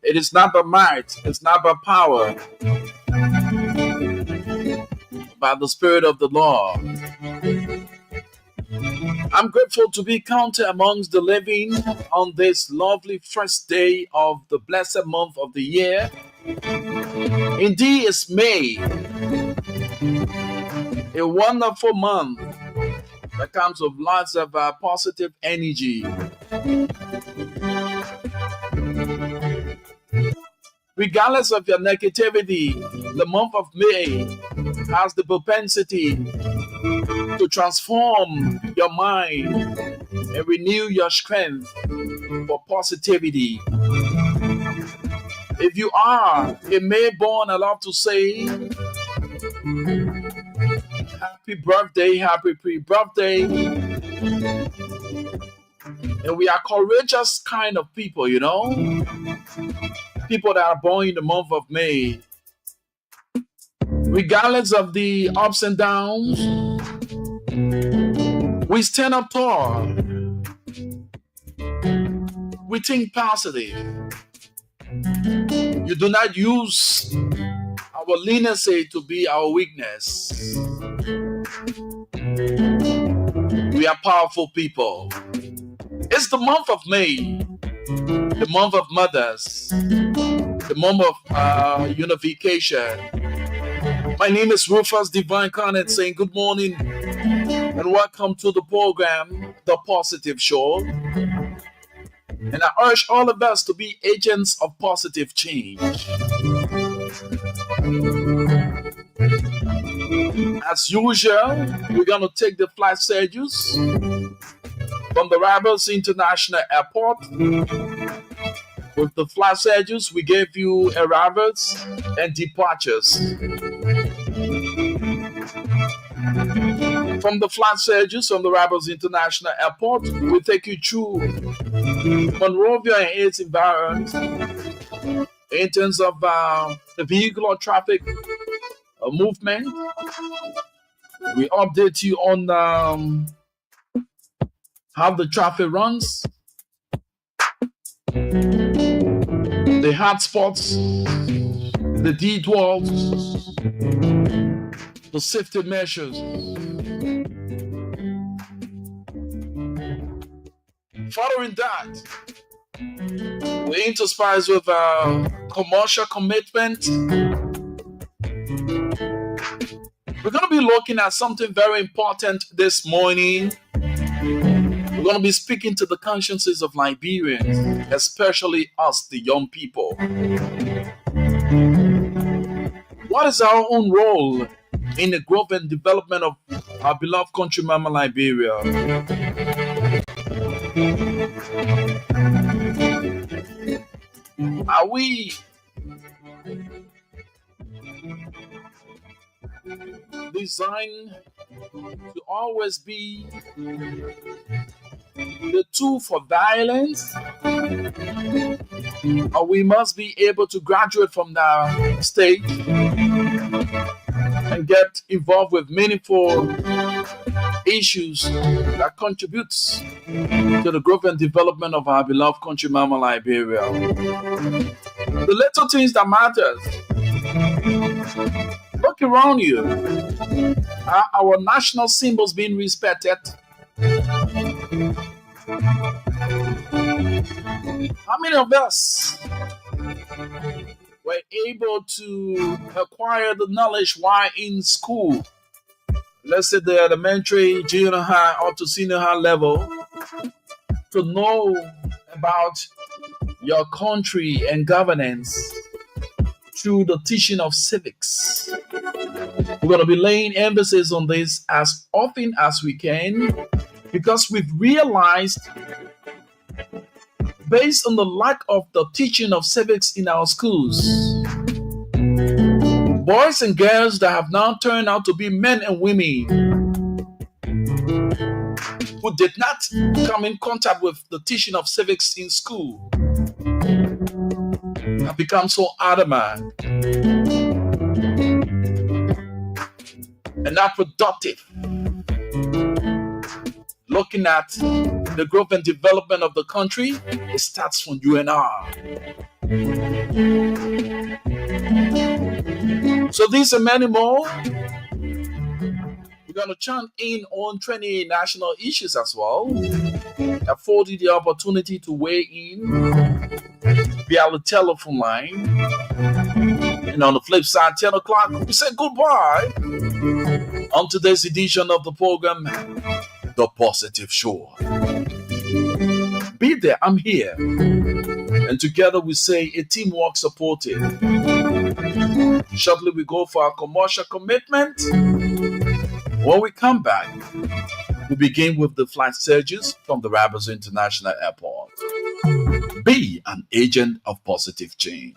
It is not by might, it's not by power, by the Spirit of the Lord. I'm grateful to be counted amongst the living on this lovely first day of the blessed month of the year. Indeed, it's May, a wonderful month that comes with lots of positive energy. Regardless of your negativity, the month of May has the propensity to transform your mind and renew your strength for positivity. If you are a May born, I love to say happy birthday, happy pre-birthday. And we are courageous kind of people, you know? People that are born in the month of May. Regardless of the ups and downs, we stand up tall. We think positive. You do not use our leniency to be our weakness. We are powerful people. It's the month of May, the month of mothers, the month of unification. My name is Rufus Divine Connect saying good morning and welcome to the program, The Positive Show. And I urge all of us to be agents of positive change. As usual, we're going to take the flight schedules from the Rebels International Airport. With the flight schedules, we gave you arrivals and departures. From the flight schedules from the Rebels International Airport, we take you through Monrovia and its environs in terms of the vehicular traffic movement. We update you on how the traffic runs, the hotspots, the detours, the safety measures. Following that, we intersperse with commercial commitment. We're going to be looking at something very important this morning. We're going to be speaking to the consciences of Liberians, especially us, the young people. What is our own role in the growth and development of our beloved country, Mama Liberia? Are we designed to always be the tool for violence, or we must be able to graduate from the state and get involved with meaningful issues that contributes to the growth and development of our beloved country, Mama Liberia. The little things that matters. Look around you. Are our national symbols being respected? How many of us were able to acquire the knowledge while in school? Let's say the elementary, junior high, or to senior high level, to know about your country and governance through the teaching of civics. We're going to be laying emphasis on this as often as we can because we've realized, based on the lack of the teaching of civics in our schools, boys and girls that have now turned out to be men and women who did not come in contact with the teaching of civics in school have become so adamant and not productive, looking at the growth and development of the country. It starts from UNR. So these and many more, we're going to chant in on 20 national issues as well, afford you the opportunity to weigh in via the telephone line. And on the flip side, 10 o'clock, we say goodbye on today's edition of the program, The Positive Show. Be there, I'm here. And together we say a teamwork supported. Shortly we go for our commercial commitment. When we come back, we begin with the flight surges from the Rabbits International Airport. Be an agent of positive change.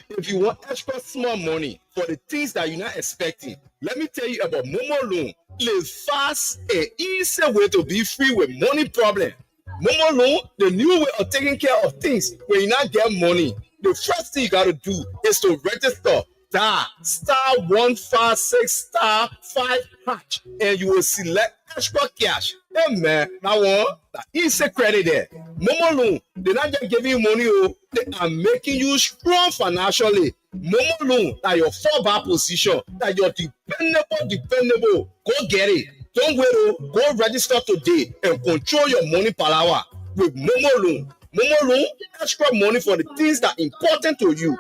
If you want extra small money for the things that you're not expecting, let me tell you about Momo Loan. The fast and easy way to be free with money problem. Momo Loan, the new way of taking care of things when you not get money. The first thing you got to do is to register *156*5# and you will select extra cash. Hey man, now one, that easy credit there. Momo Loan, they're not just giving you money, they are making you strong financially. Momo Loan, that your fallback position, that you're dependable. Go get it. Don't wait, go register today and control your money power with Momo Loan. Momo Loan, extra money for the things that are important to you.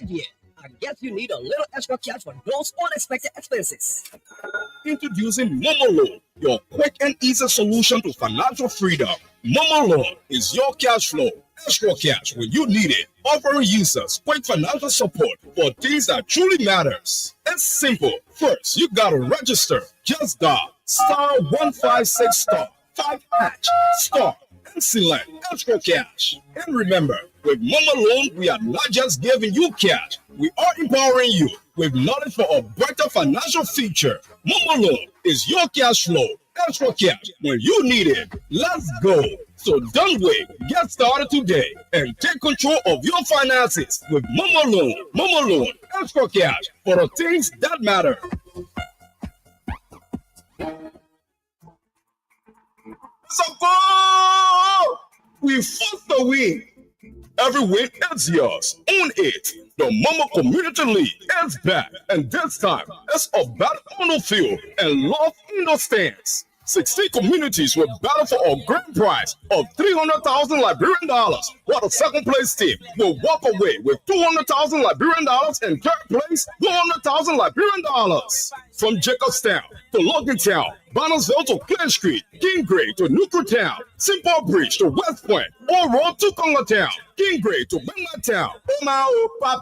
Yeah, I guess you need a little extra cash for those unexpected expenses. Introducing Momo Loan, your quick and easy solution to financial freedom. Momo Loan is your cash flow, extra cash when you need it, offering users quick financial support for things that truly matters. It's simple. First, you gotta register. Just dial *156*5# and select extra cash. And remember, with Momo Loan, we are not just giving you cash, we are empowering you with knowledge for a better financial future. Momo Loan is your cash flow, extra cash when you need it. Let's go. So don't wait. Get started today and take control of your finances with Momo Loan. Momo Loan, extra cash for the things that matter. So go! We fought the win. Every win is yours. Own it. The Momo Community League is back, and this time it's about on the field and love in the stands. 16 communities will battle for a grand prize of 300,000 Liberian dollars, while the second place team will walk away with 200,000 Liberian dollars and third place 100,000 Liberian dollars. From Jacobstown to Logantown, Bannersville to Clear Street, Kingrave to Newtown, Simple Bridge to West Point, Old Road to Congotown, Kingrave to Bentletown. Oh my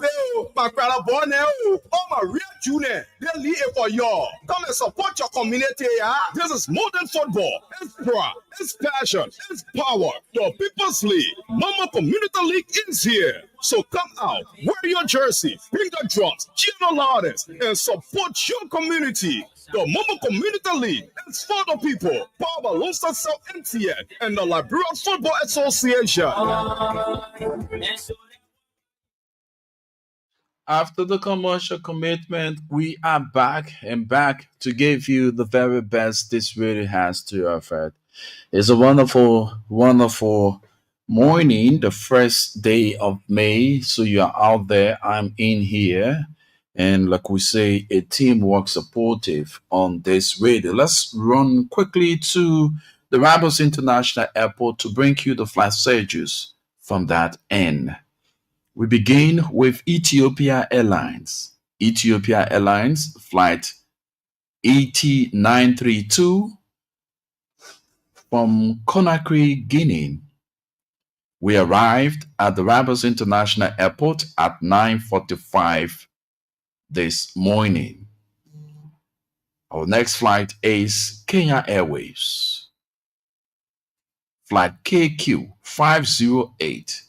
Pape, my Crabone, oh my real junior, they lead it for y'all. Come and support your community. This is modern football. It's pride, it's passion, it's power. The People's League, Mama Community League is here. So come out, wear your jersey, bring the drums, cheer the loudest, and support your community. The Mama Community League is for the people. Powered by Lone Star South MTN and the Liberian Football Association. After the commercial commitment, we are back to give you the very best this really has to offer. It's a wonderful, wonderful morning, the first day of May. So you are out there, I'm in here. And like we say, a teamwork supportive on this radio. Let's run quickly to the Rabos International Airport to bring you the flight schedules from that end. We begin with Ethiopia Airlines. Ethiopia Airlines flight ET932 from Conakry, Guinea. We arrived at the Rabos International Airport at 9:45 this morning. Our next flight is Kenya Airways. Flight KQ508.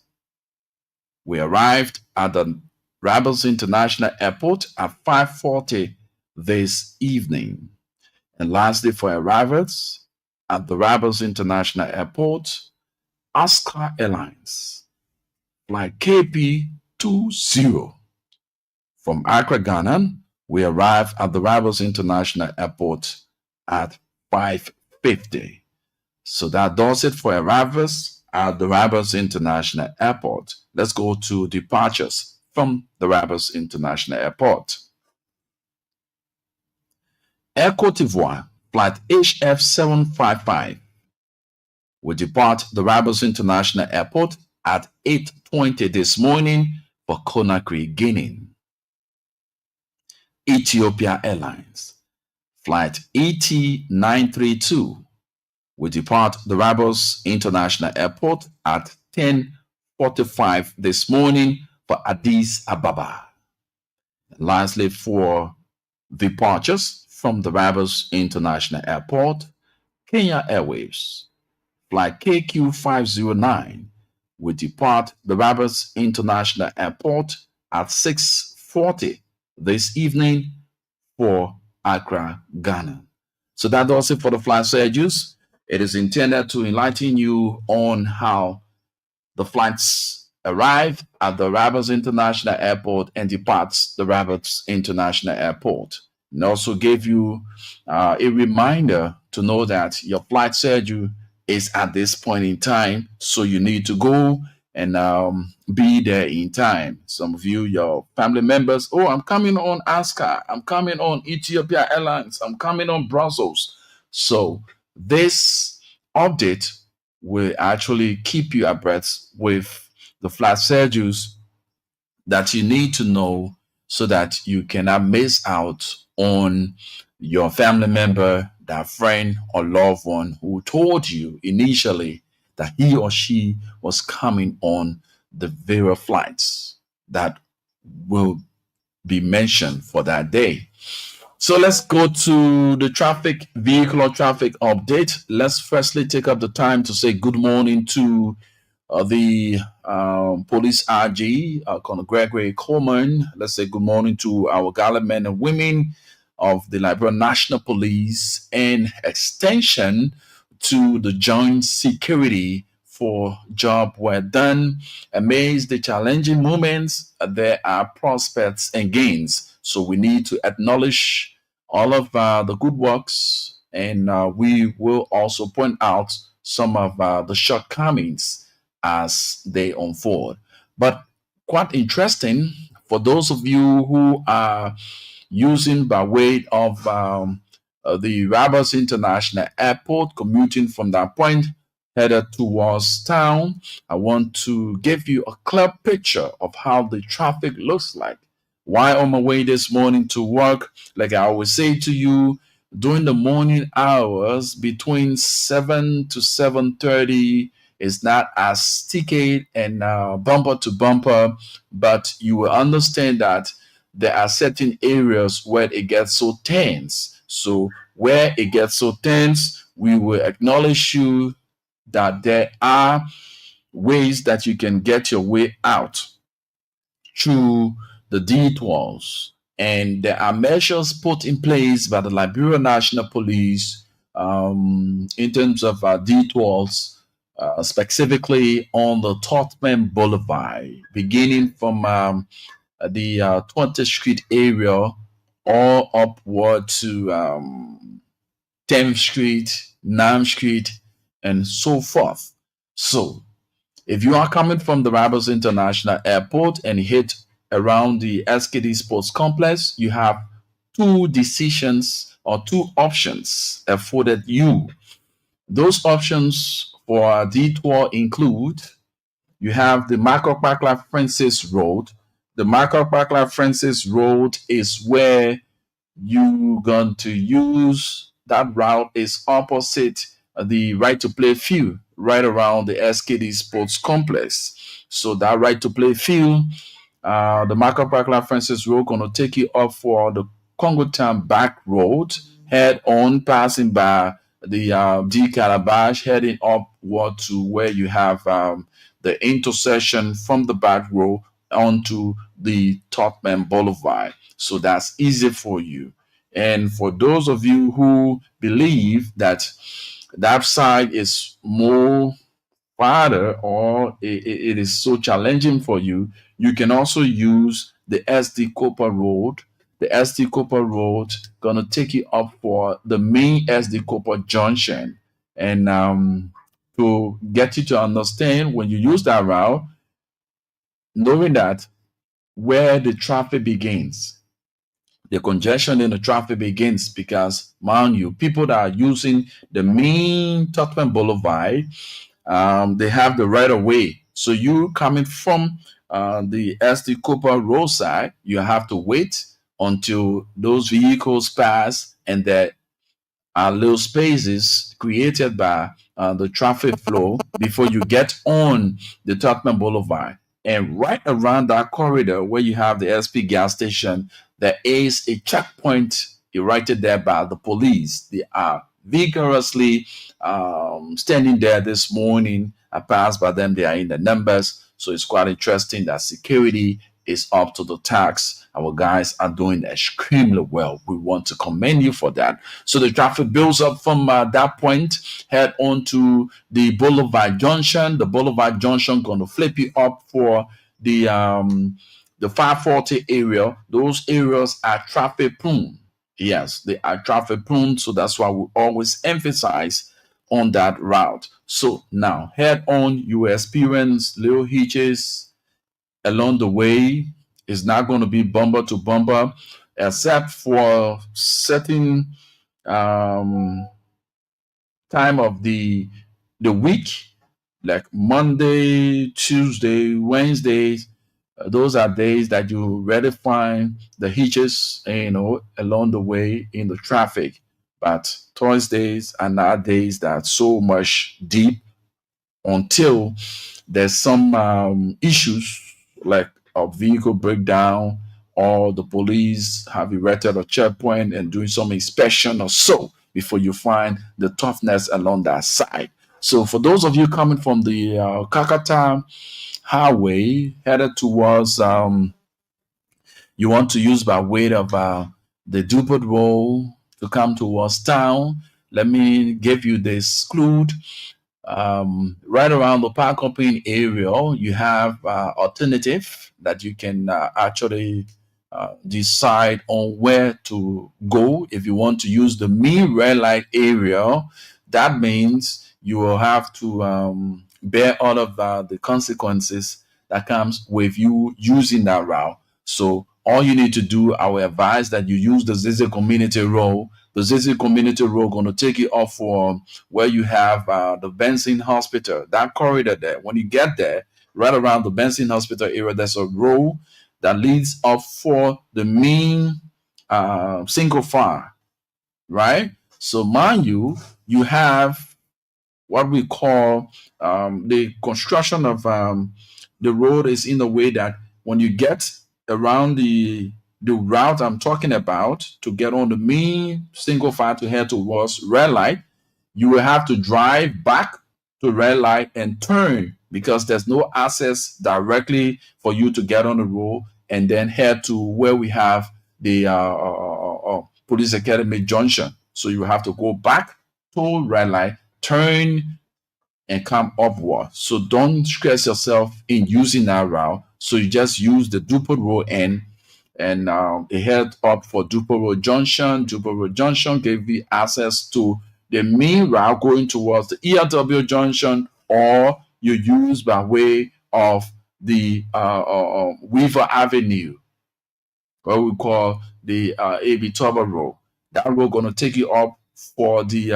We arrived at the Rabos International Airport at 5:40 this evening. And lastly, for arrivals at the Rabos International Airport, Askar Airlines, flight KP20. From Accra, Ghana, we arrived at the Rabos International Airport at 5:50. So that does it for arrivals at the Rabos International Airport. Let's go to departures from the Rabos International Airport. Air Cote d'Ivoire, flight HF755. We depart the Rabos International Airport at 8:20 this morning for Conakry, Guinea. Ethiopia Airlines, flight ET932. We depart the Rabos International Airport at 10:45 this morning for Addis Ababa. Lastly, for departures from the Rabos International Airport, Kenya Airways, flight KQ509. We depart the Rabos International Airport at 6:40 this evening for Accra, Ghana. So that does it for the flight schedules. It is intended to enlighten you on how the flights arrive at the Rabos International Airport and departs the Rabos International Airport. And also give you a reminder to know that your flight schedule is at this point in time, so you need to go and be there in time. Some of you, your family members, oh, I'm coming on Askar, I'm coming on Ethiopia Airlines, I'm coming on Brussels. So this update will actually keep you abreast with the flight schedules that you need to know so that you cannot miss out on your family member, that friend or loved one who told you initially that he or she was coming on the various flights that will be mentioned for that day. So let's go to the vehicular traffic update. Let's firstly take up the time to say good morning to the police RG, Colonel Gregory Coleman. Let's say good morning to our gallant men and women of the Liberian National Police, and extension to the Joint Security for job well done. Amidst the challenging moments, there are prospects and gains. So we need to acknowledge all of the good works, and we will also point out some of the shortcomings as they unfold. But quite interesting for those of you who are using by way of the Rabas International Airport, commuting from that point, headed towards town. I want to give you a clear picture of how the traffic looks like. While on my way this morning to work, like I always say to you, during the morning hours between 7 to 7:30 is not as sticky and bumper to bumper, but you will understand that there are certain areas where it gets so tense. So where it gets so tense, we will acknowledge you that there are ways that you can get your way out through the detours. And there are measures put in place by the Liberia National Police in terms of detours, specifically on the Tottenham Boulevard, beginning from the 20th Street area all upward to 10th Street, 9th Street, and so forth. So, if you are coming from the Rabas International Airport and hit around the SKD Sports Complex, you have two decisions or two options afforded you. Those options for a detour include you have the Michael Parkla Francis Road. The Michael Parkla Francis Road is where you're going to use. That route is opposite the right to play field, right around the SKD Sports Complex. So that right to play field, the Michael Parkla Francis Road, going to take you up for the Congo Town back road, head on, passing by the D Calabash, heading upward to where you have the intersection from the back road onto the Tottenham Boulevard. So that's easy for you. And for those of you who believe that that side is more farther or it is so challenging for you, you can also use the SD Cooper Road. The SD Cooper Road gonna take you up for the main SD Cooper junction. And to get you to understand, when you use that route, knowing that where the traffic begins, the congestion in the traffic begins because, mind you, people that are using the main Tottenham Boulevard, they have the right of way. So you coming from the SD Cooper roadside, you have to wait until those vehicles pass, and there are little spaces created by the traffic flow before you get on the Tottenham Boulevard. And right around that corridor where you have the SP gas station, there is a checkpoint erected there by the police. They are vigorously standing there this morning. I passed by them. They are in the numbers. So it's quite interesting that security is up to the task. Our guys are doing extremely well. We want to commend you for that. So the traffic builds up from that point, head on to the Boulevard Junction. The Boulevard Junction going to flip you up for the 540 area. Those areas are traffic prone. Yes, they are traffic prone. So that's why we always emphasize on that route. So now head on. You will experience little hitches along the way. Is not going to be bumper to bumper, except for certain time of the week, like Monday, Tuesday, Wednesdays. Those are days that you really find the hitches, along the way in the traffic. But Thursdays are not days that are so much deep until there's some issues like a vehicle breakdown or the police have erected a checkpoint and doing some inspection or so before you find the toughness along that side. So for those of you coming from the Kakata Highway headed towards, you want to use by way of the Dupont Road to come towards town, let me give you this clue. Right around the park hopping area, you have alternative that you can actually decide on where to go. If you want to use the main red light area, that means you will have to bear all of the consequences that comes with you using that route. So all you need to do, I will advise that you use the Zizi Community Road Pacific Community Road going to take you off for where you have the Benson Hospital. That corridor there. When you get there, right around the Benson Hospital area, there's a road that leads up for the main single file, right? So mind you, you have what we call the construction of the road is in a way that when you get around the route I'm talking about to get on the main single file to head towards red light, you will have to drive back to red light and turn because there's no access directly for you to get on the road and then head to where we have the Police Academy Junction. So you have to go back to red light, turn, and come upward. So don't stress yourself in using that route. So you just use the Dupont Road and head up for Dupont Road Junction. Dupont Road Junction gave you access to the main route going towards the ERW Junction, or you use by way of the Weaver Avenue, what we call the AB Turbo Road. That road going to take you up for the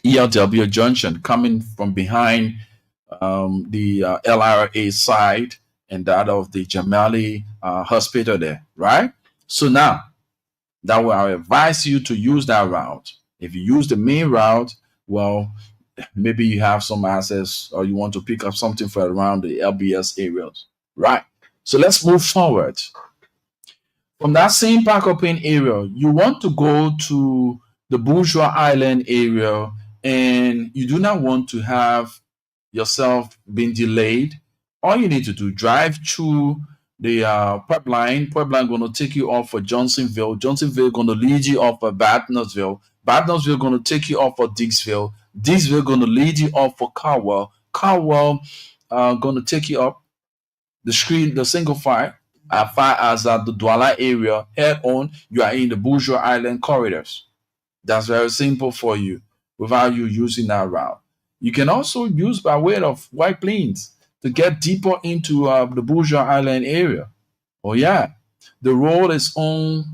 ERW Junction, coming from behind the LRA side and that of the Jamali Hospital there, right? So now, that will I advise you to use that route. If you use the main route, well, maybe you have some access or you want to pick up something for around the LBS areas, right? So let's move forward. From that same Park-Open area, you want to go to the Bourgeois Island area, and you do not want to have yourself being delayed. All you need to do, drive through the pipeline. Pipeline going to take you off for Johnsonville. Johnsonville going to lead you off for Batnasville. Batnasville going to take you off for Dixville. Dixville going to lead you off for Caldwell. Caldwell going to take you up the street, the single file, as far as the Douala area. Head on, you are in the Bourgeois Island corridors. That's very simple for you without you using that route. You can also use by way of White Plains to get deeper into the Bourgeois Island area. Oh yeah, the road is on.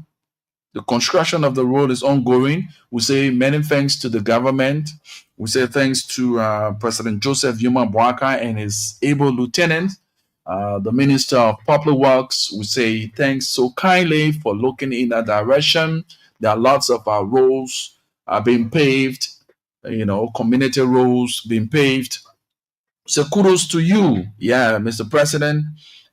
The construction of the road is ongoing. We say many thanks to the government. We say thanks to President Joseph Yuma Boaka and his able lieutenant, the Minister of Public Works. We say thanks so kindly for looking in that direction. There are lots of roads being paved, community roads being paved. So kudos to you, Mr. President,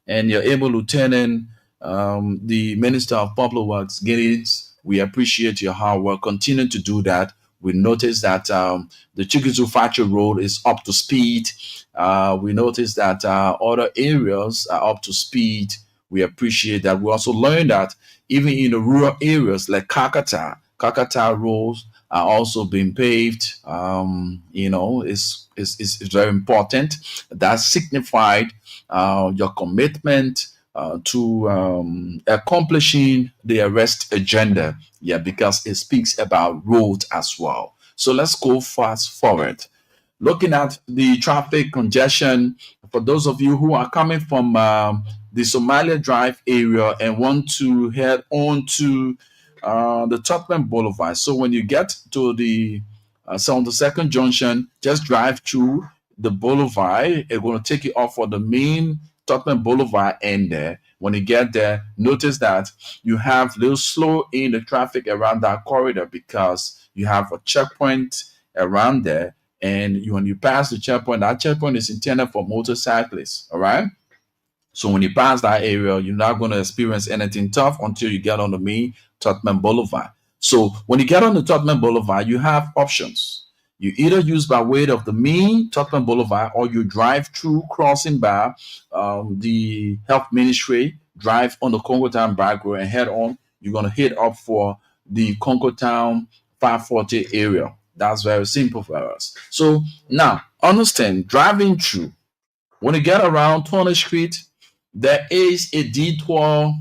and your able lieutenant, the Minister of Public Works, Giddings. We appreciate your hard work. Continue to do that. We notice that the Chikizu Factory Road is up to speed. We notice that other areas are up to speed. We appreciate that. We also learned that even in the rural areas like Kakata roads are also being paved. It's very important. That signified your commitment to accomplishing the arrest agenda. Because it speaks about roads as well. So let's go fast forward. Looking at the traffic congestion, for those of you who are coming from the Somalia Drive area and want to head on to the Tottenham Boulevard. So when you get to the 72nd Junction, just drive through the boulevard. It's going to take you off for the main Tottenham Boulevard end there. When you get there, notice that you have a little slow in the traffic around that corridor because you have a checkpoint around there. And when you pass the checkpoint, that checkpoint is intended for motorcyclists. All right. So when you pass that area, you're not going to experience anything tough until you get on the main Tottenham Boulevard. So when you get on the Tottenham Boulevard, you have options. You either use by way of the main Tottenham Boulevard, or you drive through crossing by the Health Ministry, drive on the Congo Town back road and head on. You're going to head up for the Congo Town 540 area. That's very simple for us. So now understand, driving through, when you get around Turner Street, there is a detour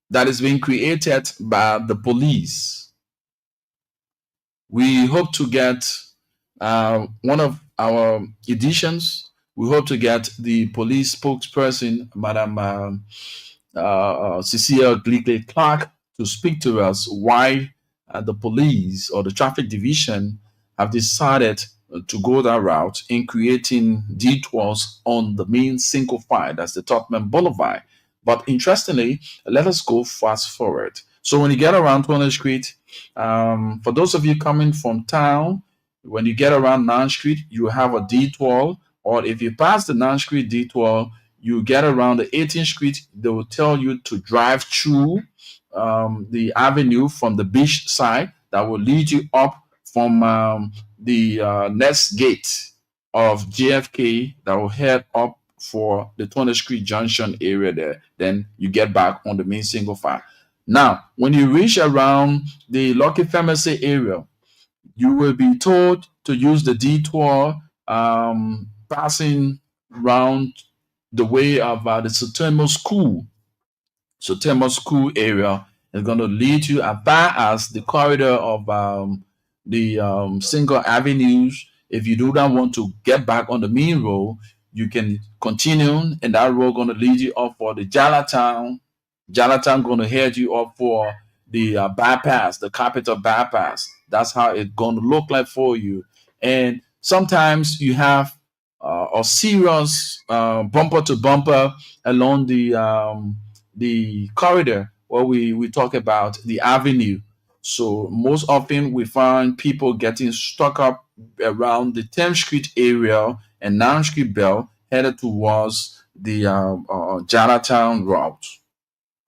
that is being created by the police. We hope to get one of our editions. We hope to get the police spokesperson, Madam Cecilia Glickley Clark, to speak to us why the police or the traffic division have decided to go that route in creating detours on the main single file, that's the Tottenham Boulevard. But interestingly, let us go fast forward. So when you get around 20th Street, for those of you coming from town, when you get around 9th Street, you have a detour. Or if you pass the 9th Street detour, you get around the 18th Street, they will tell you to drive through the avenue from the beach side that will lead you up from the next gate of JFK that will head up for the 20th Street Junction area there. Then you get back on the main single file. Now, when you reach around the Lucky Pharmacy area, you will be told to use the detour passing around the way of the Sotemo School. Sotemo School area is going to lead you as far as the corridor of the single avenues. If you do not want to get back on the main road, you can continue, and that road going to lead you up for the Jalatown. Jalatown going to head you up for the bypass, the capital bypass. That's how it's going to look like for you. And sometimes you have a serious bumper to bumper along the corridor where we talk about the avenue. So most often we find people getting stuck up around the 10th Street area and 9th Street Bell headed towards the Jalatown route.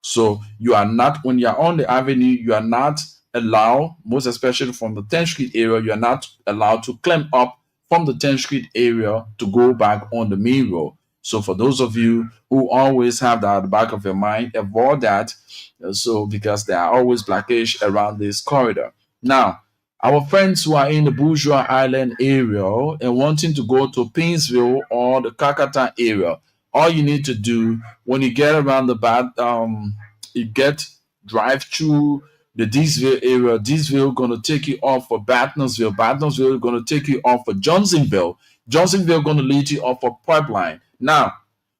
So you are not, when you're on the avenue, you are not allowed, most especially from the 10th Street area, you are not allowed to climb up from the 10th Street area to go back on the main road. So for those of you who always have that at the back of your mind, avoid that. So because there are always blockage around this corridor. Now, our friends who are in the Bourgeois Island area and wanting to go to Painesville or the Kakata area, all you need to do when you get around the you drive through the Deesville area. Deesville going to take you off for Batnasville. Batnasville going to take you off for Johnsonville. Johnsonville going to lead you off for Pipeline. Now,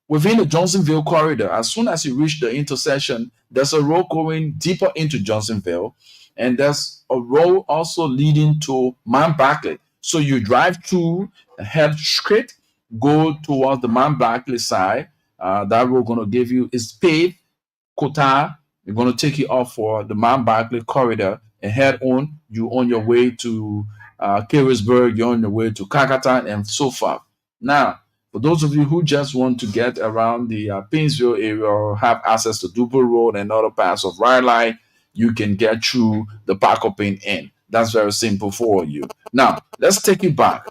within the Johnsonville corridor, as soon as you reach the intersection, there's a road going deeper into Johnsonville, and there's a road also leading to Mount Barkley. So you drive through, head straight, go towards the Mount Barkley side. That road going to give you is paved. Kota, you're going to take you off for the Mount Barkley corridor and head on. You on your way to Carisburg, you're on your way to Kakatan and so forth. Now, for those of you who just want to get around the Painesville area or have access to Duble Road and other parts of Rye, you can get through the Paco Pain Inn. That's very simple for you. Now, let's take it back.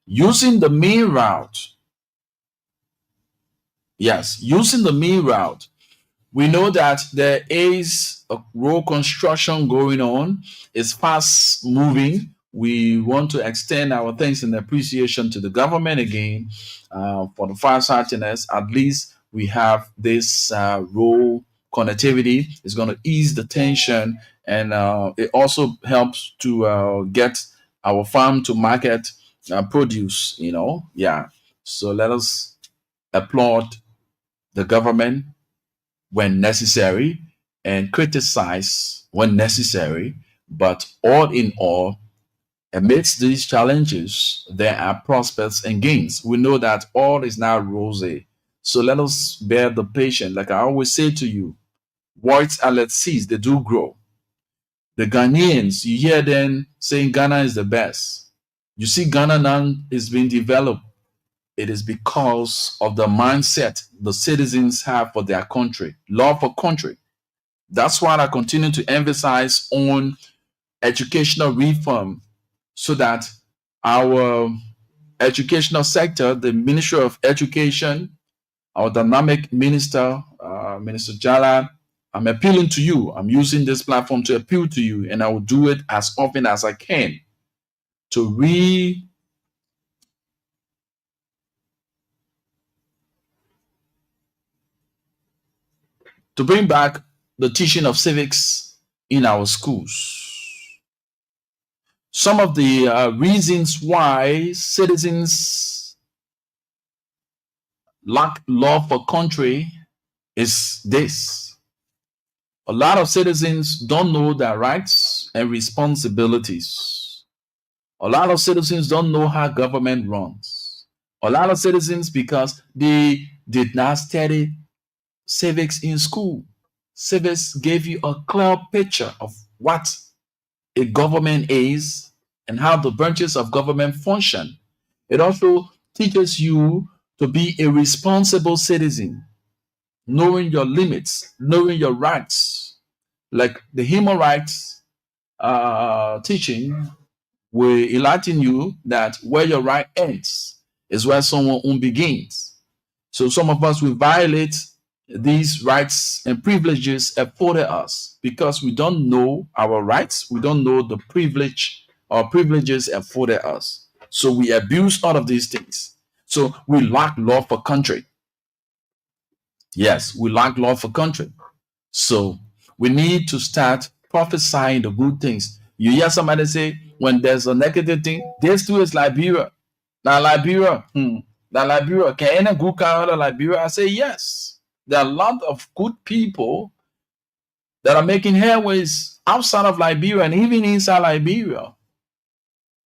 Using the main route. Yes, using the main route. We know that there is a road construction going on. It's fast moving. We want to extend our thanks and appreciation to the government again for the farsightedness. At least we have this road connectivity. It's going to ease the tension, and it also helps to get our farm to market produce, Yeah. So let us applaud the government when necessary and criticize when necessary. But all in all, amidst these challenges, there are prospects and gains. We know that all is not rosy. So let us bear the patience. Like I always say to you, whites are like seeds, they do grow. The Ghanaians, you hear them saying Ghana is the best. You see, Ghana now is being developed. It is because of the mindset the citizens have for their country, love for country. That's why I continue to emphasize on educational reform, so that our educational sector, the Ministry of Education, our dynamic minister, Minister Jala, I'm appealing to you. I'm using this platform to appeal to you, and I will do it as often as I can to bring back the teaching of civics in our schools. Some of the reasons why citizens lack love for country is this. A lot of citizens don't know their rights and responsibilities. A lot of citizens don't know how government runs. A lot of citizens, because they did not study civics in school. Civics gave you a clear picture of what a government is and how the branches of government function. It also teaches you to be a responsible citizen, knowing your limits, knowing your rights. Like the human rights teaching will enlighten you that where your right ends is where someone own begins. So some of us will violate these rights and privileges afforded us because we don't know our rights, we don't know the privilege or privileges afforded us. So we abuse all of these things. So we lack love for country. Yes, we lack love for country. So we need to start prophesying the good things. You hear somebody say, when there's a negative thing, this too is Liberia. Now, Liberia, now Liberia, can any good come out of Liberia? I say, yes. There are a lot of good people that are making headways outside of Liberia and even inside Liberia.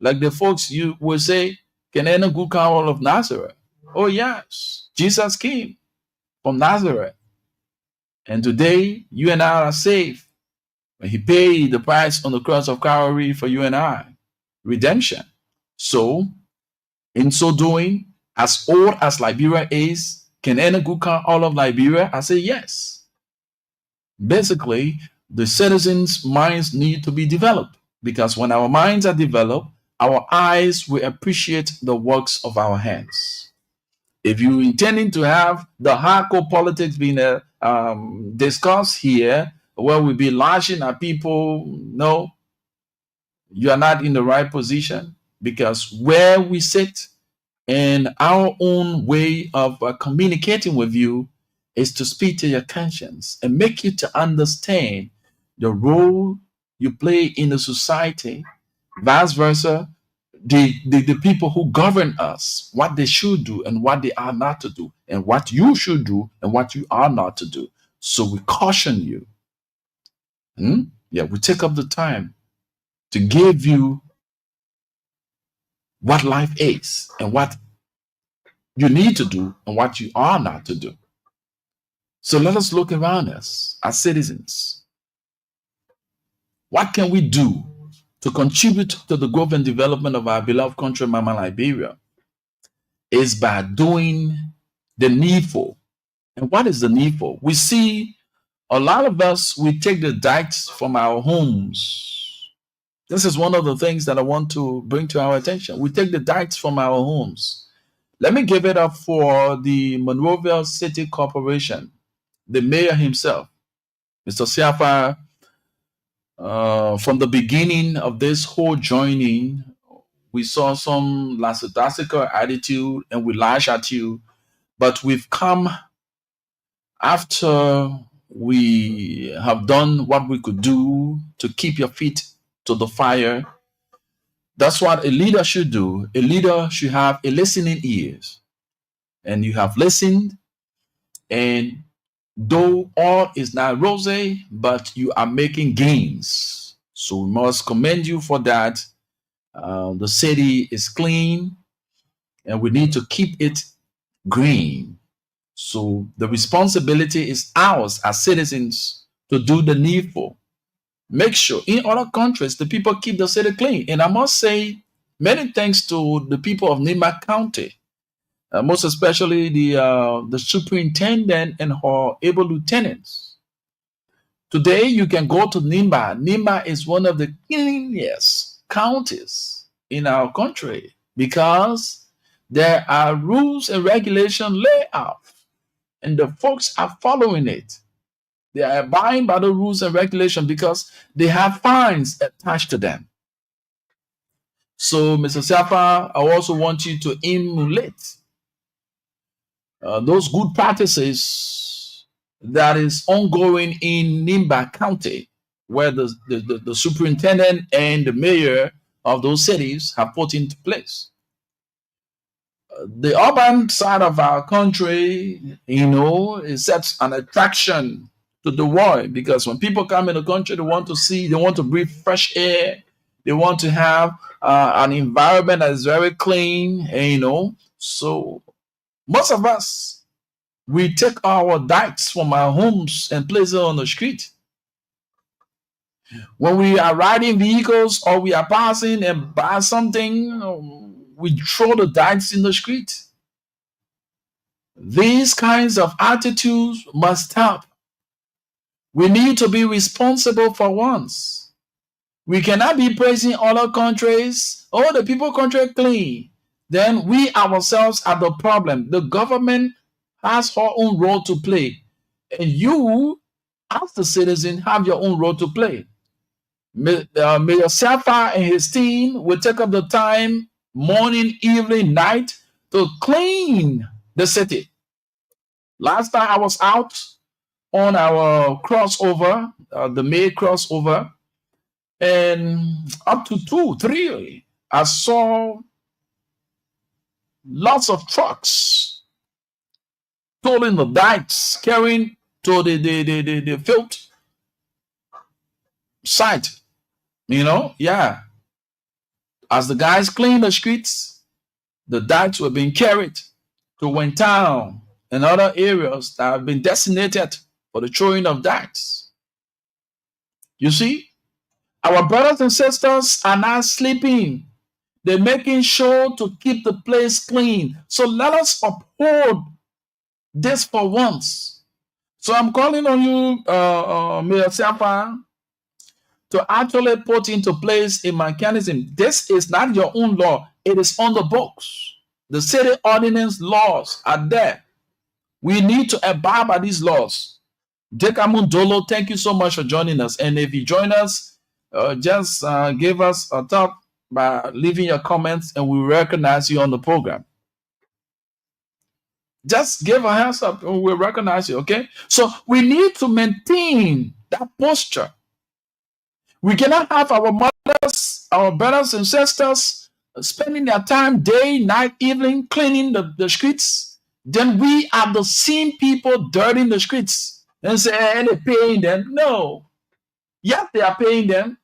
Like the folks you will say, can any good come out of Nazareth? Oh, yes. Jesus came from Nazareth. And today, you and I are saved. He paid the price on the cross of Calvary for you and I. Redemption. So, in so doing, as old as Liberia is, can any good come out of Liberia? I say yes. Basically, the citizens' minds need to be developed, because when our minds are developed, our eyes will appreciate the works of our hands. If you're intending to have the hardcore politics being discussed here, where we'll be lashing at people, no, you are not in the right position, because where we sit and our own way of communicating with you is to speak to your conscience and make you to understand the role you play in the society, vice versa, the people who govern us, what they should do and what they are not to do, and what you should do and what you are not to do. So we caution you. Yeah, we take up the time to give you what life is and what you need to do and what you are not to do. So let us look around us as citizens. What can we do to contribute to the growth and development of our beloved country, Mama Liberia? Is by doing the needful. And what is the needful? We see a lot of us, we take the dikes from our homes. This is one of the things that I want to bring to our attention. We take the dikes from our homes. Let me give it up for the Monrovia City Corporation, the mayor himself, Mr. Siafa. From the beginning of this whole joining, we saw some lackadaisical attitude and we lash at you, but we've come after we have done what we could do to keep your feet to the fire. That's what a leader should do. A leader should have a listening ears. And you have listened, and though all is not rosy, but you are making gains. So we must commend you for that. The city is clean, and we need to keep it green. So the responsibility is ours as citizens to do the needful. Make sure in other countries the people keep the city clean. And I must say, many thanks to the people of Nimba County, most especially the superintendent and her able lieutenants. Today you can go to Nimba. Nimba is one of the cleanest counties in our country because there are rules and regulations laid out, and the folks are following it. They are abiding by the rules and regulations because they have fines attached to them. So, Mr. Siafa, I also want you to emulate those good practices that is ongoing in Nimba County, where the superintendent and the mayor of those cities have put into place. The urban side of our country, it sets an attraction to the world, because when people come in the country, they want to breathe fresh air. They want to have an environment that is very clean, and so most of us, we take our diets from our homes and place it on the street. When we are riding vehicles or we are passing and buy something, we throw the diets in the street. These kinds of attitudes must stop. We need to be responsible for once. We cannot be praising other countries. Oh, the people country clean. Then we ourselves are the problem. The government has her own role to play. And you, as the citizen, have your own role to play. Mayor Safa and his team will take up the time, morning, evening, night, to clean the city. Last time I was out on our crossover, the May crossover, and up to 2, 3, I saw lots of trucks tolling the dikes, carrying to the field site. Yeah. As the guys clean the streets, the dikes were being carried to Wayne Town and other areas that have been designated for the throwing of dikes. You see, our brothers and sisters are not sleeping. They're making sure to keep the place clean. So let us uphold this for once. So I'm calling on you, Mayor Safa, to actually put into place a mechanism. This is not your own law. It is on the books. The city ordinance laws are there. We need to abide by these laws. Dekamun Dolo, thank you so much for joining us. And if you join us, just give us a tap by leaving your comments, and we recognize you on the program. Just give a hands up and we'll recognize you, okay? So we need to maintain that posture. We cannot have our mothers, our brothers and sisters spending their time day, night, evening cleaning the streets. Then we are the same people dirtying the streets and say, hey, they're paying them. No. Yes, they are paying them.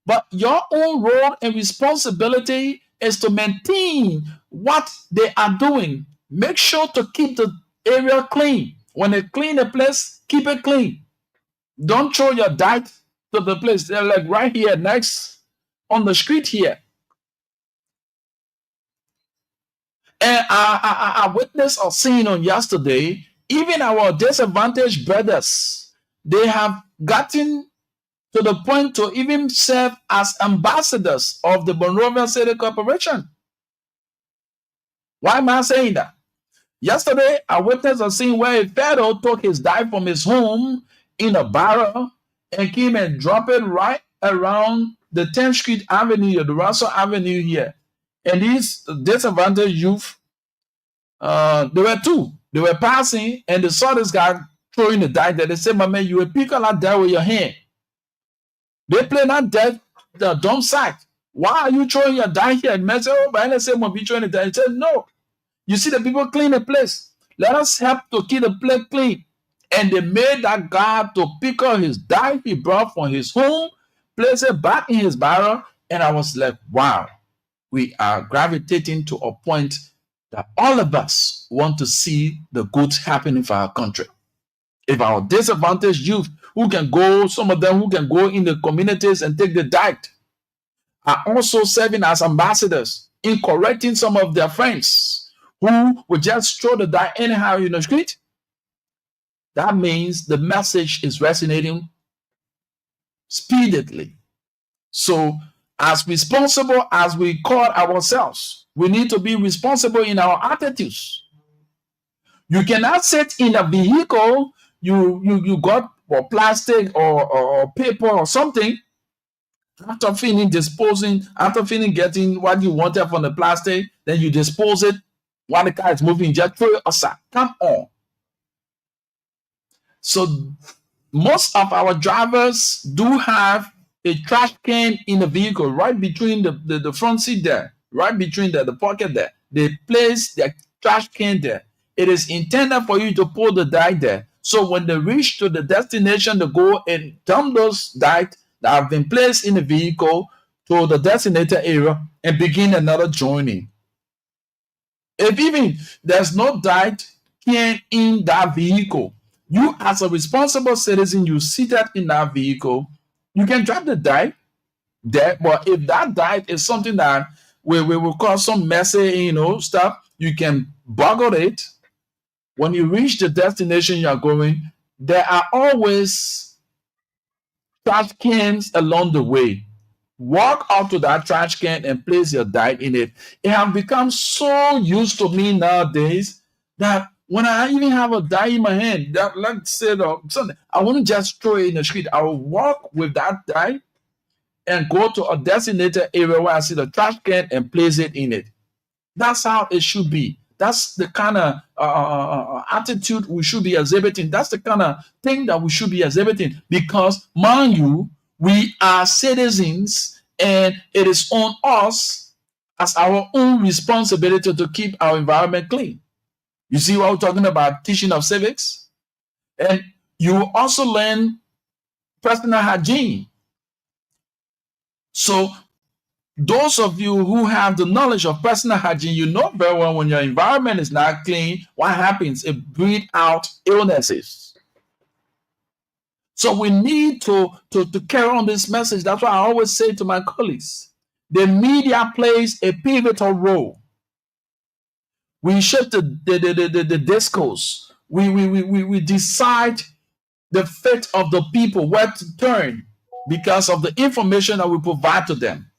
But your own role and responsibility is to maintain what they are doing. Make sure to keep the area clean. When they clean the place, keep it clean. Don't throw your dirt to the place. They're like right here next on the street here. And I witnessed or seen on yesterday, even our disadvantaged brothers, they have gotten to the point to even serve as ambassadors of the Monrovia City Corporation. Why am I saying that? Yesterday, I witnessed a scene where a fellow took his dye from his home in a barrel and came and dropped it right around the 10th Street Avenue, the Russell Avenue here. And these disadvantaged youth, there were two. They were passing and they saw this guy throwing the dye there. They said, my man, you will pick up that dye with your hand. They play that dead the dumb side. Why are you throwing your dye here? And man said, oh, but I say, I'm be throwing the dye. He said, no. You see the people clean the place. Let us help to keep the place clean. And they made that guy to pick up his dye he brought from his home, place it back in his barrel. And I was like, wow, we are gravitating to a point that all of us want to see the good happening for our country. If our disadvantaged youth who can go, some of them who can go in the communities and take the diet, are also serving as ambassadors in correcting some of their friends who would just throw the dye anyhow in the street, that means the message is resonating speedily. So as responsible as we call ourselves, we need to be responsible in our attitudes. You cannot sit in a vehicle you got for plastic or paper or something, after feeling getting what you wanted from the plastic, then you dispose it while the car is moving, just throw it aside. Come on. So most of our drivers do have a trash can in the vehicle right between the front seat there, right between the pocket there. They place their trash can there. It is intended for you to pour the dye there. So when they reach to the destination, they go and dump those diet that have been placed in the vehicle to the designated area and begin another journey. If even there's no diet can in that vehicle, you as a responsible citizen, you seated in that vehicle, you can drop the diet there. But if that diet is something that we will cause some messy, stuff, you can boggle it. When you reach the destination you are going, there are always trash cans along the way. Walk up to that trash can and place your diet in it. It has become so used to me nowadays that when I even have a diet in my hand, that let's say something, I wouldn't just throw it in the street. I will walk with that diet and go to a designated area where I see the trash can and place it in it. That's how it should be. That's the kind of attitude we should be exhibiting. That's the kind of thing that we should be exhibiting. Because, mind you, we are citizens, and it is on us as our own responsibility to keep our environment clean. You see what we're talking about, teaching of civics? And you also learn personal hygiene. So those of you who have the knowledge of personal hygiene, you know very well when your environment is not clean, what happens? It breeds out illnesses. So we need to carry on this message. That's why I always say to my colleagues, the media plays a pivotal role. We shape the discourse. We decide the fate of the people, where to turn, because of the information that we provide to them.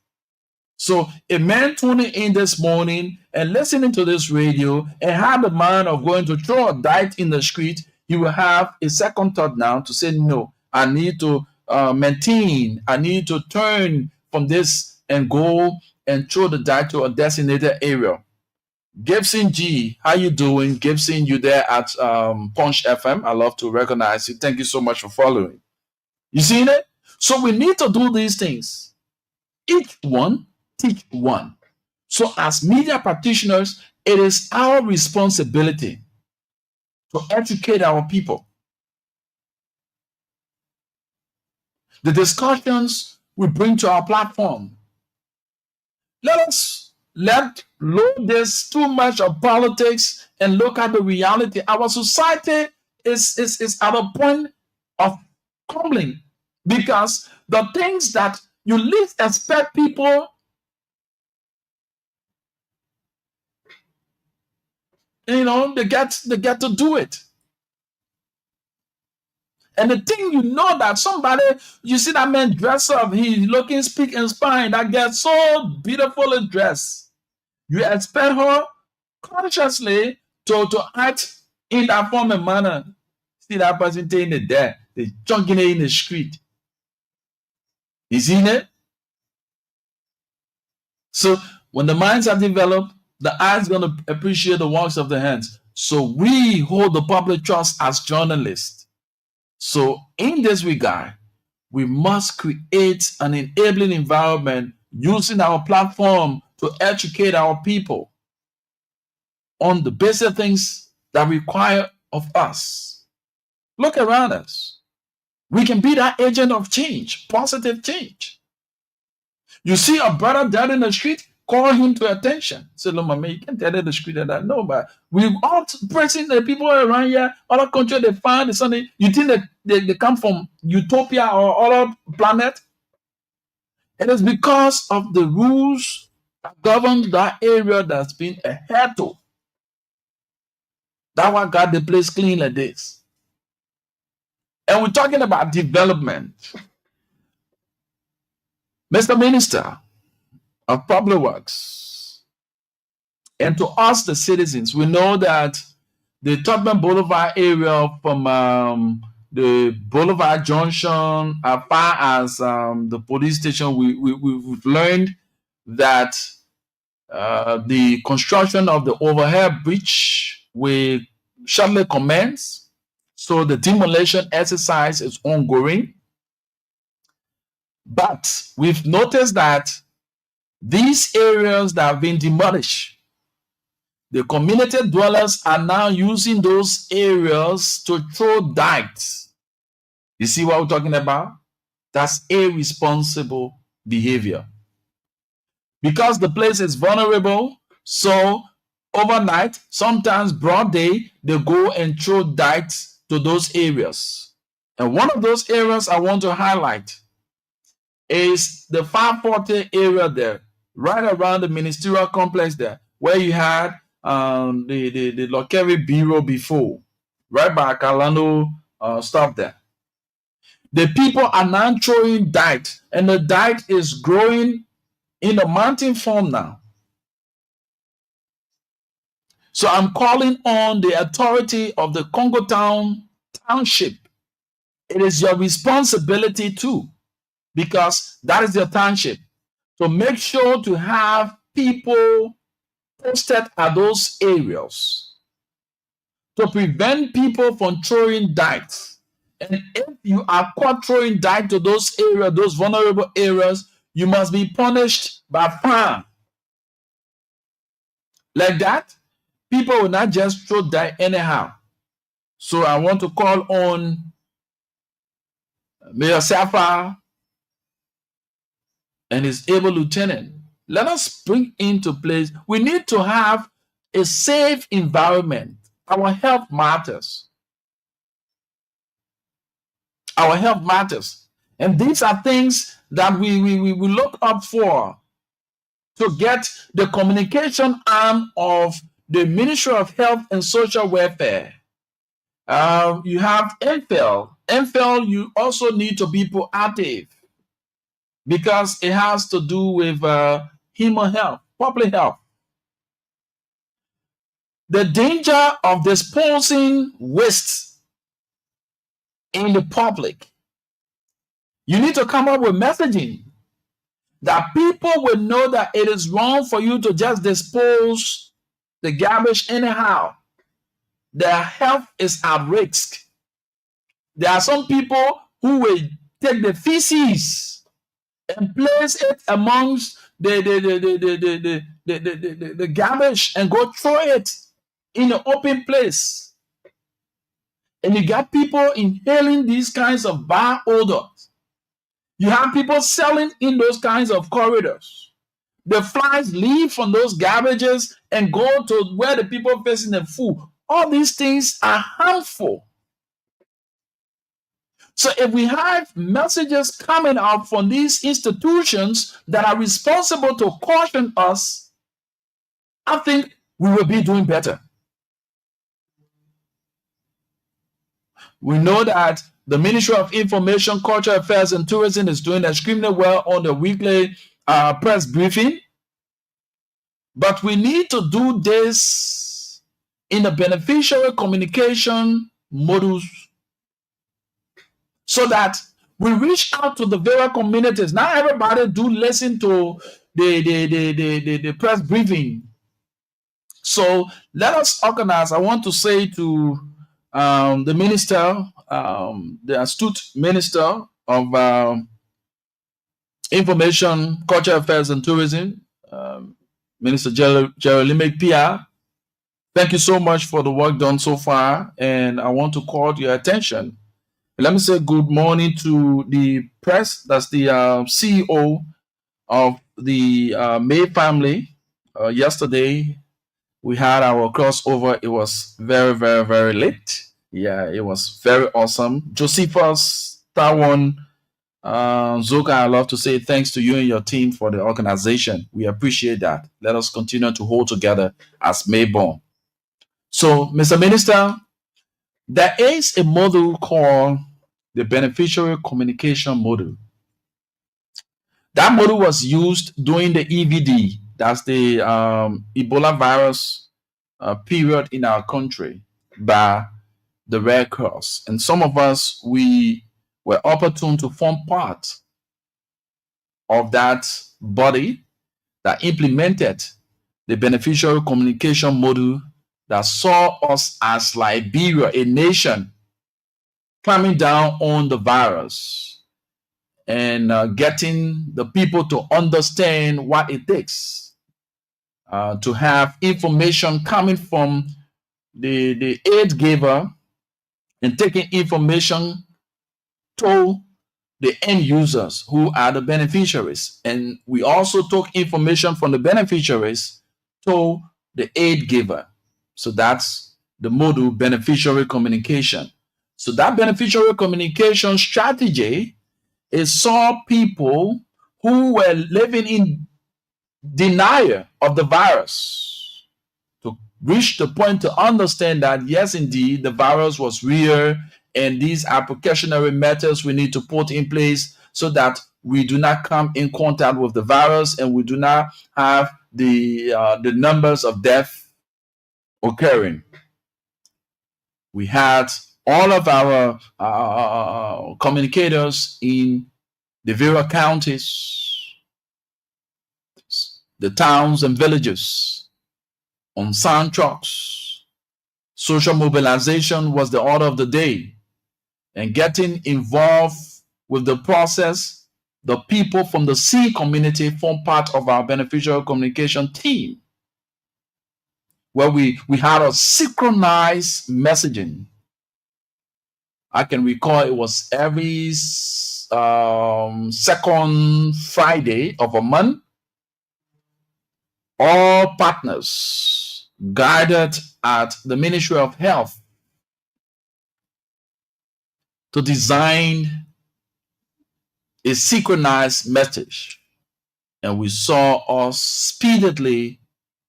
So a man tuning in this morning and listening to this radio and have the mind of going to throw a diet in the street, he will have a second thought now to say, no, I need to maintain, I need to turn from this and go and throw the diet to a designated area. Gibson G, how you doing? Gibson, you there at Punch FM. I love to recognize you. Thank you so much for following. You seen it? So we need to do these things. Each one, teach one. So as media practitioners, it is our responsibility to educate our people. The discussions we bring to our platform. Let load this too much of politics and look at the reality. Our society is at a point of crumbling because the things that you least expect people, they get to do it. And the thing that somebody, you see that man dress up, he looking, speak, inspiring, that gets so beautifully dressed. You expect her consciously to act in that form and manner. See that person taking it there, they junking it in the street. You seen it? So when the minds are developed, the eyes going to appreciate the works of the hands. So we hold the public trust as journalists. So in this regard, we must create an enabling environment using our platform to educate our people on the basic things that require of us. Look around us. We can be that agent of change, positive change. You see a brother dead in the street, call him to attention. Say, look, man, you can't tell the street that. No, but we all pressing the people around here, other country, they find something. You think that they come from utopia or other planet? It is because of the rules that govern that area that's been adhered to. That's why got the place clean like this. And we're talking about development. Mr. Minister of Public Works, and to us, the citizens, we know that the Tubman Boulevard area from the Boulevard Junction, as far as the police station, we've learned that the construction of the overhead bridge will shortly commence. So the demolition exercise is ongoing. But we've noticed that these areas that have been demolished, The community dwellers are now using those areas to throw darts. You see what we're talking about? That's irresponsible behavior. Because the place is vulnerable, so overnight, sometimes broad day, they go and throw darts to those areas. And one of those areas I want to highlight is the 540 area there, right around the ministerial complex there, where you had the Lokeri Bureau before, right by Kalano stuff there. The people are now throwing dite, and the dite is growing in a mountain form now. So I'm calling on the authority of the Congo Township. It is your responsibility too, because that is your township. So make sure to have people posted at those areas to prevent people from throwing darts. And if you are caught throwing darts to those areas, those vulnerable areas, you must be punished by fine. Like that, people will not just throw dirt anyhow. So I want to call on Mayor Safa and his able lieutenant. Let us bring into place, we need to have a safe environment. Our health matters. Our health matters. And these are things that we look up for to get the communication arm of the Ministry of Health and Social Welfare. You have MPhil. MPhil, you also need to be proactive because it has to do with human health, public health. The danger of disposing waste in the public. You need to come up with messaging that people will know that it is wrong for you to just dispose the garbage anyhow. Their health is at risk. There are some people who will take the feces and place it amongst the garbage and go throw it in an open place. And you got people inhaling these kinds of bad odors. You have people selling in those kinds of corridors. The flies leave from those garbages and go to where the people are facing the food. All these things are harmful. So if we have messages coming out from these institutions that are responsible to caution us, I think we will be doing better. We know that the Ministry of Information, Cultural Affairs and Tourism is doing extremely well on the weekly press briefing. But we need to do this in a beneficiary communication modus so that we reach out to the various communities. Not everybody do listen to the press briefing. So let us organize. I want to say to the minister, the astute minister of Information, Cultural Affairs and Tourism, Minister Jeremy Pia, thank you so much for the work done so far. And I want to call your attention. Let me say good morning to the press. That's the CEO of the May family. Yesterday, we had our crossover. It was very, very, very late. Yeah, it was very awesome. Josephus, Tawan, Zoka, I love to say thanks to you and your team for the organization. We appreciate that. Let us continue to hold together as Mayborn. So, Mr. Minister, there is a model called the Beneficiary Communication Model. That model was used during the EVD, that's the Ebola virus period in our country, by the Red Cross. And some of us, we were opportune to form part of that body that implemented the Beneficiary Communication Model that saw us as Liberia, a nation climbing down on the virus and getting the people to understand what it takes to have information coming from the aid giver and taking information to the end users who are the beneficiaries. And we also took information from the beneficiaries to the aid giver. So that's the model beneficiary communication. So that beneficiary communication strategy is saw people who were living in denial of the virus to reach the point to understand that yes, indeed, the virus was real, and these are precautionary methods we need to put in place so that we do not come in contact with the virus and we do not have the numbers of death occurring. We had all of our communicators in the various counties, the towns and villages, on sound trucks. Social mobilization was the order of the day, and getting involved with the process. The people from the C community form part of our beneficial communication team, where we had a synchronized messaging. I can recall it was every second Friday of a month. All partners gathered at the Ministry of Health to design a synchronized message. And we saw us speedily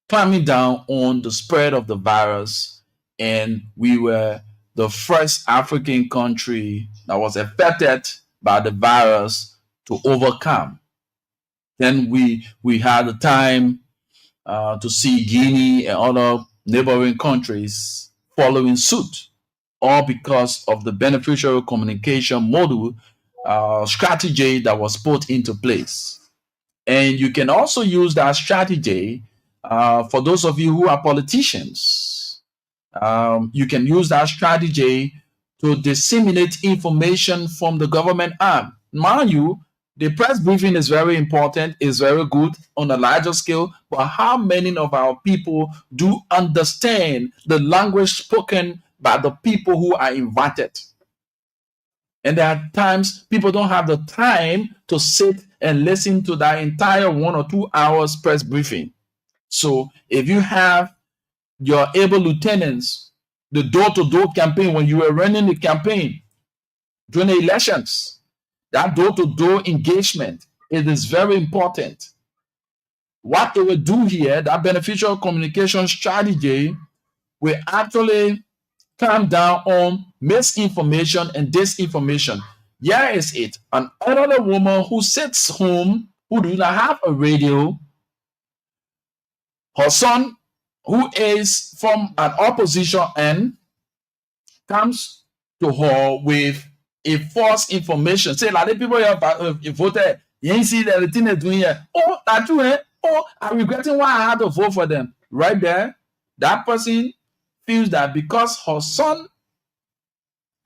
climbing down on the spread of the virus. And we were the first African country that was affected by the virus to overcome. Then we had the time to see Guinea and other neighboring countries following suit, all because of the beneficial communication model strategy that was put into place. And you can also use that strategy for those of you who are politicians. You can use that strategy to disseminate information from the government arm. Mind you, the press briefing is very important, is very good on a larger scale, but how many of our people do understand the language spoken by the people who are invited? And there are times people don't have the time to sit and listen to that entire 1 or 2 hours press briefing. So if you have your able lieutenants, the door-to-door campaign, when you were running the campaign during the elections, that door-to-door engagement, it is very important. What they will do here, that beneficial communication strategy, will actually come down on misinformation and disinformation. Here is it. An elderly woman who sits home, who do not have a radio, her son, who is from an opposition end, comes to her with a false information. Say, like the people here voted, you see that the thing they're doing here. Oh, that's true, eh? Oh, I'm regretting why I had to vote for them. Right there, that person feels that because her son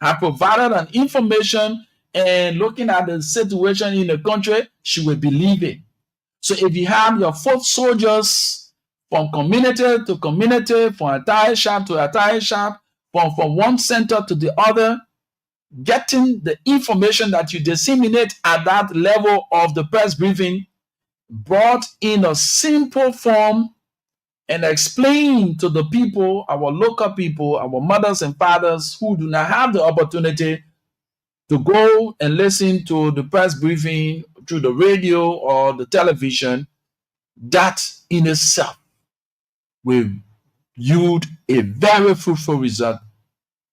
had provided an information and looking at the situation in the country, she will believe it. So if you have your foot soldiers from community to community, from attire shop to attire shop, from one center to the other, getting the information that you disseminate at that level of the press briefing brought in a simple form and explained to the people, our local people, our mothers and fathers who do not have the opportunity to go and listen to the press briefing through the radio or the television, that in itself will yield a very fruitful result.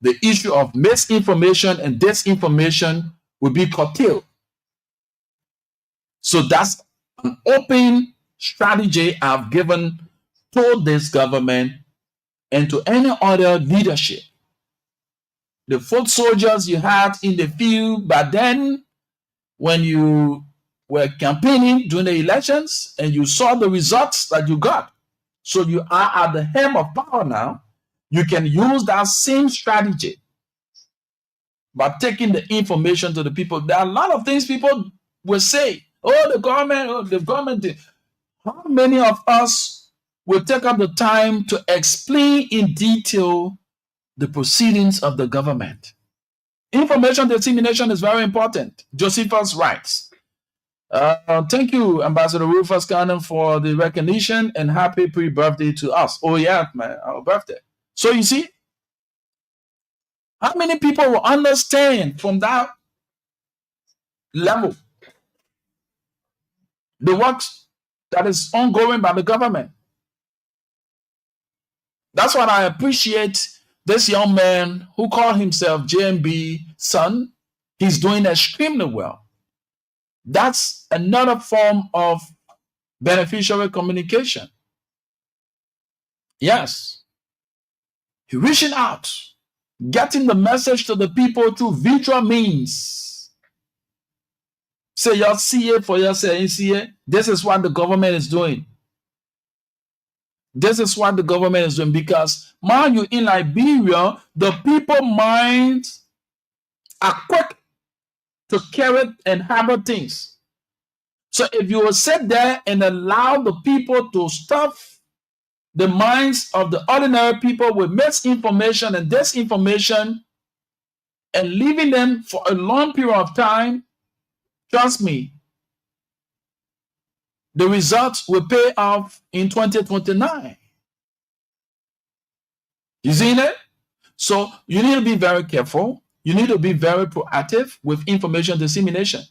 The issue of misinformation and disinformation will be curtailed. So that's an open strategy I've given to this government and to any other leadership. The foot soldiers you had in the field, but then when you were campaigning during the elections and you saw the results that you got, so you are at the helm of power now, you can use that same strategy by taking the information to the people. There are a lot of things people will say, oh, the government did. How many of us will take up the time to explain in detail the proceedings of the government. Information dissemination is very important. Josephus writes, thank you, Ambassador Rufus Cannon, for the recognition, and happy pre-birthday to us. Oh yeah, man, our birthday. So you see, how many people will understand from that level the works that is ongoing by the government? That's what I appreciate this young man who called himself JMB son. He's doing extremely well. That's another form of beneficiary communication. Yes. He's reaching out, getting the message to the people through virtual means. Say, y'all see it for yourself, you see it? This is what the government is doing. This is what the government is doing, because, mind you, in Liberia, the people minds are quick to carry and handle things. So if you will sit there and allow the people to stuff the minds of the ordinary people with misinformation and disinformation and leaving them for a long period of time, trust me, the results will pay off in 2029. You seen it? So you need to be very careful. You need to be very proactive with information dissemination.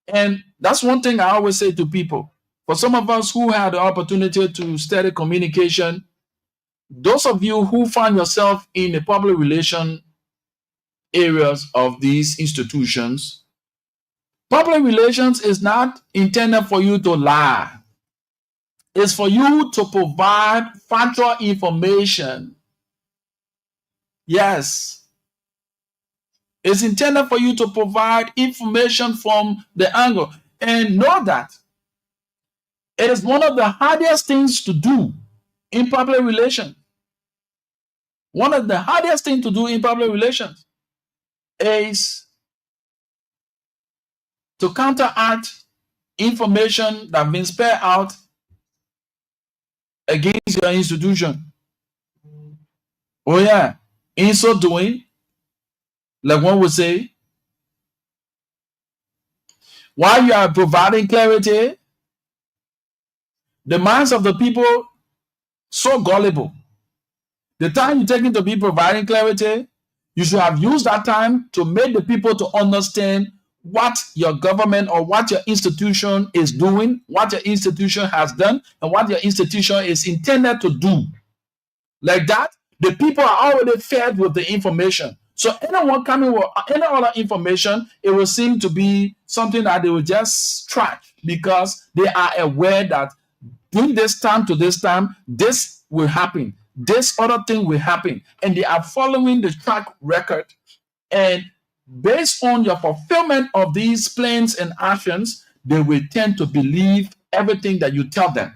And that's one thing I always say to people. For some of us who had the opportunity to study communication, those of you who find yourself in the public relation areas of these institutions, public relations is not intended for you to lie. It's for you to provide factual information. Yes. It's intended for you to provide information from the angle. And know that it is one of the hardest things to do in public relations. One of the hardest things to do in public relations is to counteract information that has been spread out against your institution. Oh yeah. In so doing, like one would say, while you are providing clarity, the minds of the people so gullible. The time you take to be providing clarity, you should have used that time to make the people to understand what your government or what your institution is doing, what your institution has done, and what your institution is intended to do. Like that, the people are already fed with the information. So anyone coming with any other information, it will seem to be something that they will just track, because they are aware that during this time to this time, this will happen. This other thing will happen. And they are following the track record. And based on your fulfillment of these plans and actions, they will tend to believe everything that you tell them.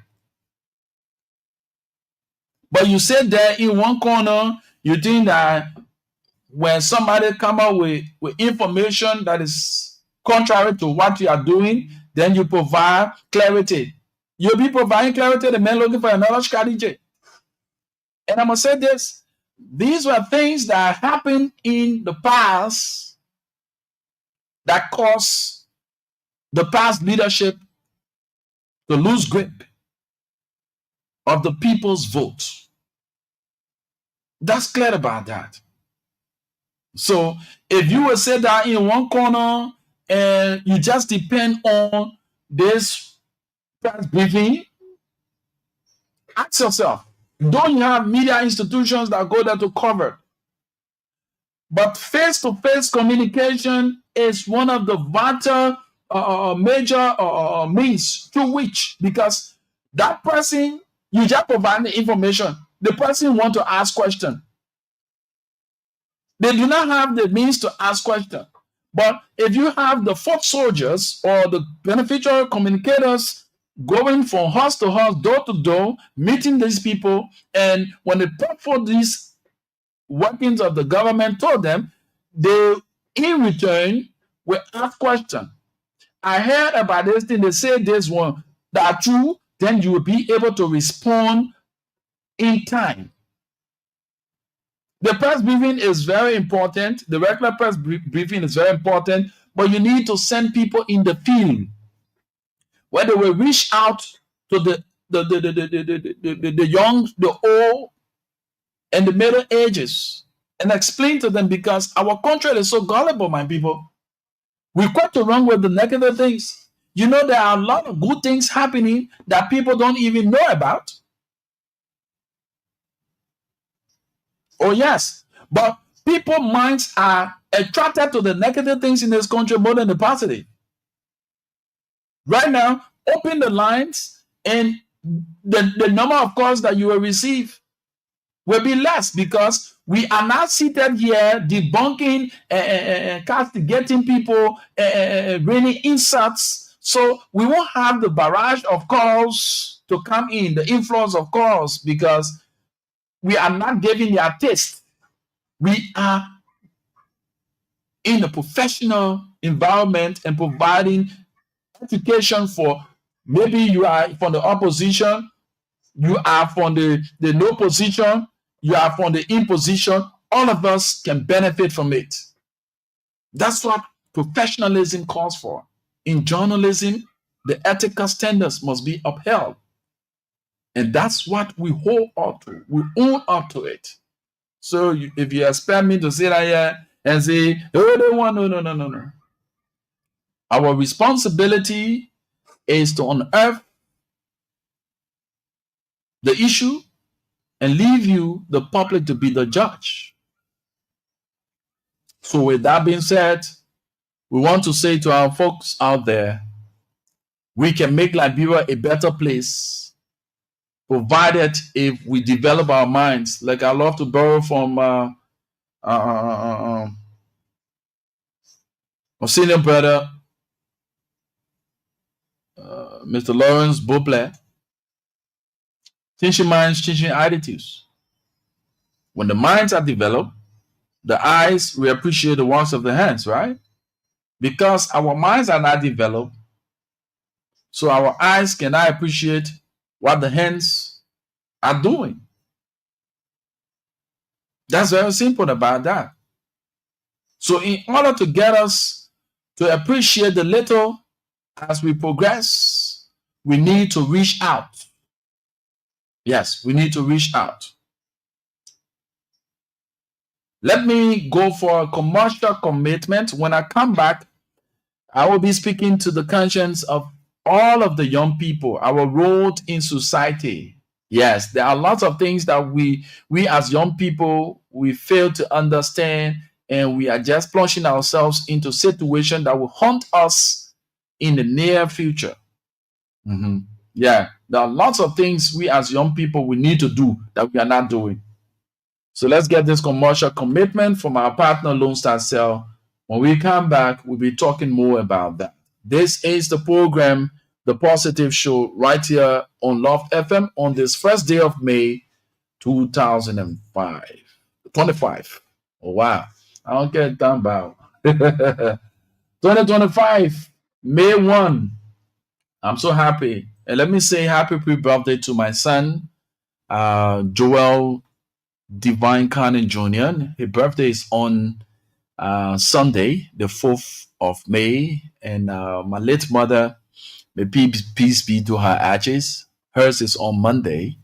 But you sit there in one corner, you think that when somebody come up with information that is contrary to what you are doing, then you provide clarity. You'll be providing clarity, the man looking for another strategy. And I'm going to say this. These were things that happened in the past that caused the past leadership to lose grip of the people's vote. That's clear about that. So if you will sit down in one corner and you just depend on this press briefing, ask yourself, don't you have media institutions that go there to cover? But face-to-face communication is one of the vital major means through which, because that person, you just provide the information. The person want to ask questions. They do not have the means to ask questions. But if you have the foot soldiers or the beneficial communicators going from house to house, door to door, meeting these people, and when they put for these workings of the government told them, they in return will ask questions. I heard about this thing, they say this one, that true, then you will be able to respond in time. The press briefing is very important. The regular press briefing is very important, but you need to send people in the field where they will reach out to the young, the old, and the middle ages and explain to them, because our country is so gullible, my people. We quite to run with the negative things. You know, there are a lot of good things happening that people don't even know about. Oh, yes. But people's minds are attracted to the negative things in this country more than the positive. Right now, open the lines and the number of calls that you will receive will be less, because we are not seated here debunking, castigating people, bringing insults. So we won't have the barrage of calls to come in, the influx of calls, because we are not giving their taste. We are in a professional environment and providing education for, maybe you are from the opposition, you are from the no position, you are from the in position. All of us can benefit from it. That's what professionalism calls for. In journalism, the ethical standards must be upheld. And that's what we hold on to. We own up to it. So if you expect me to sit here and say, oh, they want, no. Our responsibility is to unearth the issue and leave you, the public, to be the judge. So with that being said, we want to say to our folks out there, we can make Liberia a better place, provided if we develop our minds. Like I love to borrow from our senior brother, Mr. Lawrence Boblet. Teaching minds, teaching attitudes. When the minds are developed, the eyes will appreciate the works of the hands, right? Because our minds are not developed, so our eyes cannot appreciate what the hands are doing. That's very simple about that. So in order to get us to appreciate the little as we progress, we need to reach out. Yes, we need to reach out. Let me go for a commercial commitment. When I come back, I will be speaking to the conscience of all of the young people, our role in society. Yes, there are lots of things that we as young people, we fail to understand, and we are just plunging ourselves into situations that will haunt us in the near future. Yeah, there are lots of things we as young people we need to do that we are not doing. So let's get this commercial commitment from our partner Lone Star Cell. When we come back, we'll be talking more about that. This is the program, The Positive Show, right here on Love FM on this first day of May 2025. Oh, wow. I don't get done about 2025, May 1. I'm so happy. And let me say happy pre-birthday to my son, Joel Divine Cannon Jr. His birthday is on Sunday, the 4th of May. And my late mother, may peace be to her ashes. Hers is on Monday.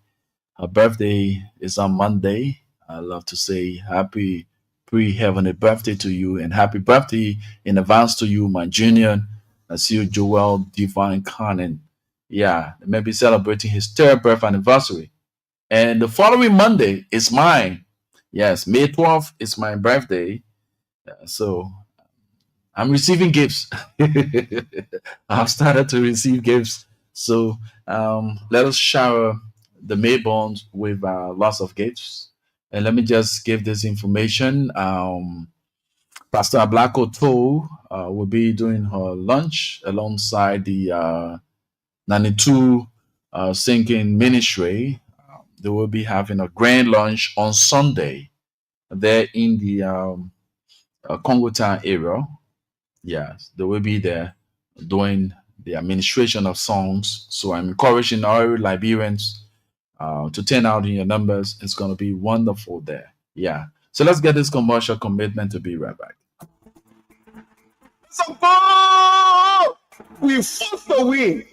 Her birthday is on Monday. I love to say happy pre-heavenly birthday to you, and happy birthday in advance to you, my junior. I see you, Joel Divine Cannon. Yeah, maybe celebrating his 3rd birth anniversary. And the following Monday is mine. Yes, May 12th is my birthday. So I'm receiving gifts. I've started to receive gifts. So let us shower the Mayborns with lots of gifts. And let me just give this information. Pastor Ablako Toe will be doing her lunch alongside the 92 Sinking Ministry. They will be having a grand lunch on Sunday there in the Congo Town area. Yes, they will be there doing the administration of songs. So I'm encouraging all Liberians to turn out in your numbers. It's going to be wonderful there. Yeah. So let's get this commercial commitment to be right back. Support! We force the win.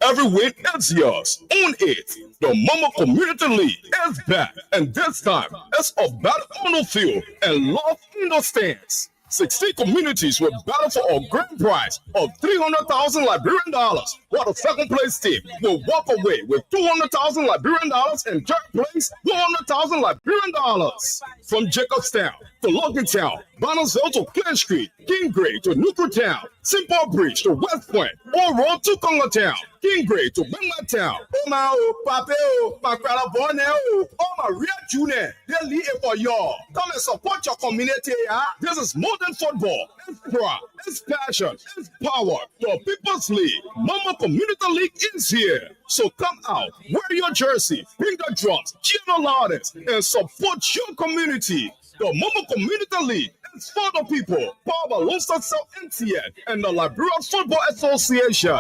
Every win is yours. Own it. The Mama Community League is back, and this time it's of battle on the field and love in the stands. 16 communities will battle for a grand prize of 300,000 Liberian dollars, while the second place team will walk away with 200,000 Liberian dollars and third place 100,000 Liberian dollars. From Jacobstown to Logantown, Bannersville to Clear Street, Kingrave to Newtown, Simple Bridge to West Point, Old Road to Congotown, Kingrave to Bangla Town. Oh my Papeo, my brother Borneo, oh my real junior, they lead it for y'all. Come and support your community. This is more than football. It's pride, it's passion, it's power. The People's League, Mama Community League is here. So come out, wear your jersey, bring the drums, cheer the loudest, and support your community. The Mama Community League is for the people. Powered by Lone Star South MTN and the Liberian Football Association.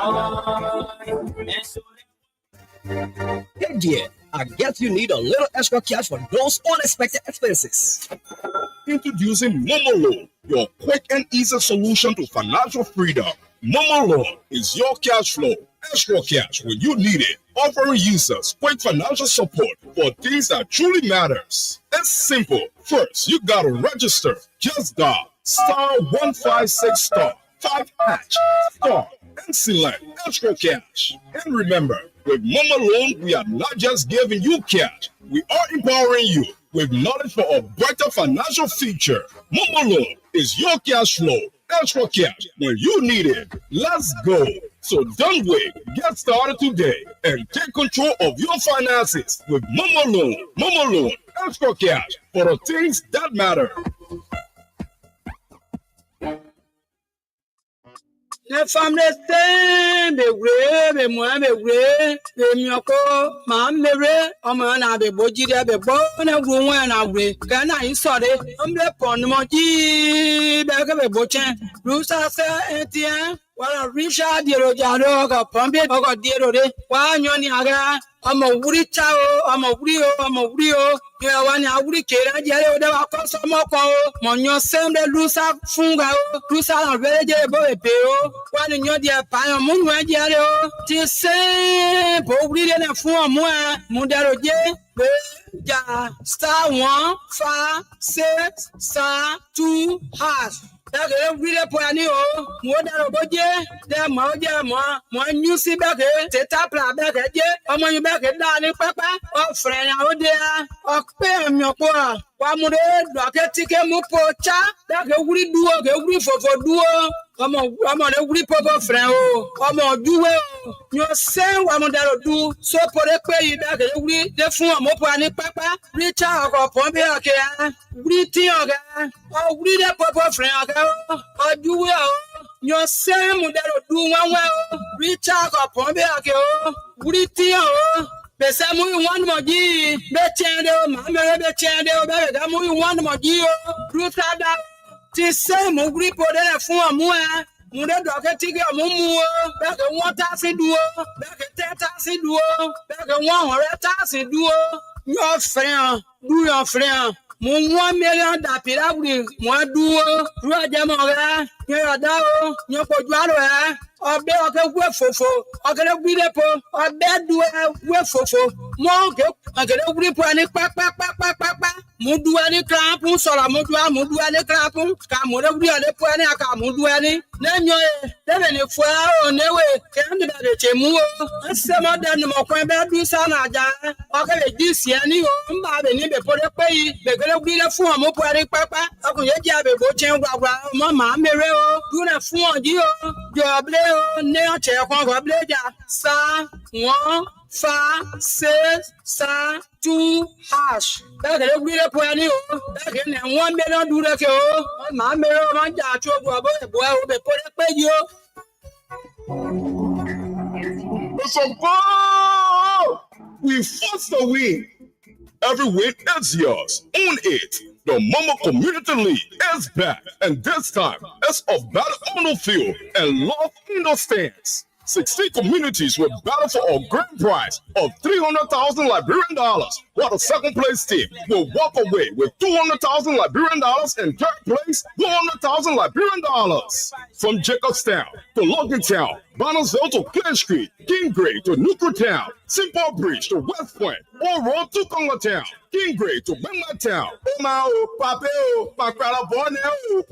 Hey dear, I guess you need a little extra cash for those unexpected expenses. Introducing Mama Loan, your quick and easy solution to financial freedom. Mama Loan is your cash flow, extra cash when you need it, offering users quick financial support for things that truly matters. It's simple. First, you gotta register. Just dial *156*5# and select extra cash. And remember, with Mama Loan, we are not just giving you cash, we are empowering you with knowledge for a brighter financial future. Mama Loan is your cash flow, extra cash when you need it. Let's go. So don't wait. Get started today and take control of your finances with Mama Loan. Mama Loan, extra cash for the things that matter. The family stand be brave, be more be brave, be myoko, man be brave, na be boji be born a woman na we. Can I sorry? The pon moji, be bochen. Rusa say Etienne. Well, Richard Dirojado, a pumpy, or got dear, one yoni aga. I'm a woody chow, I'm a rio, you are one a woody kid, yellow, there are some more Monyo send the Lusa Funga, Lusa, very boy, peo, one in your dear pine, moon, yellow, tis say, Bobby and a form, Mundaro J. Star 1 5 6 star 2 hash. That really pony more than a budget. There more new see back here. Teta back at you. I'm on your back at darling papa. Oh, friend out there. Oh, pay on your poor. One more rocket ticket mupo cha. That we do a we for duo. I'm on a we papa friend. I'm on duo. Your same one that do so for the pay back at we the form of one papa. Reach out of Pompey. We think oh, we the papa friend. Oh, do well. Your same that do one well. Reach out of Pompey. We think Besamu one more G, Betchando, Mamma Betchando, Begamu one more G, Rutada, tis same grip or then a form more, Muda Tiga Mumu, back a 1,000 duo, back a 10,000 duo, back a 100,000 duo, your friend, do your friend. 1 million that Pirabri, one duo, Rajamoga, you're a dao, you're for or be a work for, or can I be the poor, or bed do a work for, more, I can only put any Mudu any cramp, Sola Mudu any cramp, Camuda, the Pony, Camudu any, then you're 4 on the way, can't be the Chemu, and some of them more quite do Sanaja, or this year, you put a pay, they're going to be the form of Papa, I could have a boaching, Mamma, Mero, do not form you, your blade. Nature star 1 5 6 star 2 hash. That can be the penny. That can 1 million do the my mirror, my judge, boy, be put it by you. We force the win. Every win is yours. Own it. The Mama Community League is back, and this time it's of battle on the field and love in the stands. 16 communities will battle for a grand prize of 300,000 Liberian dollars, while the second place team will walk away with 200,000 Liberian dollars and third place 100,000 Liberian dollars. From Jacobstown to Logantown, Bannersville to Clear Street, Kingrave to Newtown, Simple Bridge to West Point, Old Road to Congotown, Kingrave to Bangatown. Oh my Pape, Pakrala Borne,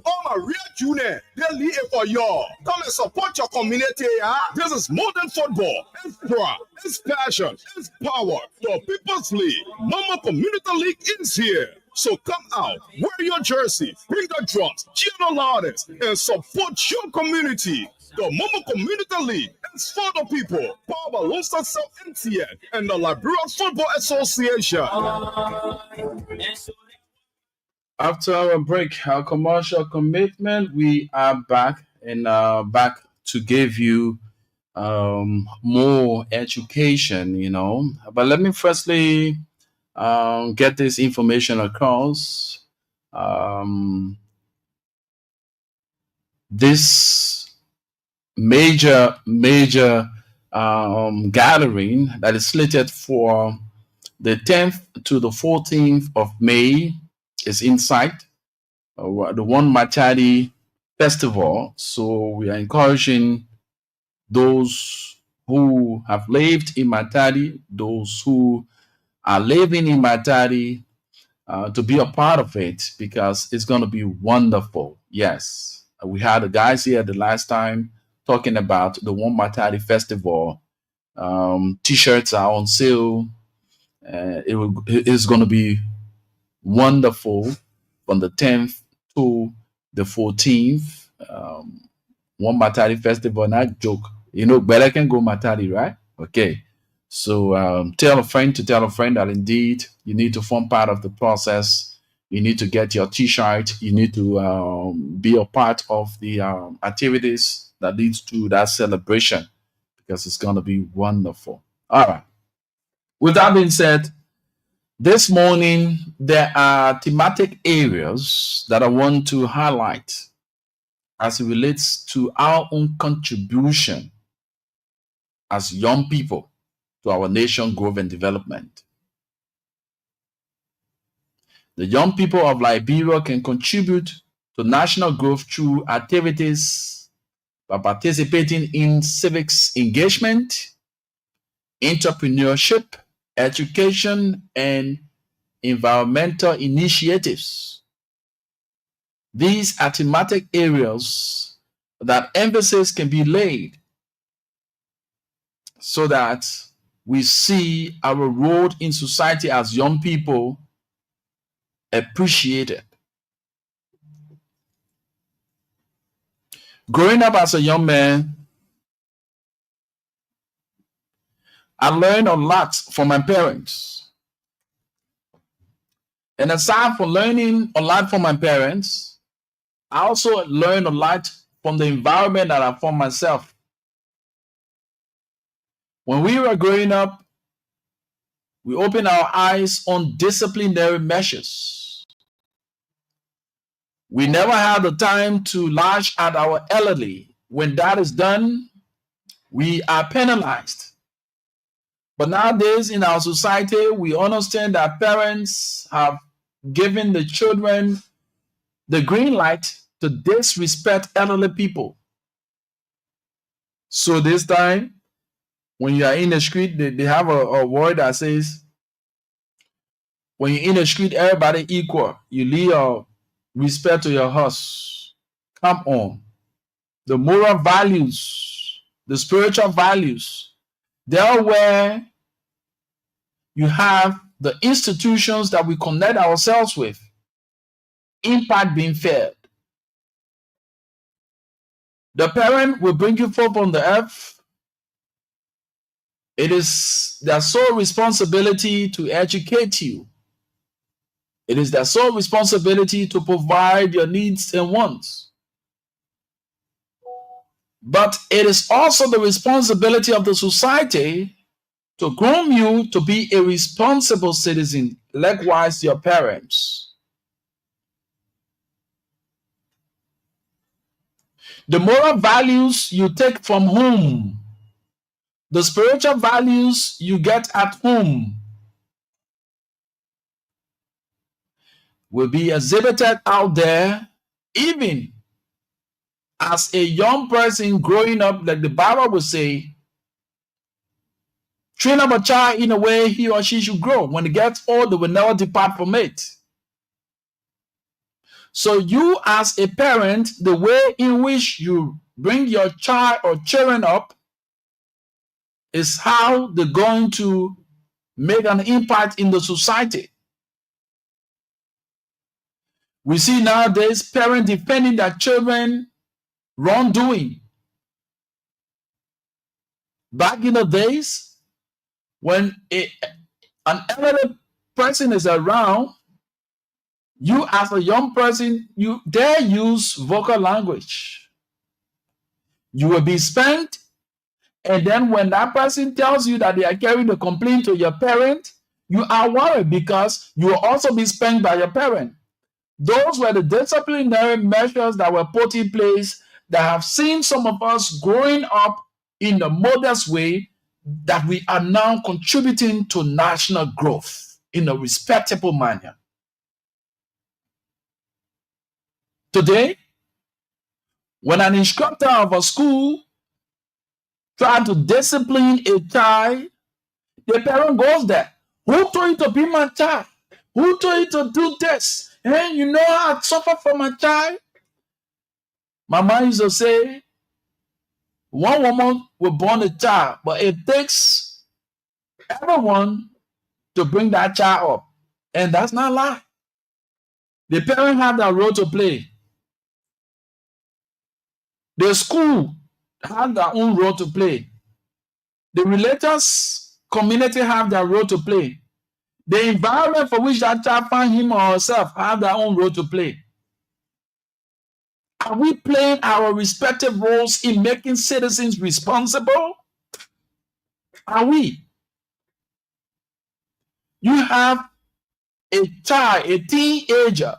oh my real junior, they lead it for y'all. Come and support your community. This is modern football. It's pride, it's passion, it's power. The People's League, Mama Community League is here. So come out, wear your jersey, bring the drums, cheer the loudest, and support your community. The Mama Community League is for the people. Powered by Lone Star South MTN and the Liberian Football Association. After our break, our commercial commitment, we are back and back to give you more education, But let me firstly get this information across. This major gathering that is slated for the 10th to the 14th of May is in sight, the One Matadi Festival. So we are encouraging those who have lived in Matadi, those who are living in Matadi, to be a part of it, because it's going to be wonderful. Yes, we had the guys here the last time talking about the One Matadi Festival. T-shirts are on sale. It is going to be wonderful from the 10th to the 14th. One Matadi Festival, not joke. Better can go Matadi, right? Okay. So tell a friend to tell a friend that indeed you need to form part of the process. You need to get your T-shirt. You need to be a part of the activities that leads to that celebration, because it's going to be wonderful. All right. With that being said, this morning there are thematic areas that I want to highlight as it relates to our own contribution as young people to our nation growth and development. The young people of Liberia can contribute to national growth through activities by participating in civics engagement, entrepreneurship, education, and environmental initiatives. These are thematic areas that emphasis can be laid so that we see our role in society as young people appreciated. Growing up as a young man, I learned a lot from my parents. And aside from learning a lot from my parents, I also learned a lot from the environment that I found myself. When we were growing up, we opened our eyes on disciplinary measures. We never had the time to lash at our elderly. When that is done, we are penalized. But nowadays in our society, we understand that parents have given the children the green light to disrespect elderly people. So this time, when you are in the street, they have a word that says, when you're in the street, everybody equal. You leave respect to your house. Come on. The moral values, the spiritual values, they're where you have the institutions that we connect ourselves with, impact being felt. The parent will bring you forth on the earth. It is their sole responsibility to educate you. It is their sole responsibility to provide your needs and wants. But it is also the responsibility of the society to groom you to be a responsible citizen, likewise your parents. The moral values you take from whom The spiritual values you get at home will be exhibited out there, even as a young person growing up. Like the Bible will say, train up a child in a way he or she should grow. When it gets old, they will never depart from it. So you as a parent, the way in which you bring your child or children up is how they're going to make an impact in the society. We see nowadays parents defending their children wrongdoing. Back in the days, when an elderly person is around, you as a young person, you dare use vocal language. You will be spanked, and then when that person tells you that they are carrying the complaint to your parent, you are worried because you will also be spanked by your parent. Those were the disciplinary measures that were put in place that have seen some of us growing up in a modest way, that we are now contributing to national growth in a respectable manner. Today, when an instructor of a school tries to discipline a child, the parent goes there. Who told you to be my child? Who told you to do this? And you know how I suffer for my child? My mom used to say, one woman will born a child, but it takes everyone to bring that child up. And that's not a lie. The parent have that role to play. The school have their own role to play. The religious community have their role to play. The environment for which that child finds him or herself have their own role to play. Are we playing our respective roles in making citizens responsible? Are we? You have a child, a teenager,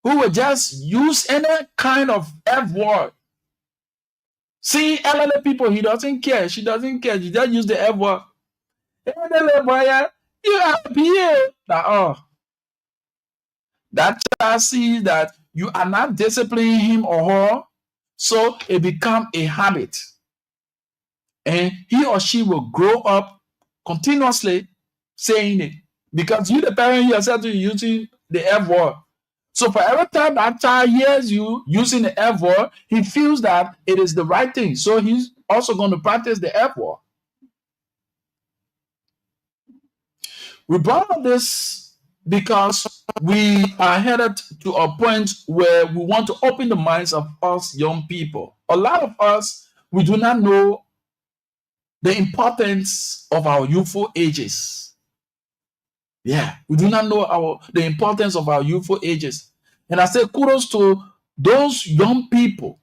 who will just use any kind of F word. See, elderly people, he doesn't care. She doesn't care. She just use the F word. Elderly boy, you are here. That child sees that you are not disciplining him or her, so it becomes a habit. And he or she will grow up continuously saying it. Because you, the parent, yourself, is using the F word. So for every time that child hears you using the F word, he feels that it is the right thing. So he's also going to practice the F word. We brought up this because we are headed to a point where we want to open the minds of us young people. A lot of us, we do not know the importance of our youthful ages. Yeah, we do not know the importance of our youthful ages. And I say kudos to those young people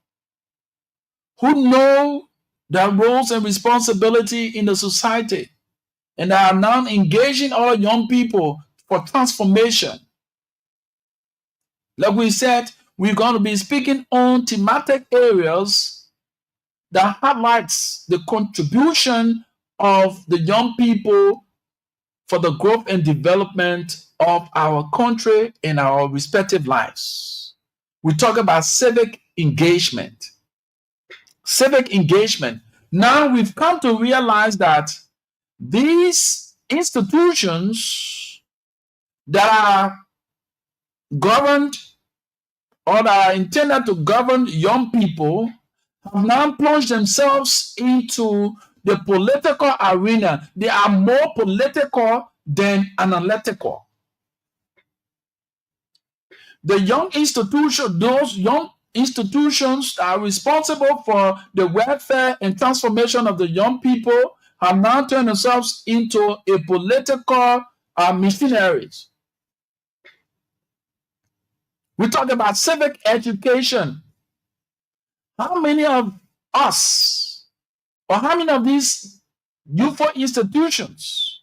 who know their roles and responsibility in the society and are now engaging other young people for transformation. Like we said, we're going to be speaking on thematic areas that highlights the contribution of the young people for the growth and development of our country and our respective lives. We talk about civic engagement. Civic engagement. Now we've come to realize that these institutions that are governed or that are intended to govern young people have now plunged themselves into the political arena. They are more political than analytical. The young institution, those young institutions that are responsible for the welfare and transformation of the young people have now turned themselves into a political missionaries. We talk about civic education. How many of us, or how many of these youthful institutions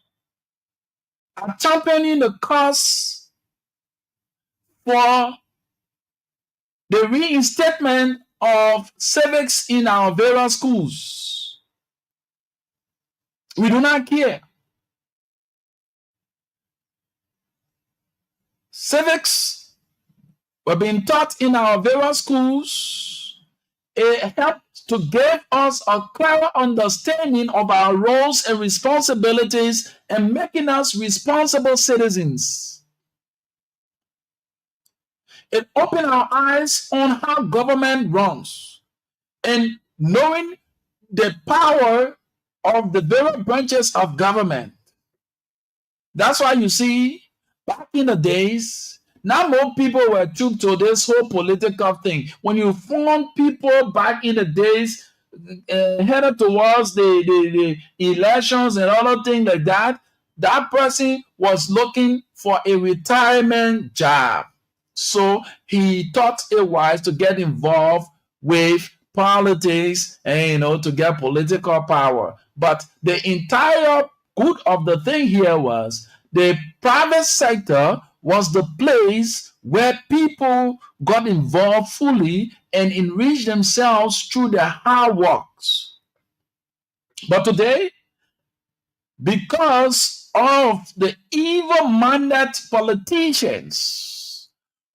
are championing the cause for the reinstatement of civics in our various schools? We do not care. Civics were being taught in our various schools. It helped to give us a clearer understanding of our roles and responsibilities and making us responsible citizens. It opened our eyes on how government runs and knowing the power of the various branches of government. That's why you see, back in the days, not more people were took to this whole political thing. When you found people back in the days headed towards the elections and other things like that, that person was looking for a retirement job. So he thought it wise to get involved with politics and, to get political power. But the entire good of the thing here was the private sector was the place where people got involved fully and enriched themselves through their hard works. But today, because of the evil-minded politicians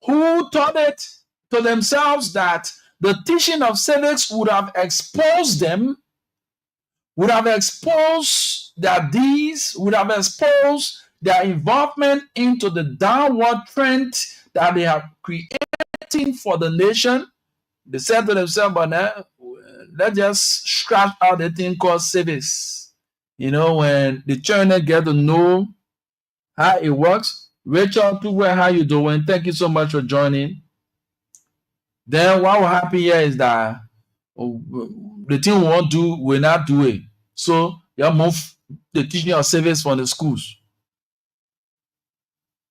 who thought it to themselves that the teaching of civics would have exposed them, would have exposed their deeds, would have exposed their involvement into the downward trend that they are creating for the nation, they said to themselves, but now, let's just scratch out the thing called civics. When the children get to know how it works. Rachel, how you doing? Thank you so much for joining. Then what will happen here is that the thing we won't do, we're not doing. So you move the teaching of civics from the schools.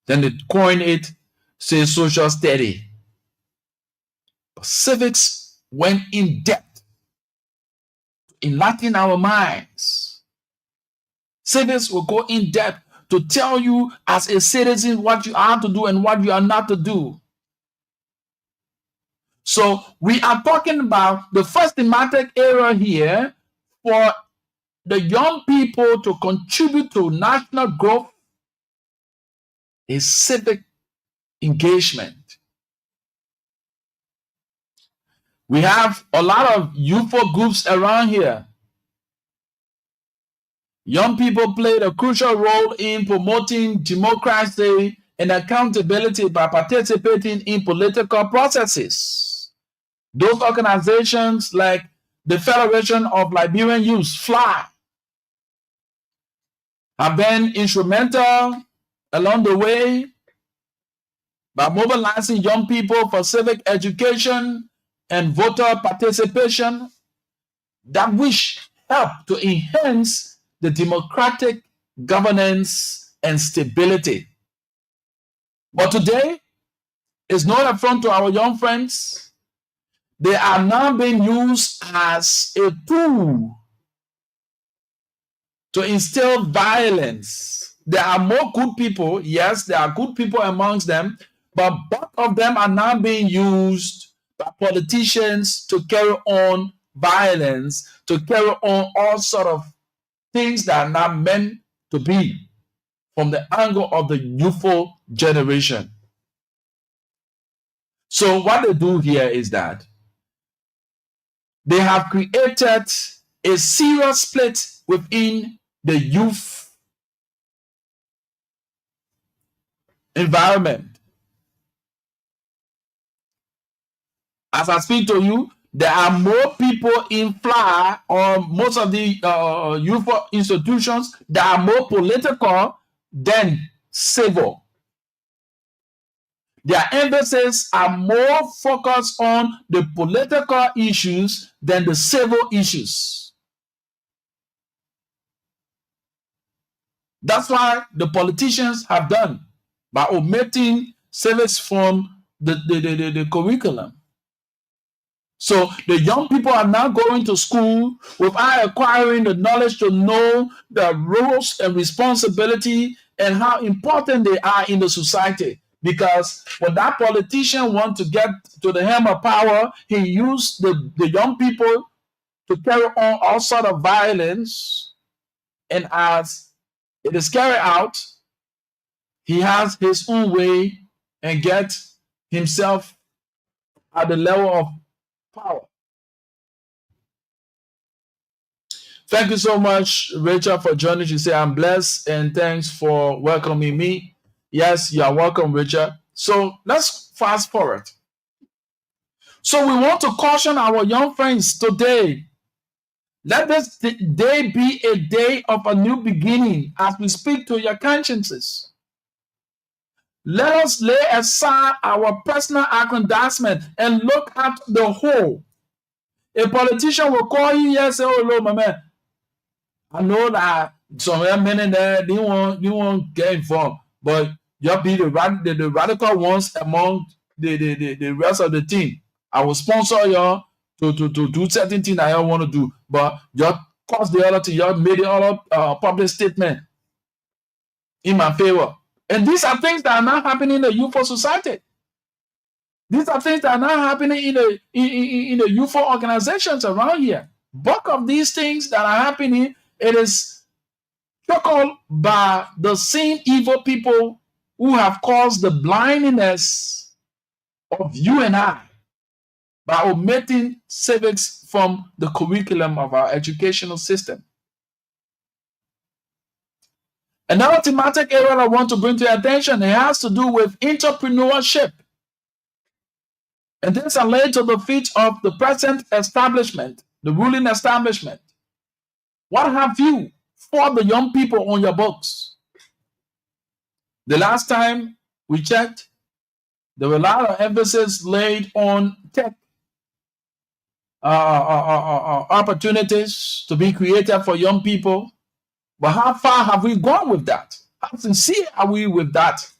Then they coin it, say social study. But civics went in depth, enlightening our minds. Civics will go in depth to tell you as a citizen what you are to do and what you are not to do. So we are talking about the first thematic area here for the young people to contribute to national growth is civic engagement. We have a lot of youthful groups around here. Young people played a crucial role in promoting democracy and accountability by participating in political processes. Those organizations like the Federation of Liberian Youth, FLY, have been instrumental along the way by mobilizing young people for civic education and voter participation, that which help to enhance the democratic governance and stability. But today is not affront to our young friends. They are now being used as a tool to instill violence. There are more good people. Yes, there are good people amongst them, but both of them are now being used by politicians to carry on violence, to carry on all sort of things that are not meant to be from the angle of the youthful generation. So what they do here is that they have created a serious split within the youth environment. As I speak to you, there are more people in FLY or most of the youth institutions that are more political than civil. Their emphasis are more focused on the political issues than the civil issues. That's why the politicians have done by omitting civics from the curriculum. So the young people are now going to school without acquiring the knowledge to know the roles and responsibility and how important they are in the society. Because when that politician wants to get to the helm of power, he used the young people to carry on all sort of violence And as it is carried out, he has his own way and get himself at the level of power. Thank you so much, Rachel, for joining. She said, I'm blessed and thanks for welcoming me. Yes, you are welcome, Rachel. So let's fast forward. So we want to caution our young friends today. Let this day be a day of a new beginning as we speak to your consciences. Let us lay aside our personal aggrandizement and look at the whole. A politician will call you and say, oh, Lord, my man, I know that some men there, they won't get involved, but you'll be the radical ones among the rest of the team. I will sponsor you to do certain things I don't want to do, but you cause the other thing, you made the other public statement in my favor. And these are things that are not happening in the youthful society. These are things that are not happening in the youthful organizations around here. Bulk of these things that are happening, it is trickled by the same evil people who have caused the blindness of you and I by omitting civics from the curriculum of our educational system. Another thematic area I want to bring to your attention, it has to do with entrepreneurship. And this are laid to the feet of the present establishment, the ruling establishment. What have you for the young people on your books? The last time we checked, there were a lot of emphasis laid on tech opportunities to be created for young people. But how far have we gone with that? How sincere are we with that?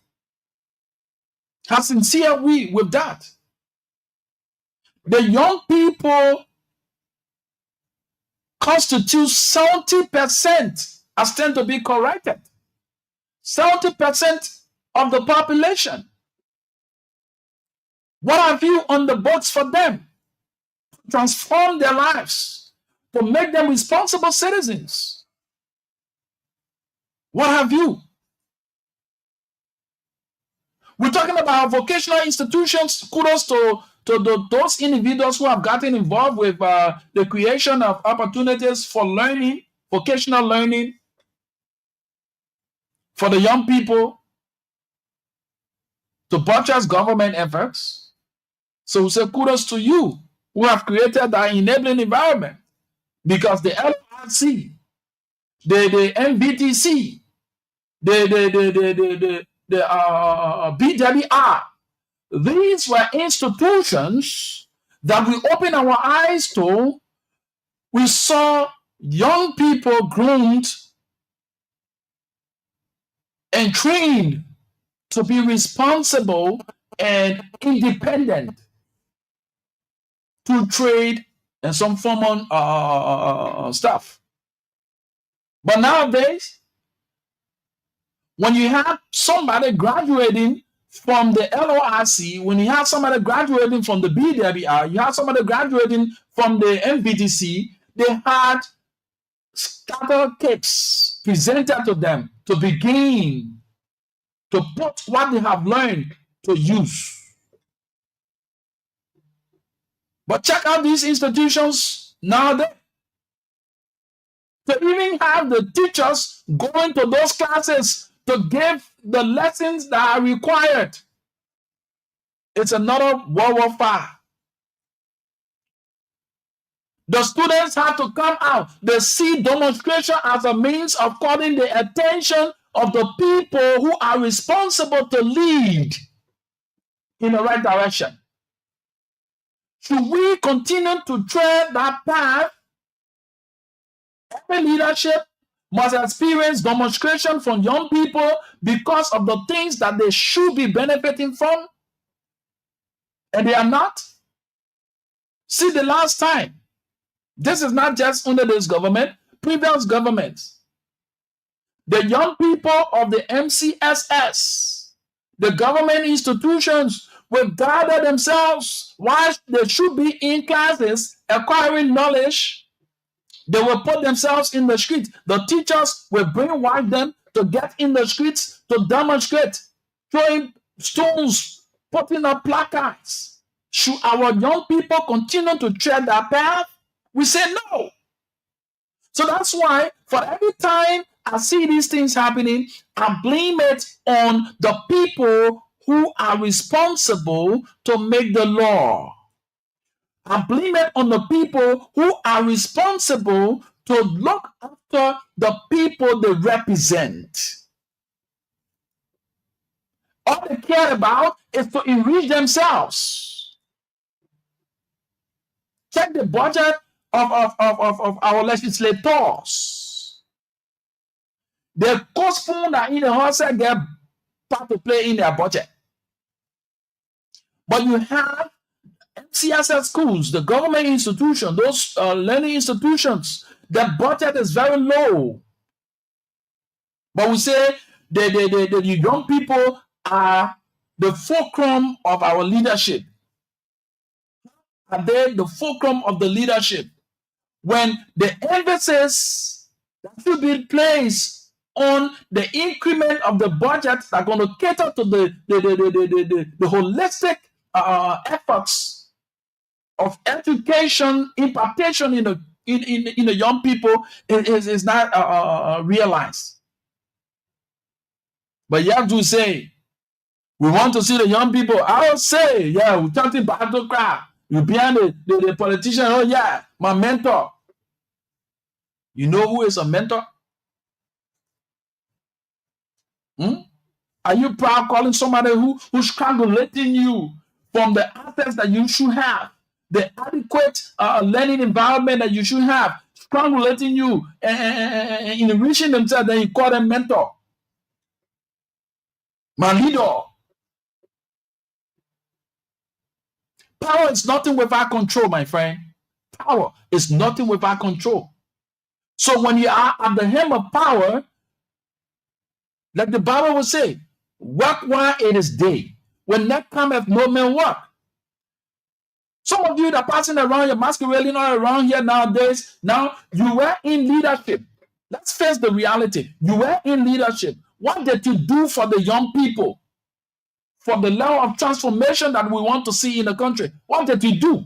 How sincere are we with that? The young people constitute 70%, as tend to be corrected. 70% of the population. What have you on the books for them? To transform their lives, to make them responsible citizens. What have you? We're talking about vocational institutions. Kudos to those individuals who have gotten involved with the creation of opportunities for learning, vocational learning for the young people to buttress government efforts. So we say kudos to you who have created that enabling environment, because the LRC, the MVTC, the BWR, these were institutions that we opened our eyes to. We saw young people groomed and trained to be responsible and independent to trade and some form of stuff. But nowadays, when you have somebody graduating from the LORC, when you have somebody graduating from the BWR, you have somebody graduating from the MVTC, they had starter kits presented to them to begin to put what they have learned to use. But check out these institutions nowadays. To even have the teachers going to those classes to give the lessons that are required, it's another World War V. The students have to come out. They see demonstration as a means of calling the attention of the people who are responsible to lead in the right direction. Should we continue to tread that path? Every leadership must experience demonstration from young people because of the things that they should be benefiting from, and they are not. See, the last time, this is not just under this government, previous governments, the young people of the MCSS, the government institutions, will gather themselves while they should be in classes acquiring knowledge They will put themselves in the streets. The teachers will brainwash them to get in the streets to demonstrate, throwing stones, putting up placards. Should our young people continue to tread that path? We say no. So that's why for every time I see these things happening, I blame it on the people who are responsible to make the law. I blame it on the people who are responsible to look after the people they represent. All they care about is to enrich themselves. Check the budget of our legislators. The spoon that in the house get part to play in their budget. But you have MCSS schools, the government institution, those learning institutions, the budget is very low. But we say the young people are the fulcrum of our leadership. Are they the fulcrum of the leadership? When the emphasis that should be placed on the increment of the budget that are going to cater to the holistic efforts of education, impartation in the young people is not realized. But you have to say, we want to see the young people. I will say, yeah, we're talking battle crap. You behind the politician, oh yeah, my mentor. You know who is a mentor? Are you proud calling somebody who's congratulating you from the assets that you should have, the adequate learning environment that you should have, congratulating you and enriching themselves, then you call them mentor? My leader. Power is nothing without control, my friend. Power is nothing without control. So when you are at the helm of power, like the Bible will say, work while it is day. When night cometh, no man work. Some of you that are passing around, you're masquerading all around here nowadays. Now, you were in leadership. Let's face the reality. You were in leadership. What did you do for the young people? For the level of transformation that we want to see in the country? What did you do?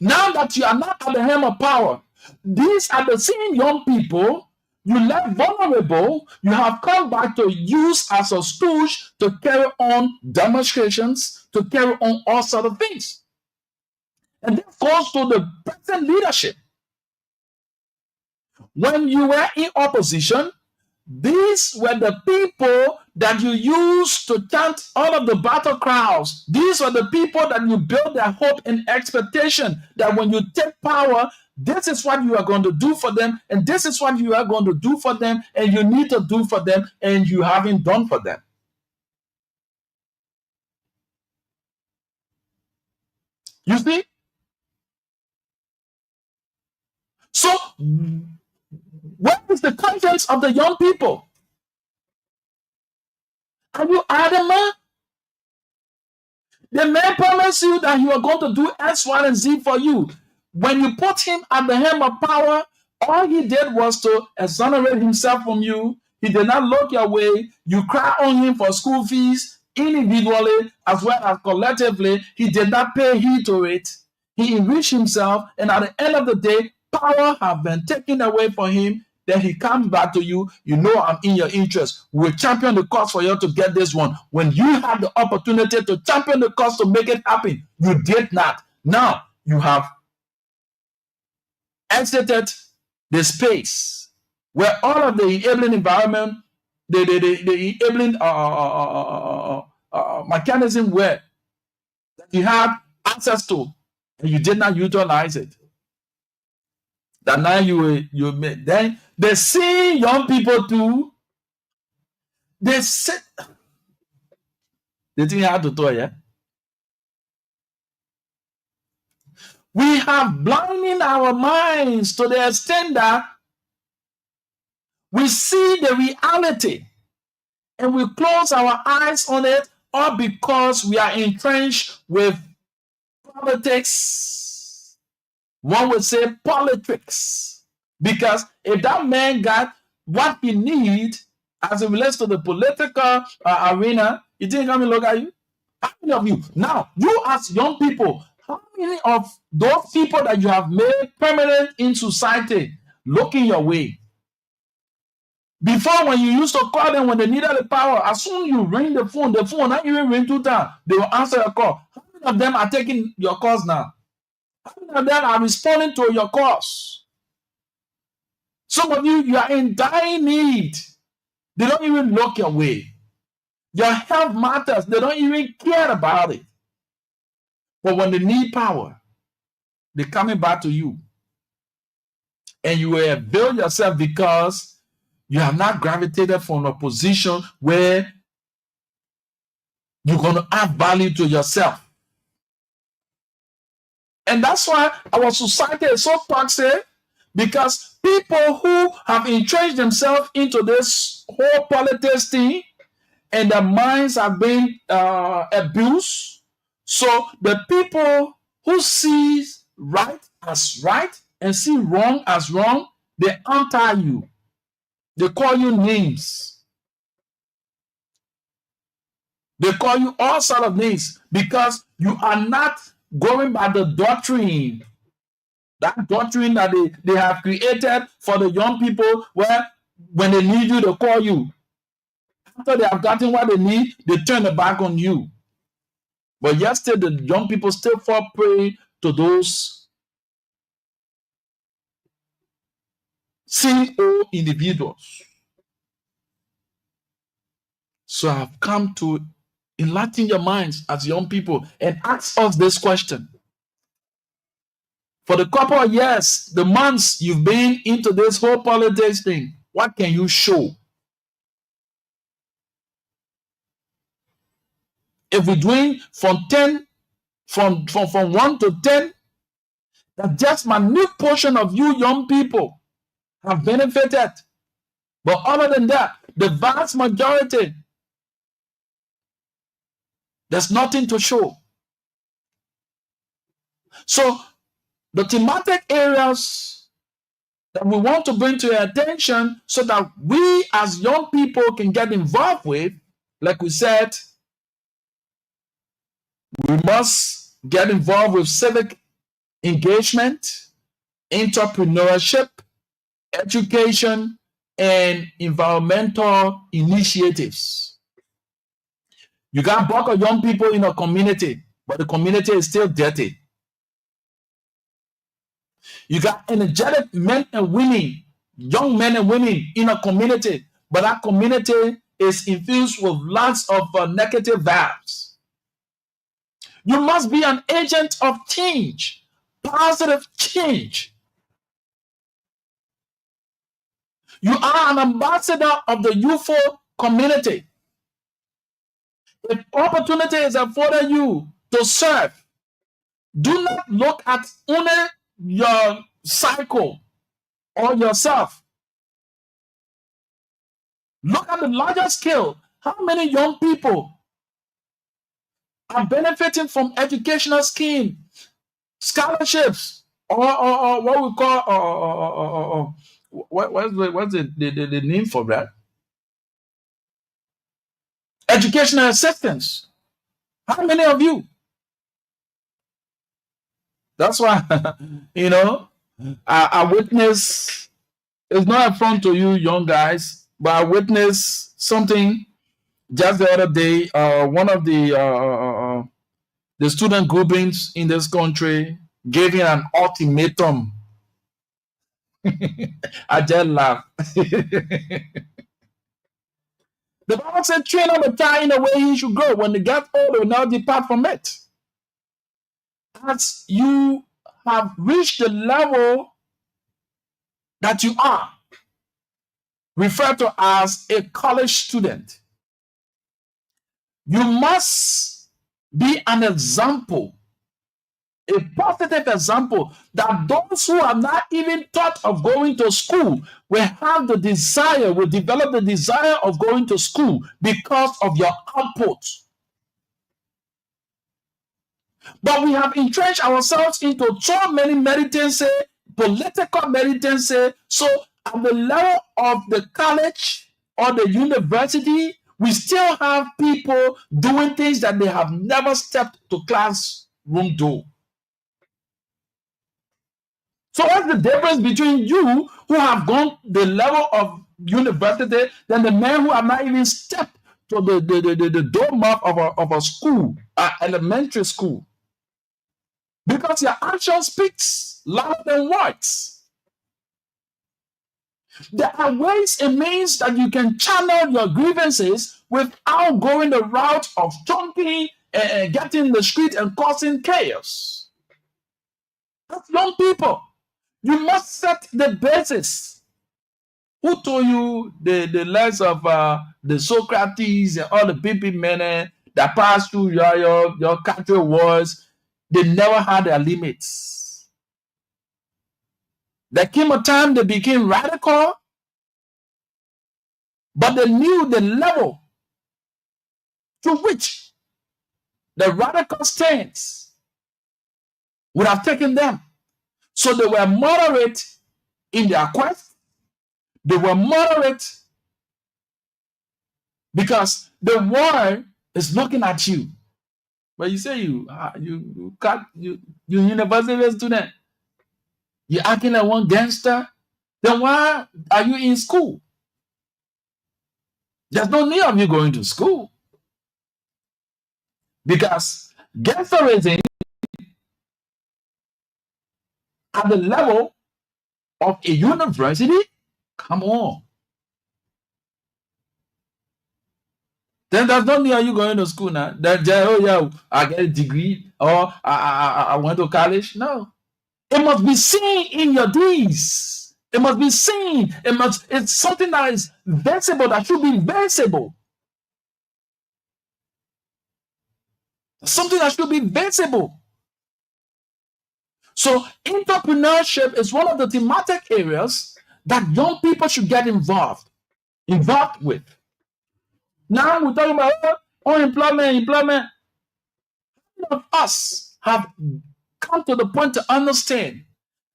Now that you are not at the helm of power, these are the same young people you left vulnerable, you have come back to use as a stooge to carry on demonstrations, to carry on all sorts of things. And this goes to the present leadership. When you were in opposition, these were the people that you used to chant all of the battle cries. These were the people that you built their hope and expectation that when you take power, this is what you are going to do for them, and this is what you are going to do for them, and you need to do for them, and you haven't done for them. You see? So, where is the conscience of the young people? Are you adamant? The man promised you that he was going to do X, Y, and Z for you. When you put him at the helm of power, all he did was to exonerate himself from you. He did not look your way. You cry on him for school fees individually as well as collectively. He did not pay heed to it. He enriched himself, and at the end of the day, power have been taken away from him. Then he comes back to you. You know I'm in your interest. We'll champion the cause for you to get this one. When you had the opportunity to champion the cause to make it happen, you did not. Now you have exited the space where all of the enabling environment, the enabling mechanism where that you had access to, and you did not utilize it. That now you made. Then they see young people too. They sit. They think how to do it, yeah? We have blinding our minds to the extent that we see the reality and we close our eyes on it, all because we are entrenched with politics, one would say politics. Because if that man got what he need as it relates to the political arena, you think I mean look at you? How many of you? Now, you as young people, how many of those people that you have made permanent in society looking your way? Before, when you used to call them when they needed the power, as soon as you ring the phone not even ring 2 times, they will answer your call. How many of them are taking your calls now? How many of them are responding to your calls? Some of you are in dire need. They don't even look your way. Your health matters. They don't even care about it. But when they need power, they're coming back to you. And you will build yourself because you have not gravitated from a position where you're going to add value to yourself. And that's why our society is so toxic, because people who have entrenched themselves into this whole politics thing and their minds have been abused. So the people who see right as right and see wrong as wrong, they anti you. They call you names. They call you all sorts of names because you are not going by the doctrine. That doctrine that they have created for the young people, where when they need you, they call you. After they have gotten what they need, they turn the back on you. But yet still, the young people still fall prey to those same old individuals. So I've come to enlighten your minds as young people and ask us this question. For the couple of years, the months you've been into this whole politics thing, what can you show? If we're doing from 10, from 1 to 10, that just minute portion of you young people have benefited. But other than that, the vast majority, there's nothing to show. So the thematic areas that we want to bring to your attention so that we as young people can get involved with, like we said, we must get involved with civic engagement, entrepreneurship, education, and environmental initiatives. You got a bunch of young people in a community, but the community is still dirty. You got energetic men and women, young men and women in a community, but that community is infused with lots of negative vibes. You must be an agent of change, positive change. You are an ambassador of the youthful community. If opportunity is afforded you to serve, do not look at only your cycle or yourself. Look at the larger scale. How many young people are benefiting from educational scheme, scholarships, or what we call what's the name for that? Educational assistance. How many of you? That's why, I witness, it's not a front to you young guys, but I witnessed something just the other day. One of the student groupings in this country gave him an ultimatum. I just laughed. The Bible said, train up a child in the way he should go. When they get old, they will not depart from it. As you have reached the level that you are, referred to as a college student, you must be an example, a positive example, that those who have not even thought of going to school will have the desire, will develop the desire of going to school because of your output. But we have entrenched ourselves into so many militancy, political militancy. So at the level of the college or the university, we still have people doing things that they have never stepped to classroom door. So what's the difference between you who have gone the level of university than the men who have not even stepped to the doormat of a school, elementary school? Because your action speaks louder than words. There are ways and means that you can channel your grievances without going the route of jumping and getting in the street and causing chaos. That's young people. You must set the basis. Who told you the less of the Socrates and all the people men that passed through your country wars? They never had their limits. There came a time they became radical, but they knew the level to which the radical stance would have taken them. So they were moderate in their quest. They were moderate because the world is looking at you. But you say you university student, you're acting like one gangster. Then why are you in school? There's no need of you going to school. Because gangsterism at the level of a university, come on. Then there's no need of you going to school now. Oh yeah, I get a degree or I went to college. No. It must be seen in your deeds. It must be seen. It's something that is visible, that should be visible. Something that should be visible. So entrepreneurship is one of the thematic areas that young people should get involved with. Now we're talking about employment. Many of us have come to the point to understand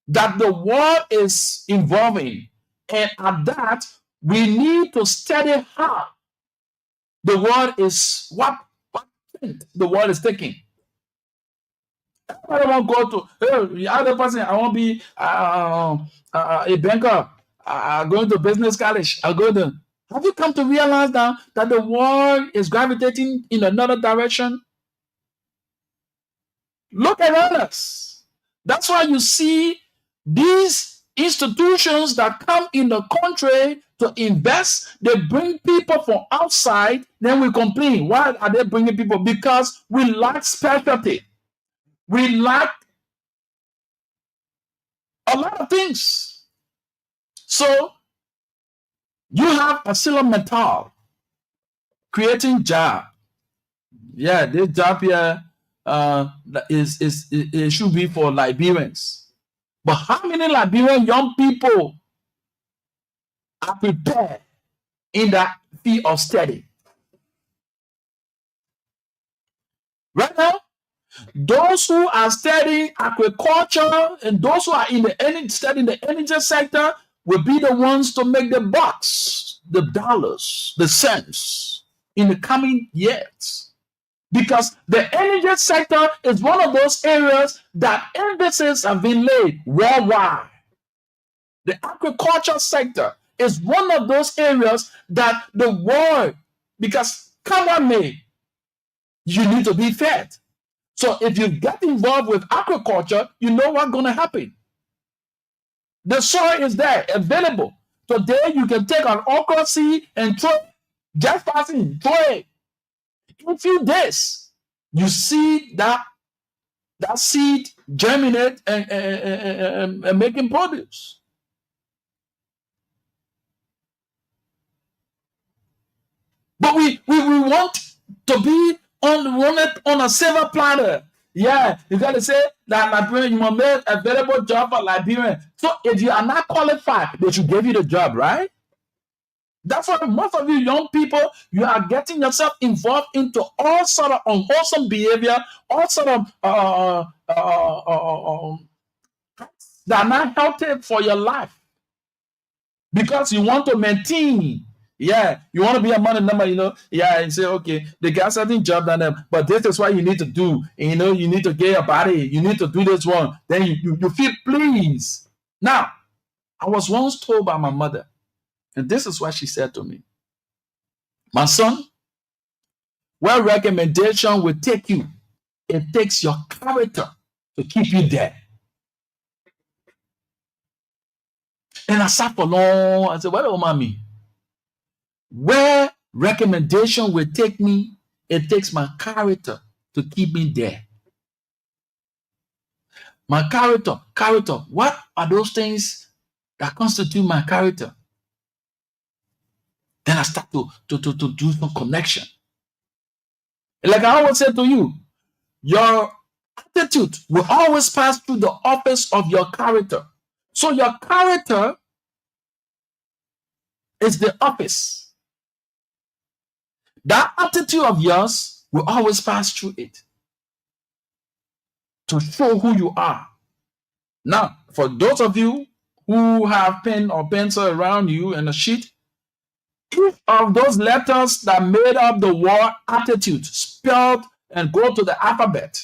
that the world is evolving, and at that we need to study how the world is what the world is taking. I don't want to go to the other person. I want to be a banker. I go to business college. I go to. Have you come to realize now that the world is gravitating in another direction? Look around us. That's why you see these institutions that come in the country to invest. They bring people from outside. Then we complain. Why are they bringing people? Because we lack specialty. We lack a lot of things. So you have ArcelorMittal creating job. Yeah, this job here it should be for Liberians. But how many Liberian young people are prepared in that field of study? Right now, those who are studying agriculture and those who are studying the energy sector will be the ones to make the bucks, the dollars, the cents in the coming years. Because the energy sector is one of those areas that emphasis have been laid worldwide. The agriculture sector is one of those areas that the world, because come on me, you need to be fed. So if you get involved with agriculture, you know what's going to happen. The soil is there, available. Today you can take an okra seed and throw it, just passing, throw it. In a few days, you see that seed germinate and making produce. But we want to be on a silver platter. Yeah, you got to say that Liberian, you must make available job for Liberian. So if you are not qualified, they should give you the job, right? That's why most of you young people, you are getting yourself involved into all sort of unwholesome behavior, all sort of that are not healthy for your life because you want to maintain. Yeah, you want to be a money number, Yeah, and say, okay, they got certain job than them, but this is what you need to do. And, you need to get your body. You need to do this one. Then you feel pleased. Now, I was once told by my mother, and this is what she said to me. My son, where recommendation will take you, it takes your character to keep you there. And I sat for long. I said, what do mommy? Where recommendation will take me, it takes my character to keep me there. My character. What are those things that constitute my character? Then I start to do some connection. Like I always say to you, your attitude will always pass through the office of your character. So your character is the office. That attitude of yours will always pass through it to show who you are. Now, for those of you who have pen or pencil around you and a sheet, each of those letters that made up the word attitude, spelled and go to the alphabet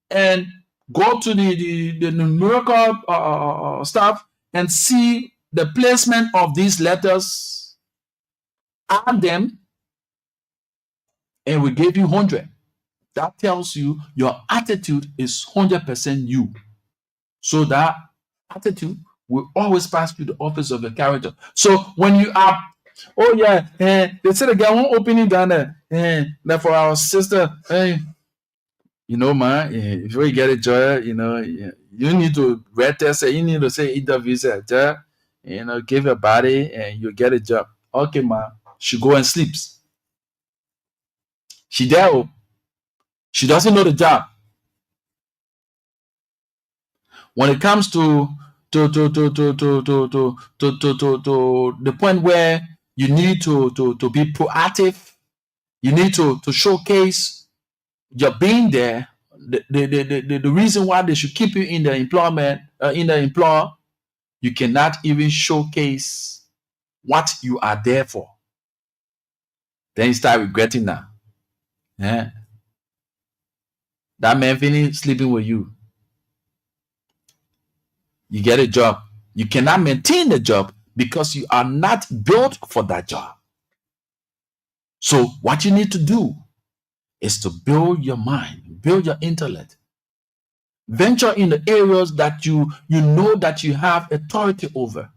and go to the numerical stuff and see the placement of these letters, add them, and we gave you 100. That tells you your attitude is 100% you. So that attitude will always pass through the office of the character. So when you are, they said the guy won't open it down there. For our sister, man, before you get a job, you need to read test, you need to say interview, give your body and you get a job. Okay, ma, she go and sleeps. She there, she doesn't know the job. When it comes to the point where you need to be proactive, you need to showcase your being there. The reason why they should keep you in the employment, in the employer, you cannot even showcase what you are there for. Then you start regretting now. Yeah. That man finished sleeping with you. You get a job. You cannot maintain the job because you are not built for that job. So what you need to do is to build your mind, build your intellect. Venture in the areas that you know that you have authority over.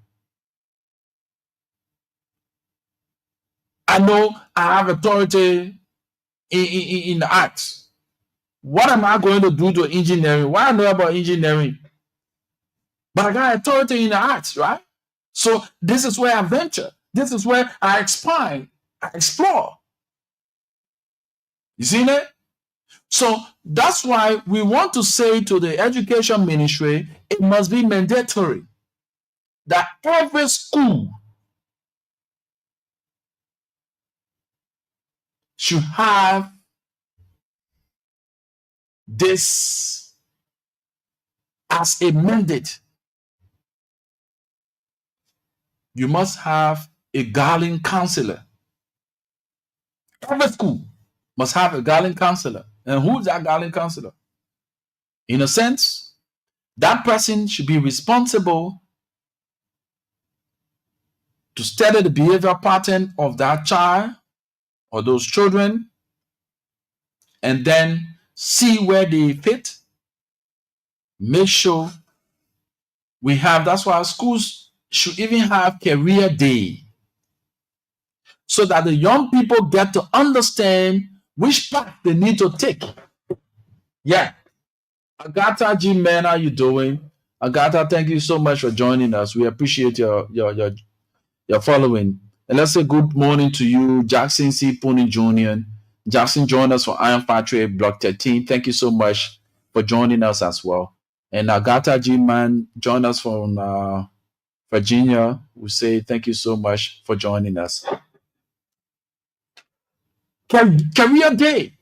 I know I have authority in the arts. What am I going to do to engineering? What I know about engineering? But I got authority in the arts, right? So this is where I venture. This is where I expand, I explore. You see that? So that's why we want to say to the education ministry, it must be mandatory that every school should have this as a mandate. You must have a guiding counselor. Every school must have a guiding counselor. And who is that guiding counselor? In a sense, that person should be responsible to study the behavior pattern of that child or those children, and then see where they fit. Make sure we have, that's why schools should even have career day, so that the young people get to understand which path they need to take. Yeah. Agatha G. Man, how you doing? Agatha, thank you so much for joining us. We appreciate your following. And let's say good morning to you, Jackson C. Pony Jr. Jackson joined us for Iron Factory Block 13. Thank you so much for joining us as well. And Agatha G. Man joined us from Virginia, we say thank you so much for joining us. Career day.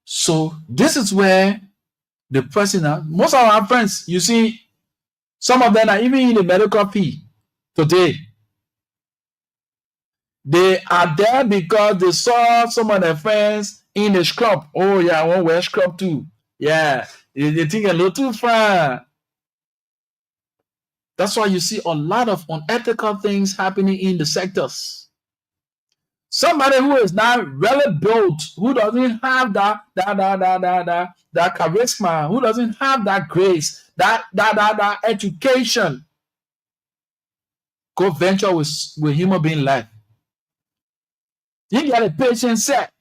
So this is where the person, most of our friends, you see, some of them are even in the medical field today. They are there because they saw some of their friends in the scrub. Oh yeah, I want to wear scrub too. Yeah, they think a little too far. That's why you see a lot of unethical things happening in the sectors. Somebody who is not really built, who doesn't have that charisma, who doesn't have that grace, that education, go venture with human being life. You get a patient set.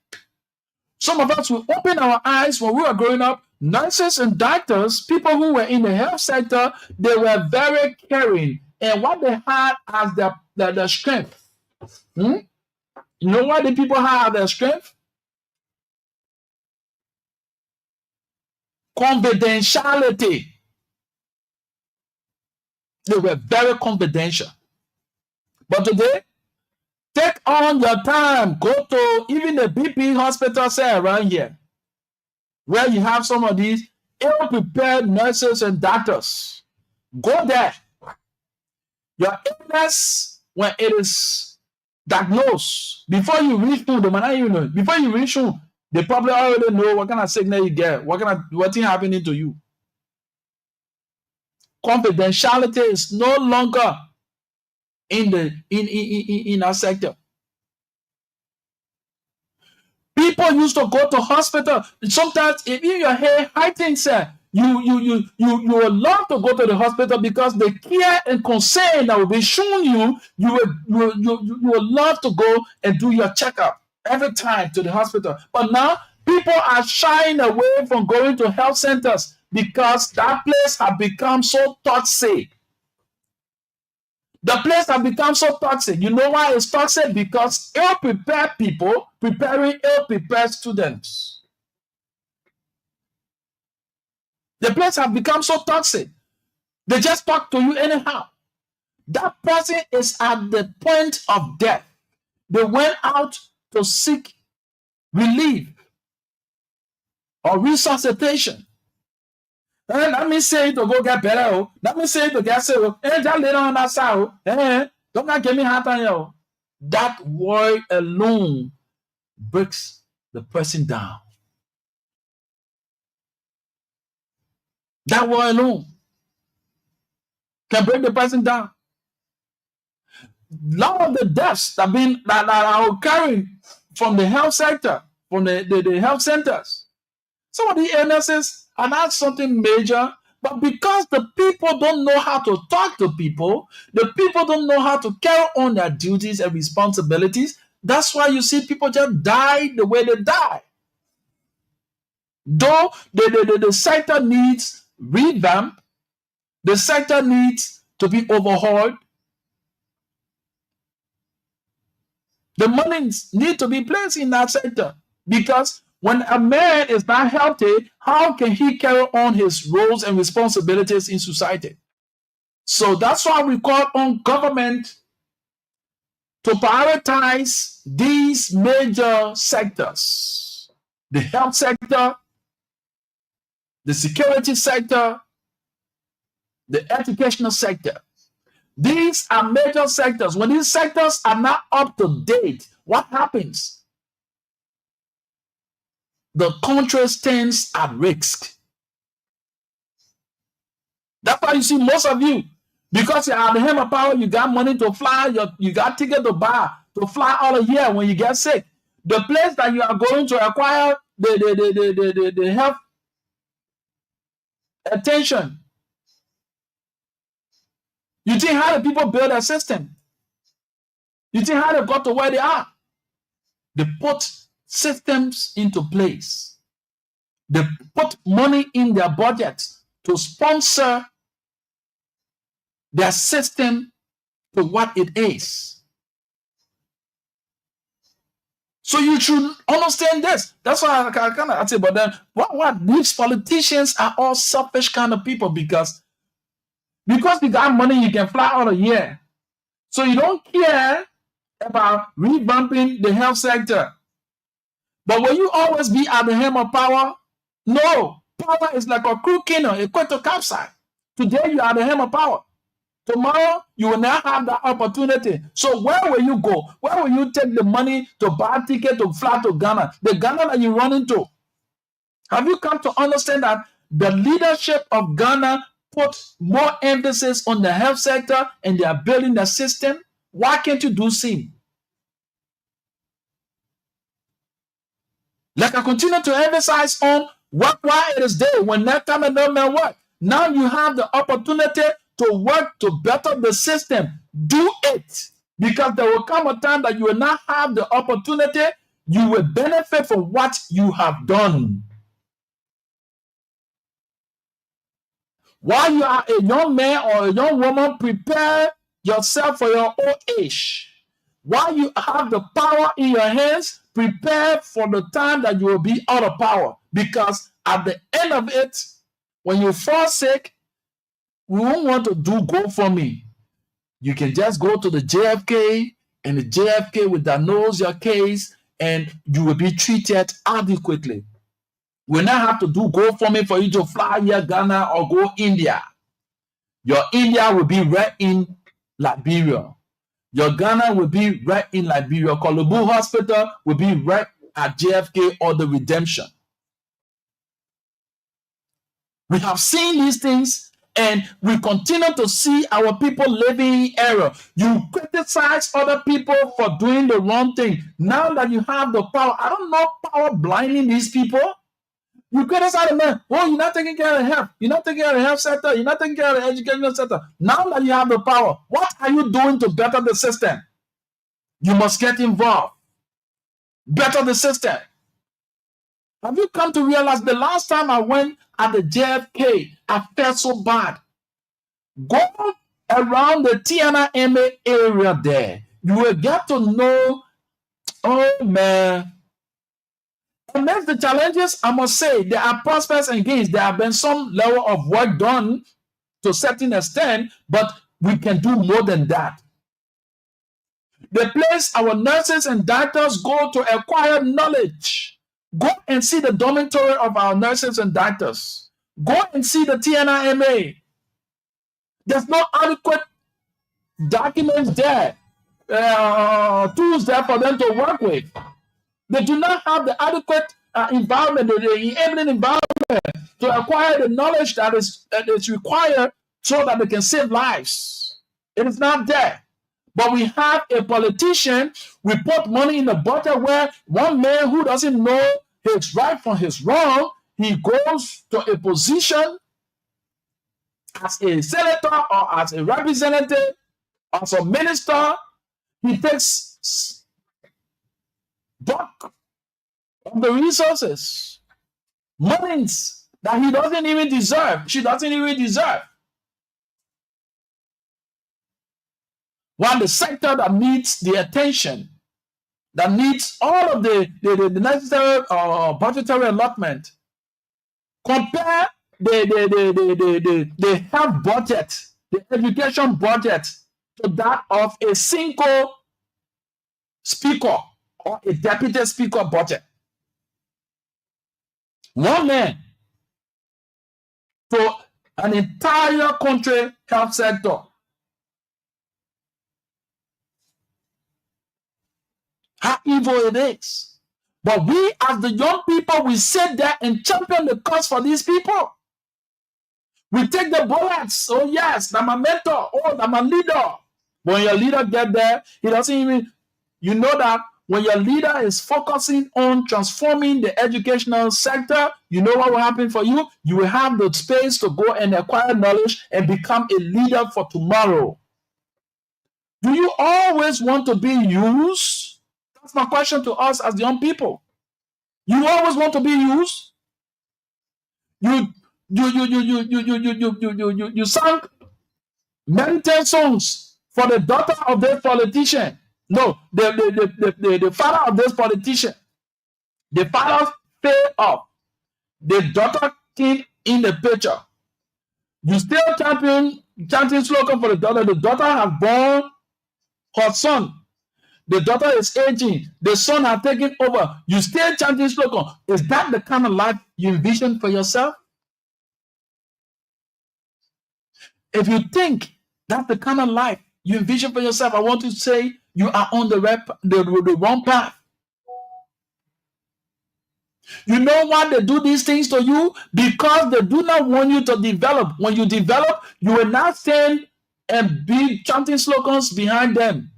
Some of us will open our eyes when we were growing up. Nurses and doctors, people who were in the health sector, they were very caring. And what they had as their strength. You know why the people have their strength? Confidentiality. They were very confidential. But today, take on your time. Go to even the BP hospital say around here, where you have some of these ill-prepared nurses and doctors. Go there. Your illness, when it is diagnosed, before you reach home, they might not even know. Before you reach home, they probably already know what kind of sickness you get, what thing happening to you. Confidentiality is no longer in our sector. People used to go to hospital. Sometimes if your hair heightens, you would love to go to the hospital because the care and concern that will be shown you would love to go and do your checkup every time to the hospital. But now people are shying away from going to health centers because that place has become so toxic. The place has become so toxic. You know why it's toxic? Because ill-prepared people preparing ill-prepared students. The place has become so toxic. They just talk to you anyhow. That person is at the point of death. They went out to seek relief or resuscitation. And let me say to go get better. Oh. Let me say to get saved. Just lay down on that side. Don't not give me hard on you. That word alone breaks the person down. That word alone can break the person down. A lot of the deaths that are occurring from the health sector, from the health centers, some of the illnesses are not something major, but because the people don't know how to talk to people, the people don't know how to carry on their duties and responsibilities, that's why you see people just die the way they die. Though the sector needs revamp, the sector needs to be overhauled, the money need to be placed in that sector, because when a man is not healthy, how can he carry on his roles and responsibilities in society? So that's why we call on government to prioritize these major sectors: the health sector, the security sector, the educational sector. These are major sectors. When these sectors are not up to date, what happens? The country stands at risk. That's why you see most of you, because you are the hem of power, you got money to fly, you got ticket to buy, to fly out of here when you get sick. The place that you are going to acquire the health attention. You think how the people build a system? You think how they got to where they are? They put systems into place. They put money in their budgets to sponsor their system to what it is. So you should understand this. That's why I kind of say, but then what these politicians are all selfish kind of people because you got money, you can fly out a year. So you don't care about revamping the health sector. But will you always be at the helm of power? No. Power is like a crude canoe, equipped to capsize. Today you are the helm of power. Tomorrow you will not have that opportunity. So where will you go? Where will you take the money to buy a ticket to fly to Ghana? The Ghana that you run into. Have you come to understand that the leadership of Ghana put more emphasis on the health sector and they are building the system? Why can't you do same? Like I continue to emphasize on work while it is day, when that time and no man work. Now you have the opportunity to work to better the system. Do it. Because there will come a time that you will not have the opportunity. You will benefit from what you have done. While you are a young man or a young woman, prepare yourself for your old age. While you have the power in your hands, prepare for the time that you will be out of power. Because at the end of it, when you fall sick, we won't want to do GoFundMe. You can just go to the JFK, and the JFK will diagnose your case, and you will be treated adequately. We now have to do GoFundMe for you to fly here, Ghana, or go India. Your India will be right in Liberia. Your Ghana will be right in Liberia. Kolubu Hospital will be right at JFK or the Redemption. We have seen these things, and we continue to see our people living in error. You criticize other people for doing the wrong thing. Now that you have the power, I don't know power blinding these people. You criticize the man. Oh, you're not taking care of the health. You're not taking care of the health sector. You're not taking care of the educational sector. Now that you have the power, what are you doing to better the system? You must get involved. Better the system. Have you come to realize the last time I went at the JFK, I felt so bad. Go around the TNMA area there. You will get to know, oh man. Amidst the challenges, I must say, there are prospects and gains. There have been some level of work done to a certain extent, but we can do more than that. The place our nurses and doctors go to acquire knowledge. Go and see the dormitory of our nurses and doctors. Go and see the TNMA. There's no adequate documents there, tools there for them to work with. They do not have the adequate environment, the enabling environment to acquire the knowledge that is required so that they can save lives. It is not there. But we have a politician, we put money in the budget where one man who doesn't know his right from his wrong, he goes to a position as a senator or as a representative, as a minister, he takes bulk of the resources, monies that he doesn't even deserve, she doesn't even deserve. While the sector that needs the attention, that needs all of the necessary budgetary allotment, compare the health budget, the education budget, to that of a single speaker or a deputy speaker budget. One man for an entire country health sector. How evil it is. But we as the young people, we sit there and champion the cause for these people. We take the bullets. Oh yes, I'm a mentor. Oh, I'm a leader. When your leader get there, he doesn't even, you know that when your leader is focusing on transforming the educational sector, you know what will happen for you? You will have the space to go and acquire knowledge and become a leader for tomorrow. Do you always want to be used? That's my question to us as young people. You always want to be used? You sang many songs for the daughter of the politician. No, the father of this politician, the father failed up. The daughter came in the picture. You still chanting slogan for the daughter. The daughter has born her son. The daughter is aging. The son has taken over. You still chanting slogan. Is that the kind of life you envision for yourself? If you think that's the kind of life you envision for yourself, I want to say you are on the wrong path. You know why they do these things to you? Because they do not want you to develop. When you develop, you will not stand and be chanting slogans behind them.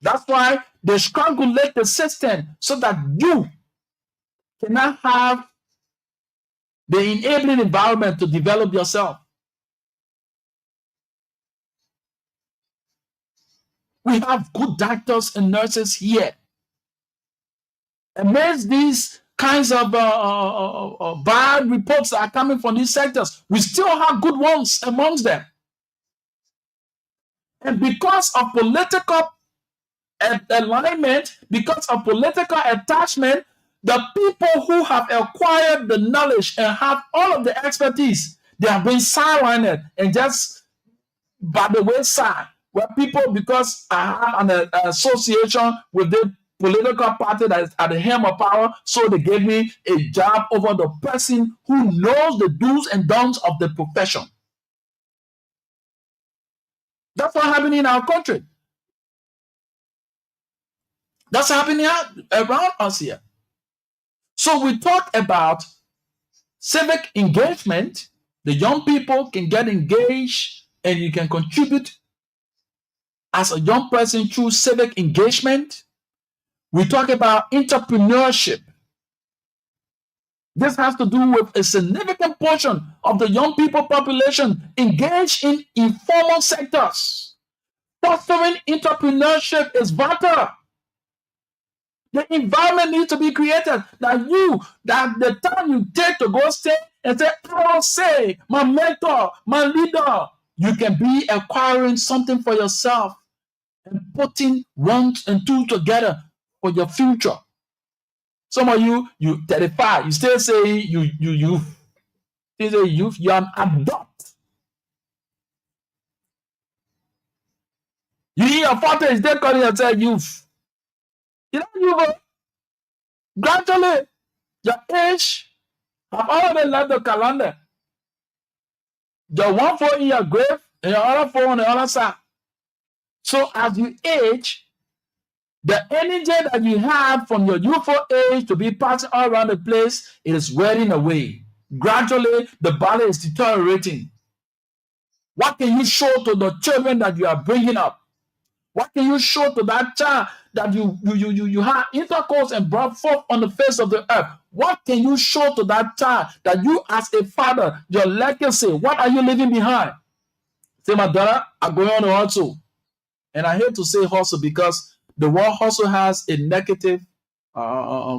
That's why they strangulate the system so that you cannot have the enabling environment to develop yourself. We have good doctors and nurses here. Amidst these kinds of bad reports that are coming from these sectors, we still have good ones amongst them. And because of political alignment, because of political attachment, the people who have acquired the knowledge and have all of the expertise, they have been sidelined and just by the wayside. Where people, because I have an association with the political party that is at the helm of power, so they gave me a job over the person who knows the do's and don'ts of the profession. That's what's happening in our country. That's happening around us here. So we talk about civic engagement. The young people can get engaged and you can contribute as a young person through civic engagement. We talk about entrepreneurship. This has to do with a significant portion of the young people population engaged in informal sectors. Fostering entrepreneurship is vital. The environment needs to be created that the time you take to go stay and say, I will say, my mentor, my leader, you can be acquiring something for yourself and putting one and two together for your future. Some of you 35, you still say you say youth, you're an adult. You in your 40s, they're calling yourself youth. You know, you gradually your age have already left the calendar. The one foot in your grave and your other foot on the other side. So as you age, the energy that you have from your youthful age to be passing all around the place, it is wearing away. Gradually, the body is deteriorating. What can you show to the children that you are bringing up? What can you show to that child that you have intercourse and brought forth on the face of the earth? What can you show to that child that you as a father, your legacy, what are you leaving behind? Say, my daughter, I'm going on to hustle. And I hate to say hustle because the word hustle has a negative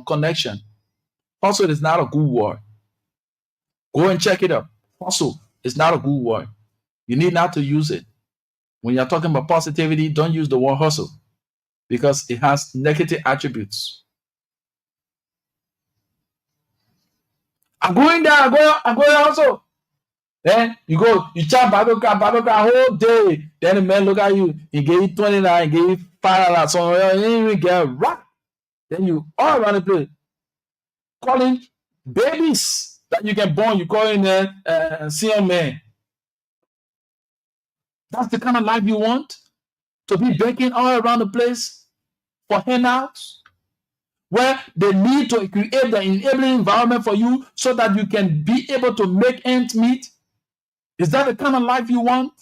connection. Hustle is not a good word. Go and check it up. Hustle is not a good word. You need not to use it. When you're talking about positivity, don't use the word hustle because it has negative attributes. I'm going there, I'm going hustle. Then you go, you chat battle car whole day. Then the man look at you, he gave you 29, he gave you $5. So you didn't even get rock. Then you all around the place calling babies that you can born, you call in there, man. That's the kind of life you want? To be begging all around the place for handouts? Where they need to create the enabling environment for you so that you can be able to make ends meet? Is that the kind of life you want?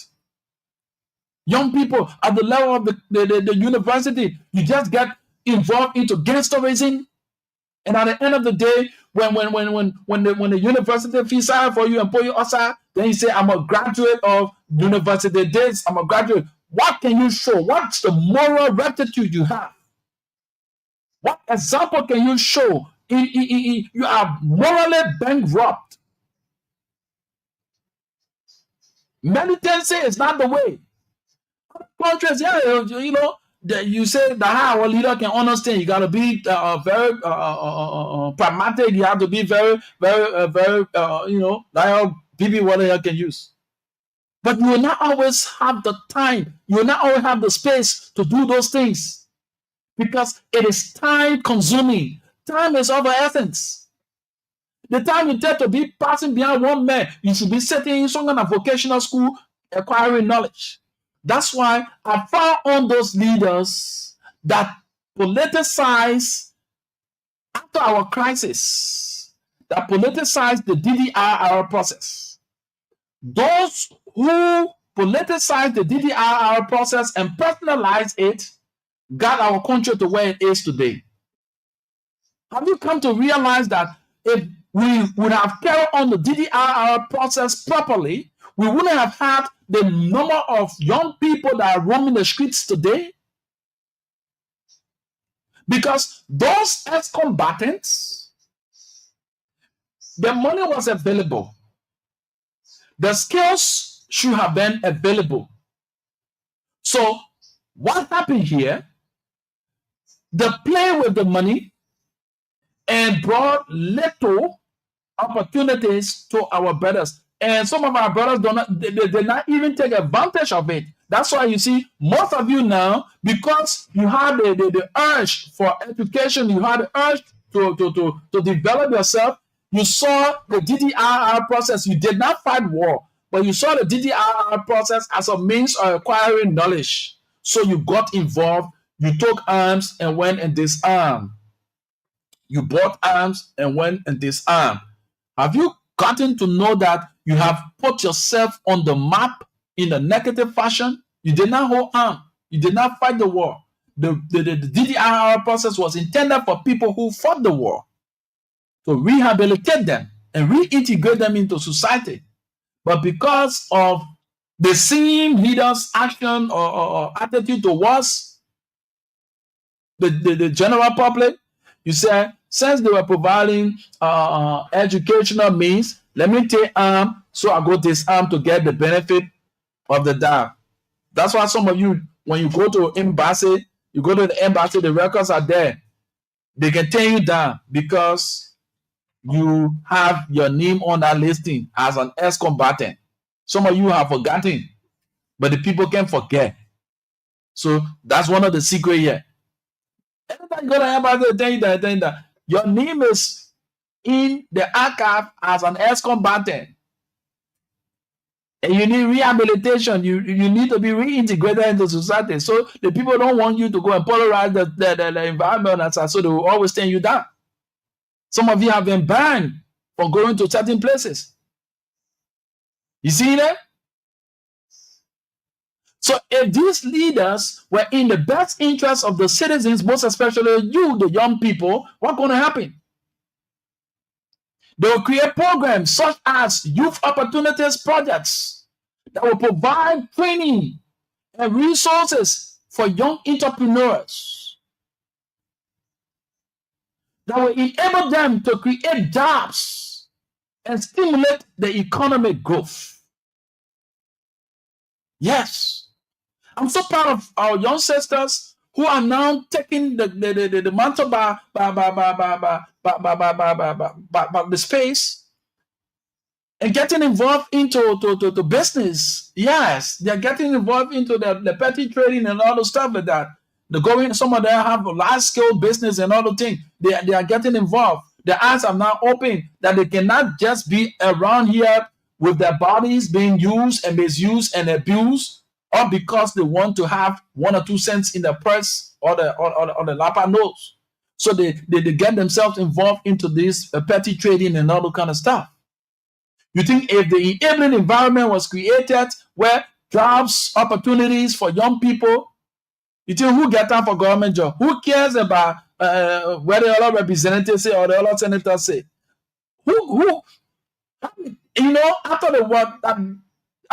Young people at the level of the university, you just get involved into gangsterism, and at the end of the day, when the university fees high for you and put you outside, then you say, I'm a graduate of university this, I'm a graduate. What can you show? What's the moral rectitude you have? What example can you show? You are morally bankrupt. Militancy is not the way. Countries, yeah, you say that how our leader can understand. You got to be very pragmatic. You have to be very, very, like people what they can use. But you will not always have the time. You will not always have the space to do those things because it is time consuming. Time is of the essence. The time you take to be passing behind one man, you should be sitting in some kind of vocational school acquiring knowledge. That's why I found on those leaders that politicize after our crisis, that politicize the DDR process. Those who politicize the DDR process and personalize it got our country to where it is today. Have you come to realize that if we would have carried on the DDR process properly, we wouldn't have had the number of young people that are roaming the streets today? Because those ex-combatants, the money was available. The skills should have been available. So what happened here? They play with the money and brought little opportunities to our brothers. And some of our brothers they did not even take advantage of it. That's why you see most of you now, because you had the urge for education, you had the urge to develop yourself. You saw the DDR process. You did not fight war, but you saw the DDR process as a means of acquiring knowledge. So you got involved. You took arms and went and disarmed. You bought arms and went and disarmed. Have you gotten to know that you have put yourself on the map in a negative fashion? You did not hold arms. You did not fight the war. The DDR process was intended for people who fought the war, to rehabilitate them and reintegrate them into society. But because of the same leaders' action or attitude towards the general public, you say, since they were providing educational means, let me take arm, so I go disarm to get the benefit of the doubt. That's why some of you, when you go to embassy, the records are there. They can turn you down because you have your name on that listing as an ex-combatant. Some of you have forgotten, but the people can forget. So that's one of the secrets here. Anytime you go to embassy, they tell you that your name is in the archive as an ex-combatant. And you need rehabilitation. You need to be reintegrated into society. So the people don't want you to go and polarize the environment, so they will always turn you down. Some of you have been banned from going to certain places. You see that? So if these leaders were in the best interest of the citizens, most especially you, the young people, what's going to happen? They will create programs such as youth opportunities projects that will provide training and resources for young entrepreneurs, that will enable them to create jobs and stimulate the economic growth. Yes, I'm so proud of our young sisters who are now taking the mantle by the space and getting involved into business. Yes, they're getting involved into the petty trading and all the stuff like that. Some of them have a large scale business and all the things. They are getting involved. Their eyes are now open that they cannot just be around here with their bodies being used and misused and abused, or because they want to have 1 or 2 cents in the purse or the lapa nose. So they get themselves involved into this petty trading and all that kind of stuff. You think if the enabling environment was created where jobs, opportunities for young people, you think who get time for government job? Who cares about where the other representatives say or the other senators say?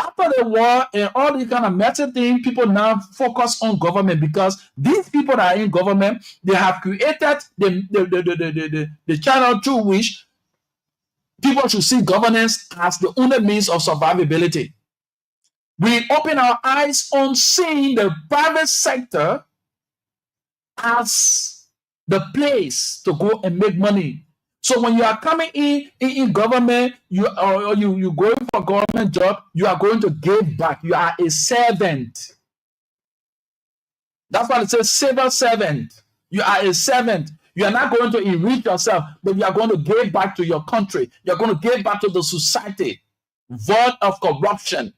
After the war and all these kind of messy things, people now focus on government because these people that are in government, they have created the channel through which people should see governance as the only means of survivability. We open our eyes on seeing the private sector as the place to go and make money. So when you are coming in government, you going for government job, you are going to give back. You are a servant. That's why it says civil servant. You are a servant. You are not going to enrich yourself, but you are going to give back to your country. You are going to give back to the society. Void of corruption.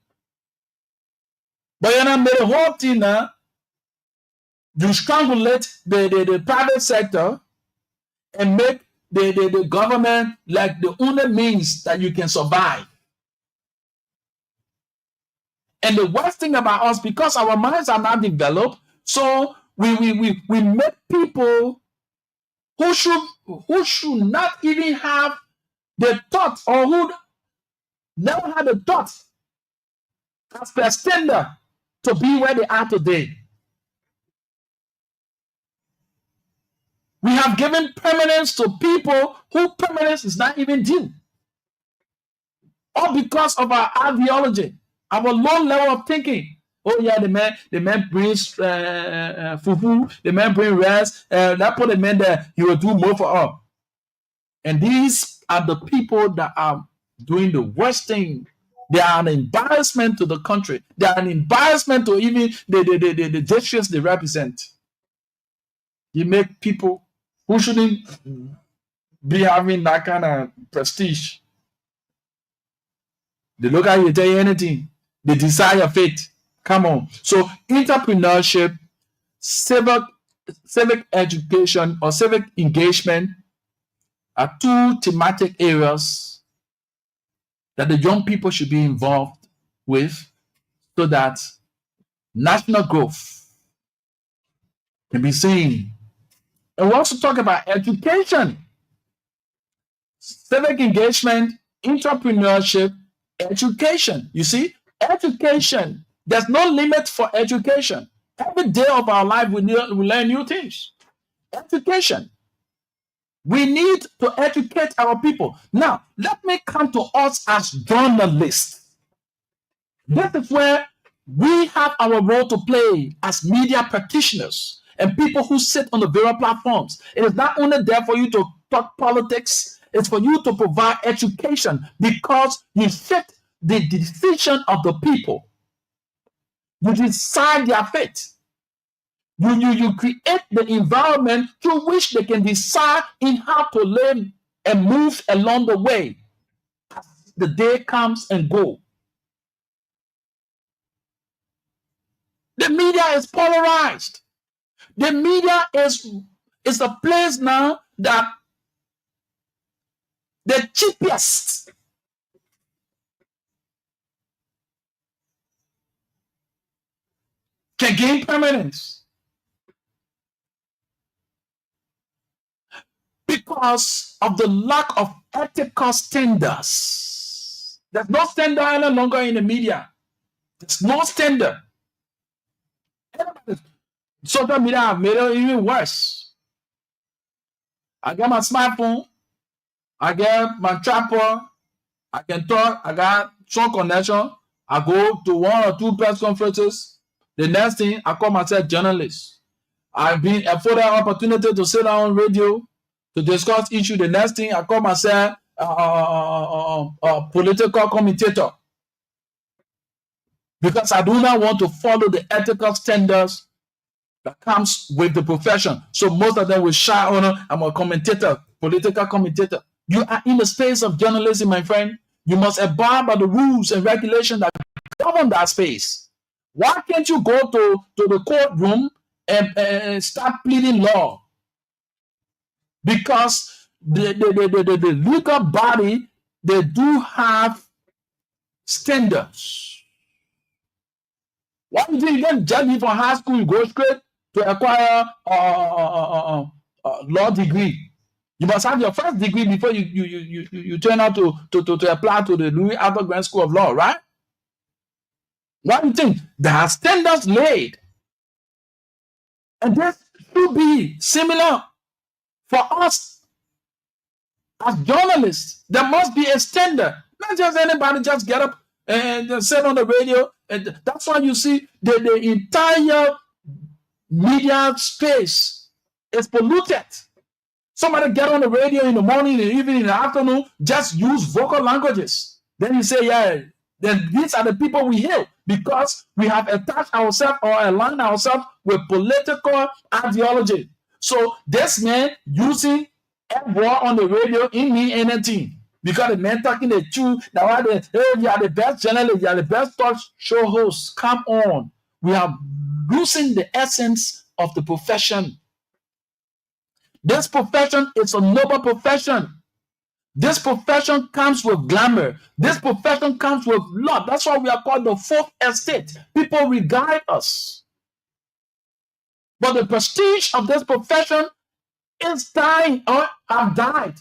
But you know, the whole thing now, you strangulate the private sector and make the government like the only means that you can survive. And the worst thing about us, because our minds are not developed, so we make people who should not even have the thought, or who never had the thought as per standard to be where they are today. We have given permanence to people who permanence is not even due. All because of our ideology, our low level of thinking. Oh yeah, the man brings fufu, the man brings rice, that put the man there, he will do more for all. And these are the people that are doing the worst thing. They are an embarrassment to the country. They are an embarrassment to even the districts they represent. You make people who shouldn't be having that kind of prestige. They look at you, tell you anything. They desire your fate. Come on. So entrepreneurship, civic education, or civic engagement are two thematic areas that the young people should be involved with, so that national growth can be seen. And we also talk about education, civic engagement, entrepreneurship, education. You see, education, there's no limit for education. Every day of our life, we learn new things. Education. We need to educate our people. Now, let me come to us as journalists. This is where we have our role to play as media practitioners and people who sit on the various platforms. It is not only there for you to talk politics, it's for you to provide education, because you shape the decision of the people. You decide their fate. You create the environment through which they can decide in how to live and move along the way as the day comes and go. The media is polarized. The media is a place now that the cheapest can gain permanence. Because of the lack of ethical standards. There's no standard any longer in the media. There's no standard. Social media have made it even worse. I got my smartphone, I get my tripod, I can talk, I got strong connection, I go to 1 or 2 press conferences. The next thing, I call myself journalist. I've been afforded an opportunity to sit on radio to discuss issue. The next thing, I call myself a political commentator, because I do not want to follow the ethical standards that comes with the profession. So most of them will shy on, I'm a commentator, political commentator. You are in the space of journalism, my friend. You must abide by the rules and regulations that govern that space. Why can't you go to the courtroom and start pleading law? Because the legal body, they do have standards. Why do you think you can judge me from high school? You go straight to acquire a law degree. You must have your first degree before you turn out to apply to the Louis Arthur Grant School of Law, right? Why do you think? There are standards laid. And this should be similar for us as journalists. There must be a standard. Not just anybody just get up and just sit on the radio. And that's why you see the entire media space is polluted. Somebody get on the radio in the morning, in the evening, in the afternoon, just use vocal languages. Then you say, yeah, then these are the people we hail because we have attached ourselves or aligned ourselves with political ideology. So this man using F-word on the radio ain't mean anything. Because the man talking the truth, that why they, hey, you are the best journalist, you are the best talk show host. Come on. We are losing the essence of the profession. This profession is a noble profession. This profession comes with glamour. This profession comes with love. That's why we are called the fourth estate. People regard us. But the prestige of this profession is dying or have died.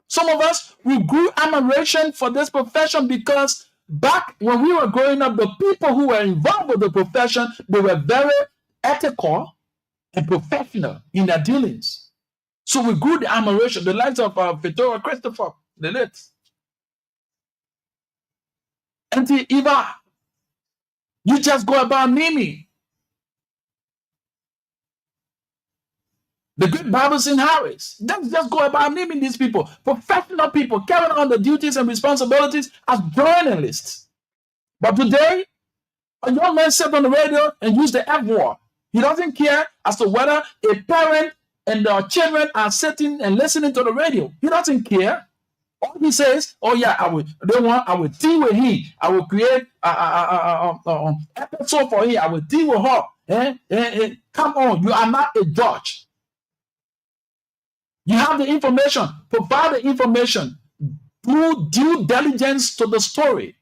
Some of us, we grew admiration for this profession because back when we were growing up, the people who were involved with the profession, they were very ethical and professional in their dealings. So we grew the admiration, the likes of Victoria Christopher, the late Auntie Eva. You just go about Mimi. The great Bible St. Harris. Just go about naming these people. Professional people carrying on the duties and responsibilities as journalists. But today, a young man sat on the radio and used the F-word. He doesn't care as to whether a parent and their children are sitting and listening to the radio. He doesn't care. All he says, oh yeah, I will deal with him. I will create episode for him. I will deal with her. Come on, you are not a judge. You have the information. Provide the information. Do due diligence to the story.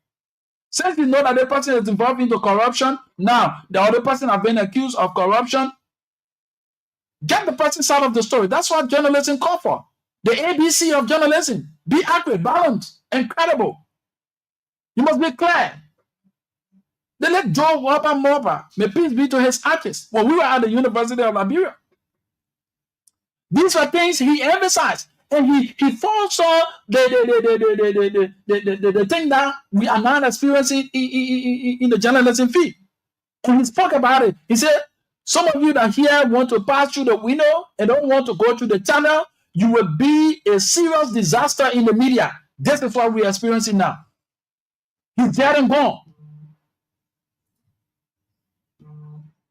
Since you know that the person is involved into corruption, now the other person has been accused of corruption, get the person side of the story. That's what journalism calls for. The ABC of journalism. Be accurate, balanced, and credible. You must be clear. They let Joe Mopa, may peace be to his artists, when we were at the University of Liberia. These are things he emphasized. And he foresaw the thing that we are not experiencing in the journalism field. And he spoke about it. He said, some of you that here want to pass through the window and don't want to go through the tunnel, you will be a serious disaster in the media. This is what we are experiencing now. He's dead and gone.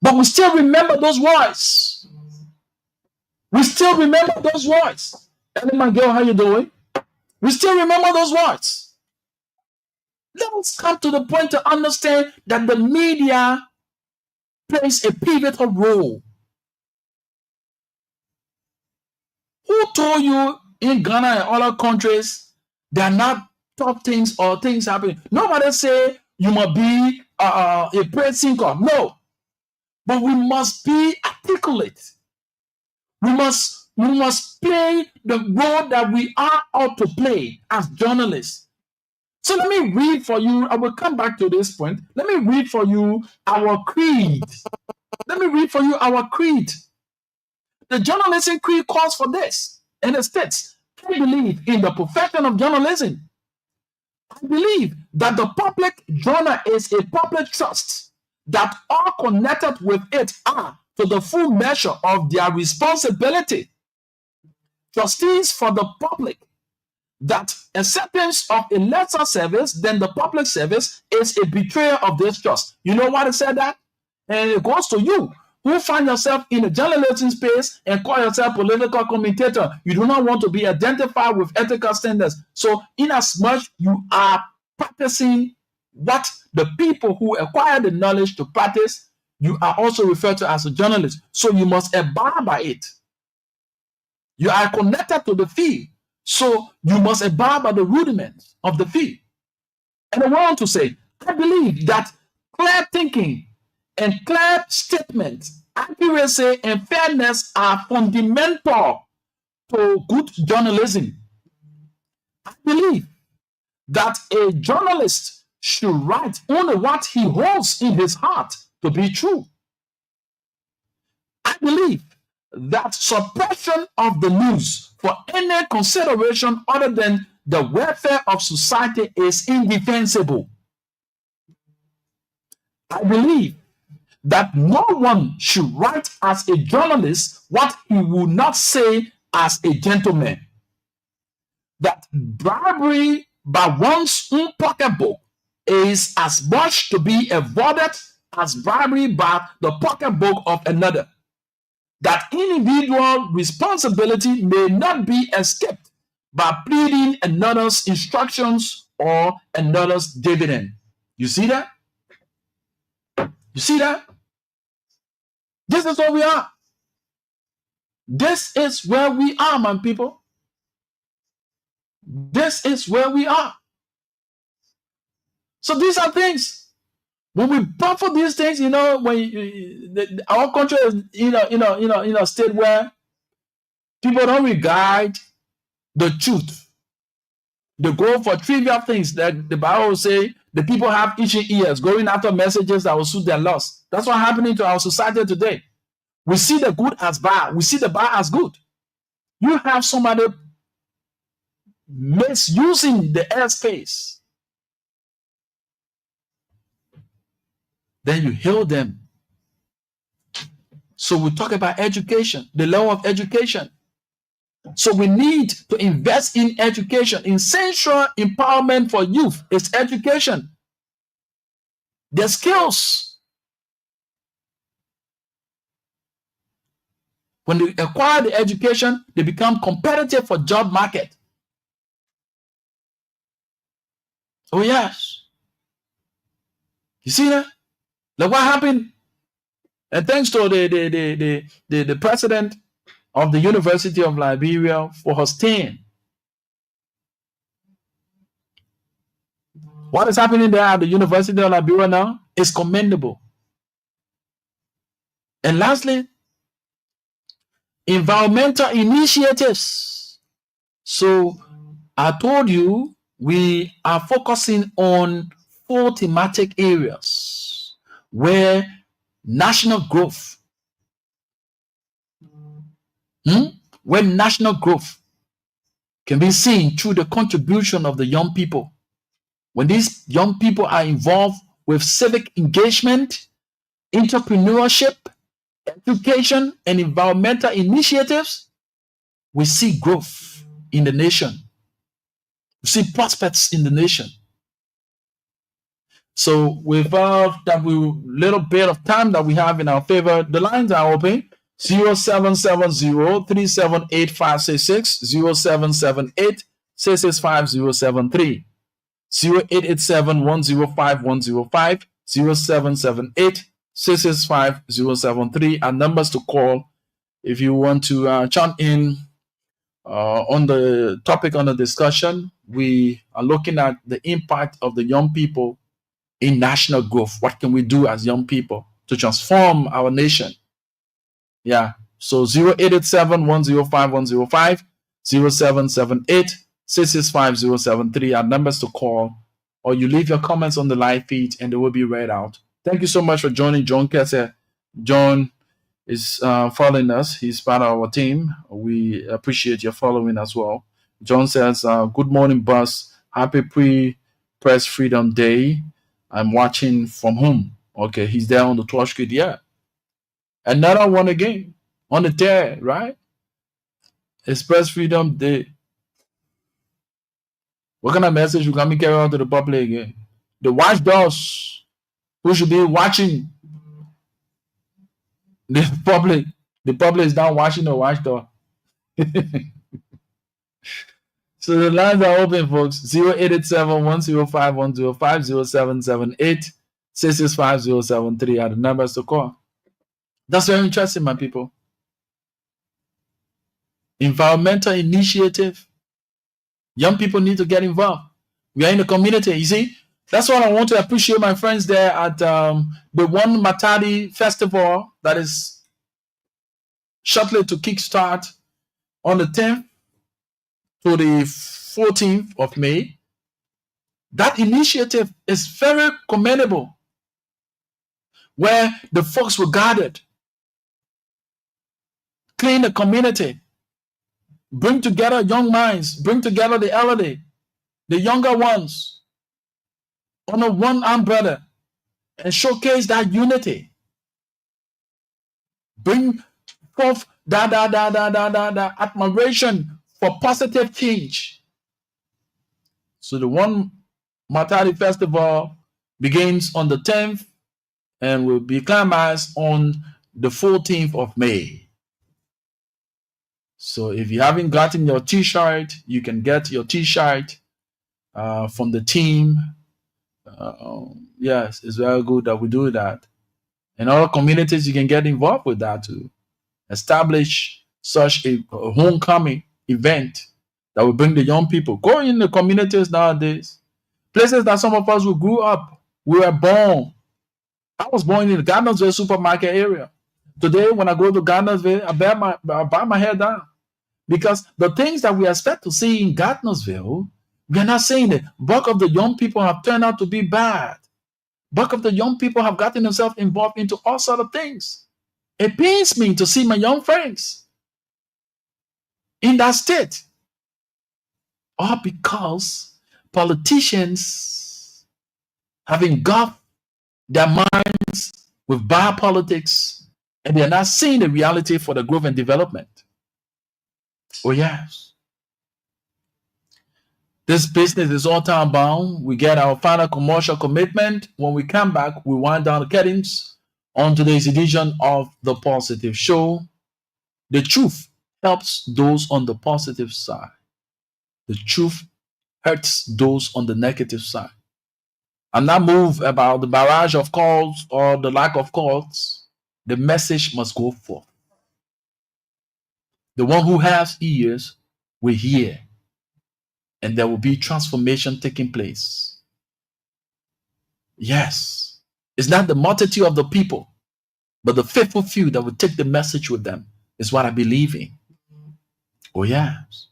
But we still remember those words. We still remember those words. Ellie girl, how you doing? We still remember those words. Let us come to the point to understand that the media plays a pivotal role. Who told you in Ghana and other countries there are not tough things or things happening? Nobody say you must be a praise singer. No. But we must be articulate. We must play the role that we are ought to play as journalists. So let me read for you. I will come back to this point. Let me read for you our creed. Let me read for you our creed. The journalism creed calls for this, and it states, I believe in the profession of journalism. I believe that the public journal is a public trust, that all connected with it are to the full measure of their responsibility trustees for the public, that acceptance of a lesser service than the public service is a betrayal of this trust. You know why they said that? And it goes to you who find yourself in a journalism space and call yourself political commentator. You do not want to be identified with ethical standards. So in as much you are practicing what the people who acquire the knowledge to practice, you are also referred to as a journalist. So you must abide by it. You are connected to the field. So you must abide by the rudiments of the field. And I want to say, I believe that clear thinking and clear statement, accuracy and fairness are fundamental to good journalism. I believe that a journalist should write only what he holds in his heart to be true. I believe that suppression of the news for any consideration other than the welfare of society is indefensible. I believe that no one should write as a journalist what he will not say as a gentleman. That bribery by one's own pocketbook is as much to be avoided as bribery by the pocketbook of another. That individual responsibility may not be escaped by pleading another's instructions or another's dividend. You see that? You see that? This is where we are. This is where we are, my people. This is where we are. So these are things. When we buffer these things, when our country is in a state where people don't regard the truth. They go for trivial things that the Bible will say the people have itching ears, going after messages that will suit their lust. That's what's happening to our society today. We see the good as bad. We see the bad as good. You have somebody misusing the airspace. Then you heal them. So we talk about education, the level of education. So we need to invest in education. Essential empowerment for youth is education. Their skills. When they acquire the education, they become competitive for job market. Oh yes. You see that? Look what happened. And thanks to the president of the University of Liberia for her stand. What is happening there at the University of Liberia now is commendable. And lastly, environmental initiatives. So I told you we are focusing on 4 thematic areas where national growth, where national growth can be seen through the contribution of the young people. When these young people are involved with civic engagement, entrepreneurship, education, and environmental initiatives, we see growth in the nation. We see prospects in the nation. So without that little bit of time that we have in our favor, the lines are open. 0770-378-566, 0778-665-073, 0887-105-105, 0778-665-073 are numbers to call if you want to chime in on the topic on the discussion. We are looking at the impact of the young people in national growth. What can we do as young people to transform our nation? Yeah. So 0887-105-105, 0778-665-073 are numbers to call, or you leave your comments on the live feed and they will be read out. Thank you so much for joining John Kesse. John is following us. He's part of our team. We appreciate your following as well. John says, good morning, boss. Happy pre-press freedom day. I'm watching from home. Okay, he's there on the 12th Street. Yeah. Another one again on the 3rd, right? Express Freedom Day. What kind of message we can carry out to the public again? The watchdogs who should be watching the public. The public is not watching the watchdog. So the lines are open, folks. 0887-105-105, 0778-665-073 are the numbers to call. That's very interesting, my people. Environmental initiative. Young people need to get involved. We are in the community. You see, that's what I want to appreciate my friends there at the One Matadi Festival that is shortly to kickstart on the 10th to the 14th of May. That initiative is very commendable, where the folks were gathered, clean the community, bring together young minds, bring together the elderly, the younger ones, under one umbrella, and showcase that unity. Bring forth that admiration for positive change. So the One Matadi Festival begins on the 10th and will be climaxed on the 14th of May. So if you haven't gotten your t-shirt, you can get your t-shirt from the team. Yes, it's very good that we do that. In other communities, you can get involved with that too. Establish such a homecoming event that will bring the young people. Go in the communities nowadays. Places that some of us who grew up, we were born. I was born in the Gardnersville supermarket area. Today, when I go to Gardnersville, I buy my hair down. Because the things that we expect to see in Gardnersville, we are not saying that bulk of the young people have turned out to be bad. Bulk of the young people have gotten themselves involved into all sorts of things. It pains me to see my young friends in that state. All because politicians have engulfed their minds with bad politics, and they're not seeing the reality for the growth and development. Oh, yes. This business is all time bound. We get our final commercial commitment. When we come back, we wind down the curtains on today's edition of The Positive Show. The truth helps those on the positive side. The truth hurts those on the negative side. I'm not moved about the barrage of calls or the lack of calls. The message must go forth. The one who has ears will hear, and there will be transformation taking place. Yes, it's not the multitude of the people, but the faithful few that will take the message with them is what I believe in. Oh, yes.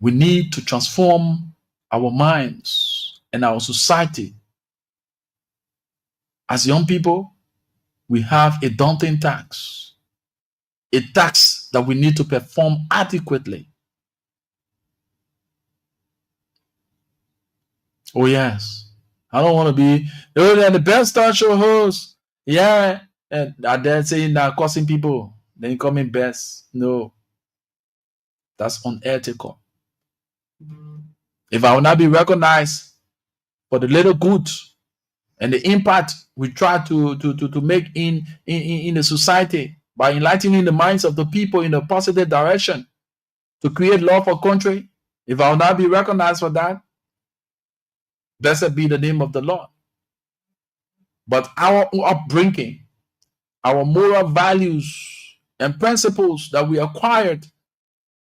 We need to transform our minds and our society. As young people, we have a daunting task. A task that we need to perform adequately. Oh, yes. I don't want to be the best talk show host. Yeah. And I dare saying that causing people, then coming best. No. That's unethical. If I will not be recognized for the little good and the impact we try to make in the society by enlightening the minds of the people in a positive direction to create love for country, if I will not be recognized for that, blessed be the name of the Lord. But our upbringing, our moral values and principles that we acquired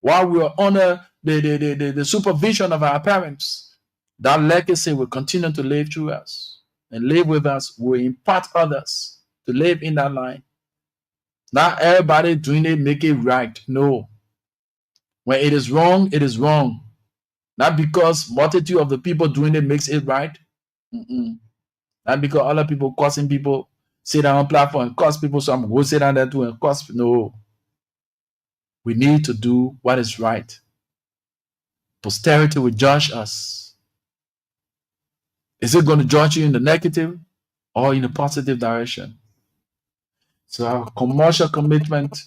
while we were under the supervision of our parents, that legacy will continue to live through us and live with us, will impart others to live in that line. Not everybody doing it, make it right. No. When it is wrong, it is wrong. Not because multitude of the people doing it makes it right. Not because other people causing people sit down on platform and cause people, so I'm going to sit down there too and cause. No. We need to do what is right. Posterity will judge us. Is it going to judge you in the negative or in the positive direction? So our commercial commitment,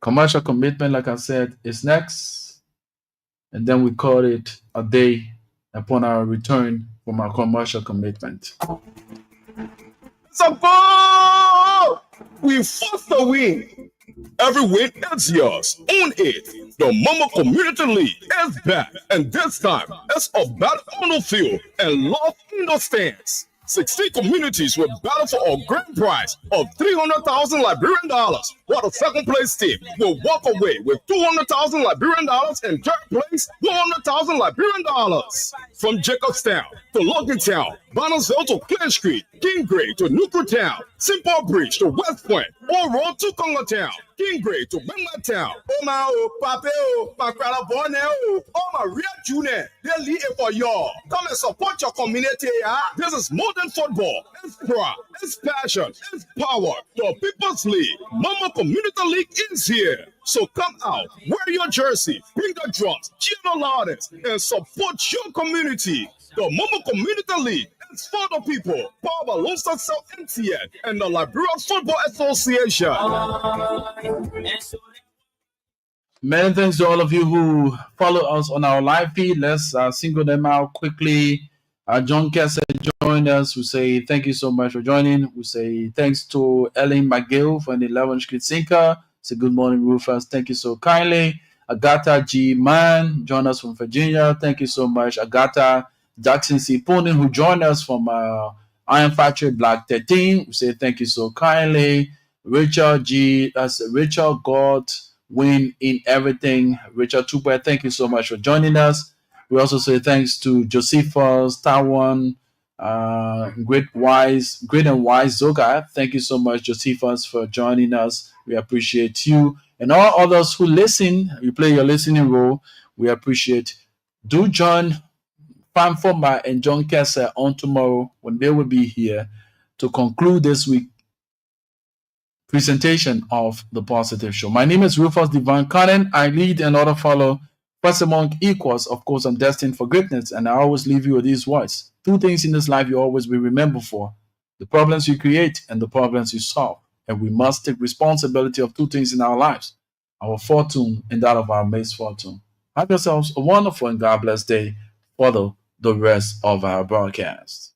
like I said, is next. And then we call it a day upon our return from our commercial commitment. Support! We foster win. Every win is yours. Own it. The Mama Community League is back, and this time it's about on the field and love in the stands. 16 communities will battle for a grand prize of 300,000 Liberian dollars, while the second place team will walk away with 200,000 Liberian dollars and third place 100,000 Liberian dollars. From Jacobstown to Logantown, Barnesville to Clear Street, Kingrave to Nukutown, Simple Bridge to West Point, Old Road to Congotown, Kingrave to Bentletown. Oh my Pape, my Crowder Borneo, oh my real junior, they lead it for y'all. Come and support your community. This is modern football. It's pride, it's passion, it's power. The People's League, Mama Community League is here. So come out, wear your jersey, bring the drums, cheer the loudest, and support your community. The Mama Community League It's for the people. Powered by Lone Star South MTN and the Liberian Football Association. Many thanks to all of you who follow us on our live feed. Let's single them out quickly. John Kessler joined us. We say thank you so much for joining. We say thanks to Ellen McGill for the 11th Street Sinker. Say good morning, Rufus. Thank you so kindly. Agatha G. Mann joined us from Virginia. Thank you so much. Agatha Jackson C. Punin, who joined us from Iron Factory Black 13. We say thank you so kindly. Richard G. That's Richard God. Win in everything. Richard Tupa, thank you so much for joining us. We also say thanks to Josephus, Tawan, Great and Wise Zoga. Thank you so much, Josephus, for joining us. We appreciate you. And all others who listen, you play your listening role. We appreciate. Do join Pam Foma and John Kessler on tomorrow when they will be here to conclude this week presentation of The Positive Show. My name is Rufus Divine Cannon. I lead and other follow. First among equals, of course, I'm destined for greatness, and I always leave you with these words. Two things in this life you always be remembered for: the problems you create and the problems you solve. And we must take responsibility of two things in our lives: our fortune and that of our misfortune. Have yourselves a wonderful and God bless day. Follow the rest of our broadcast.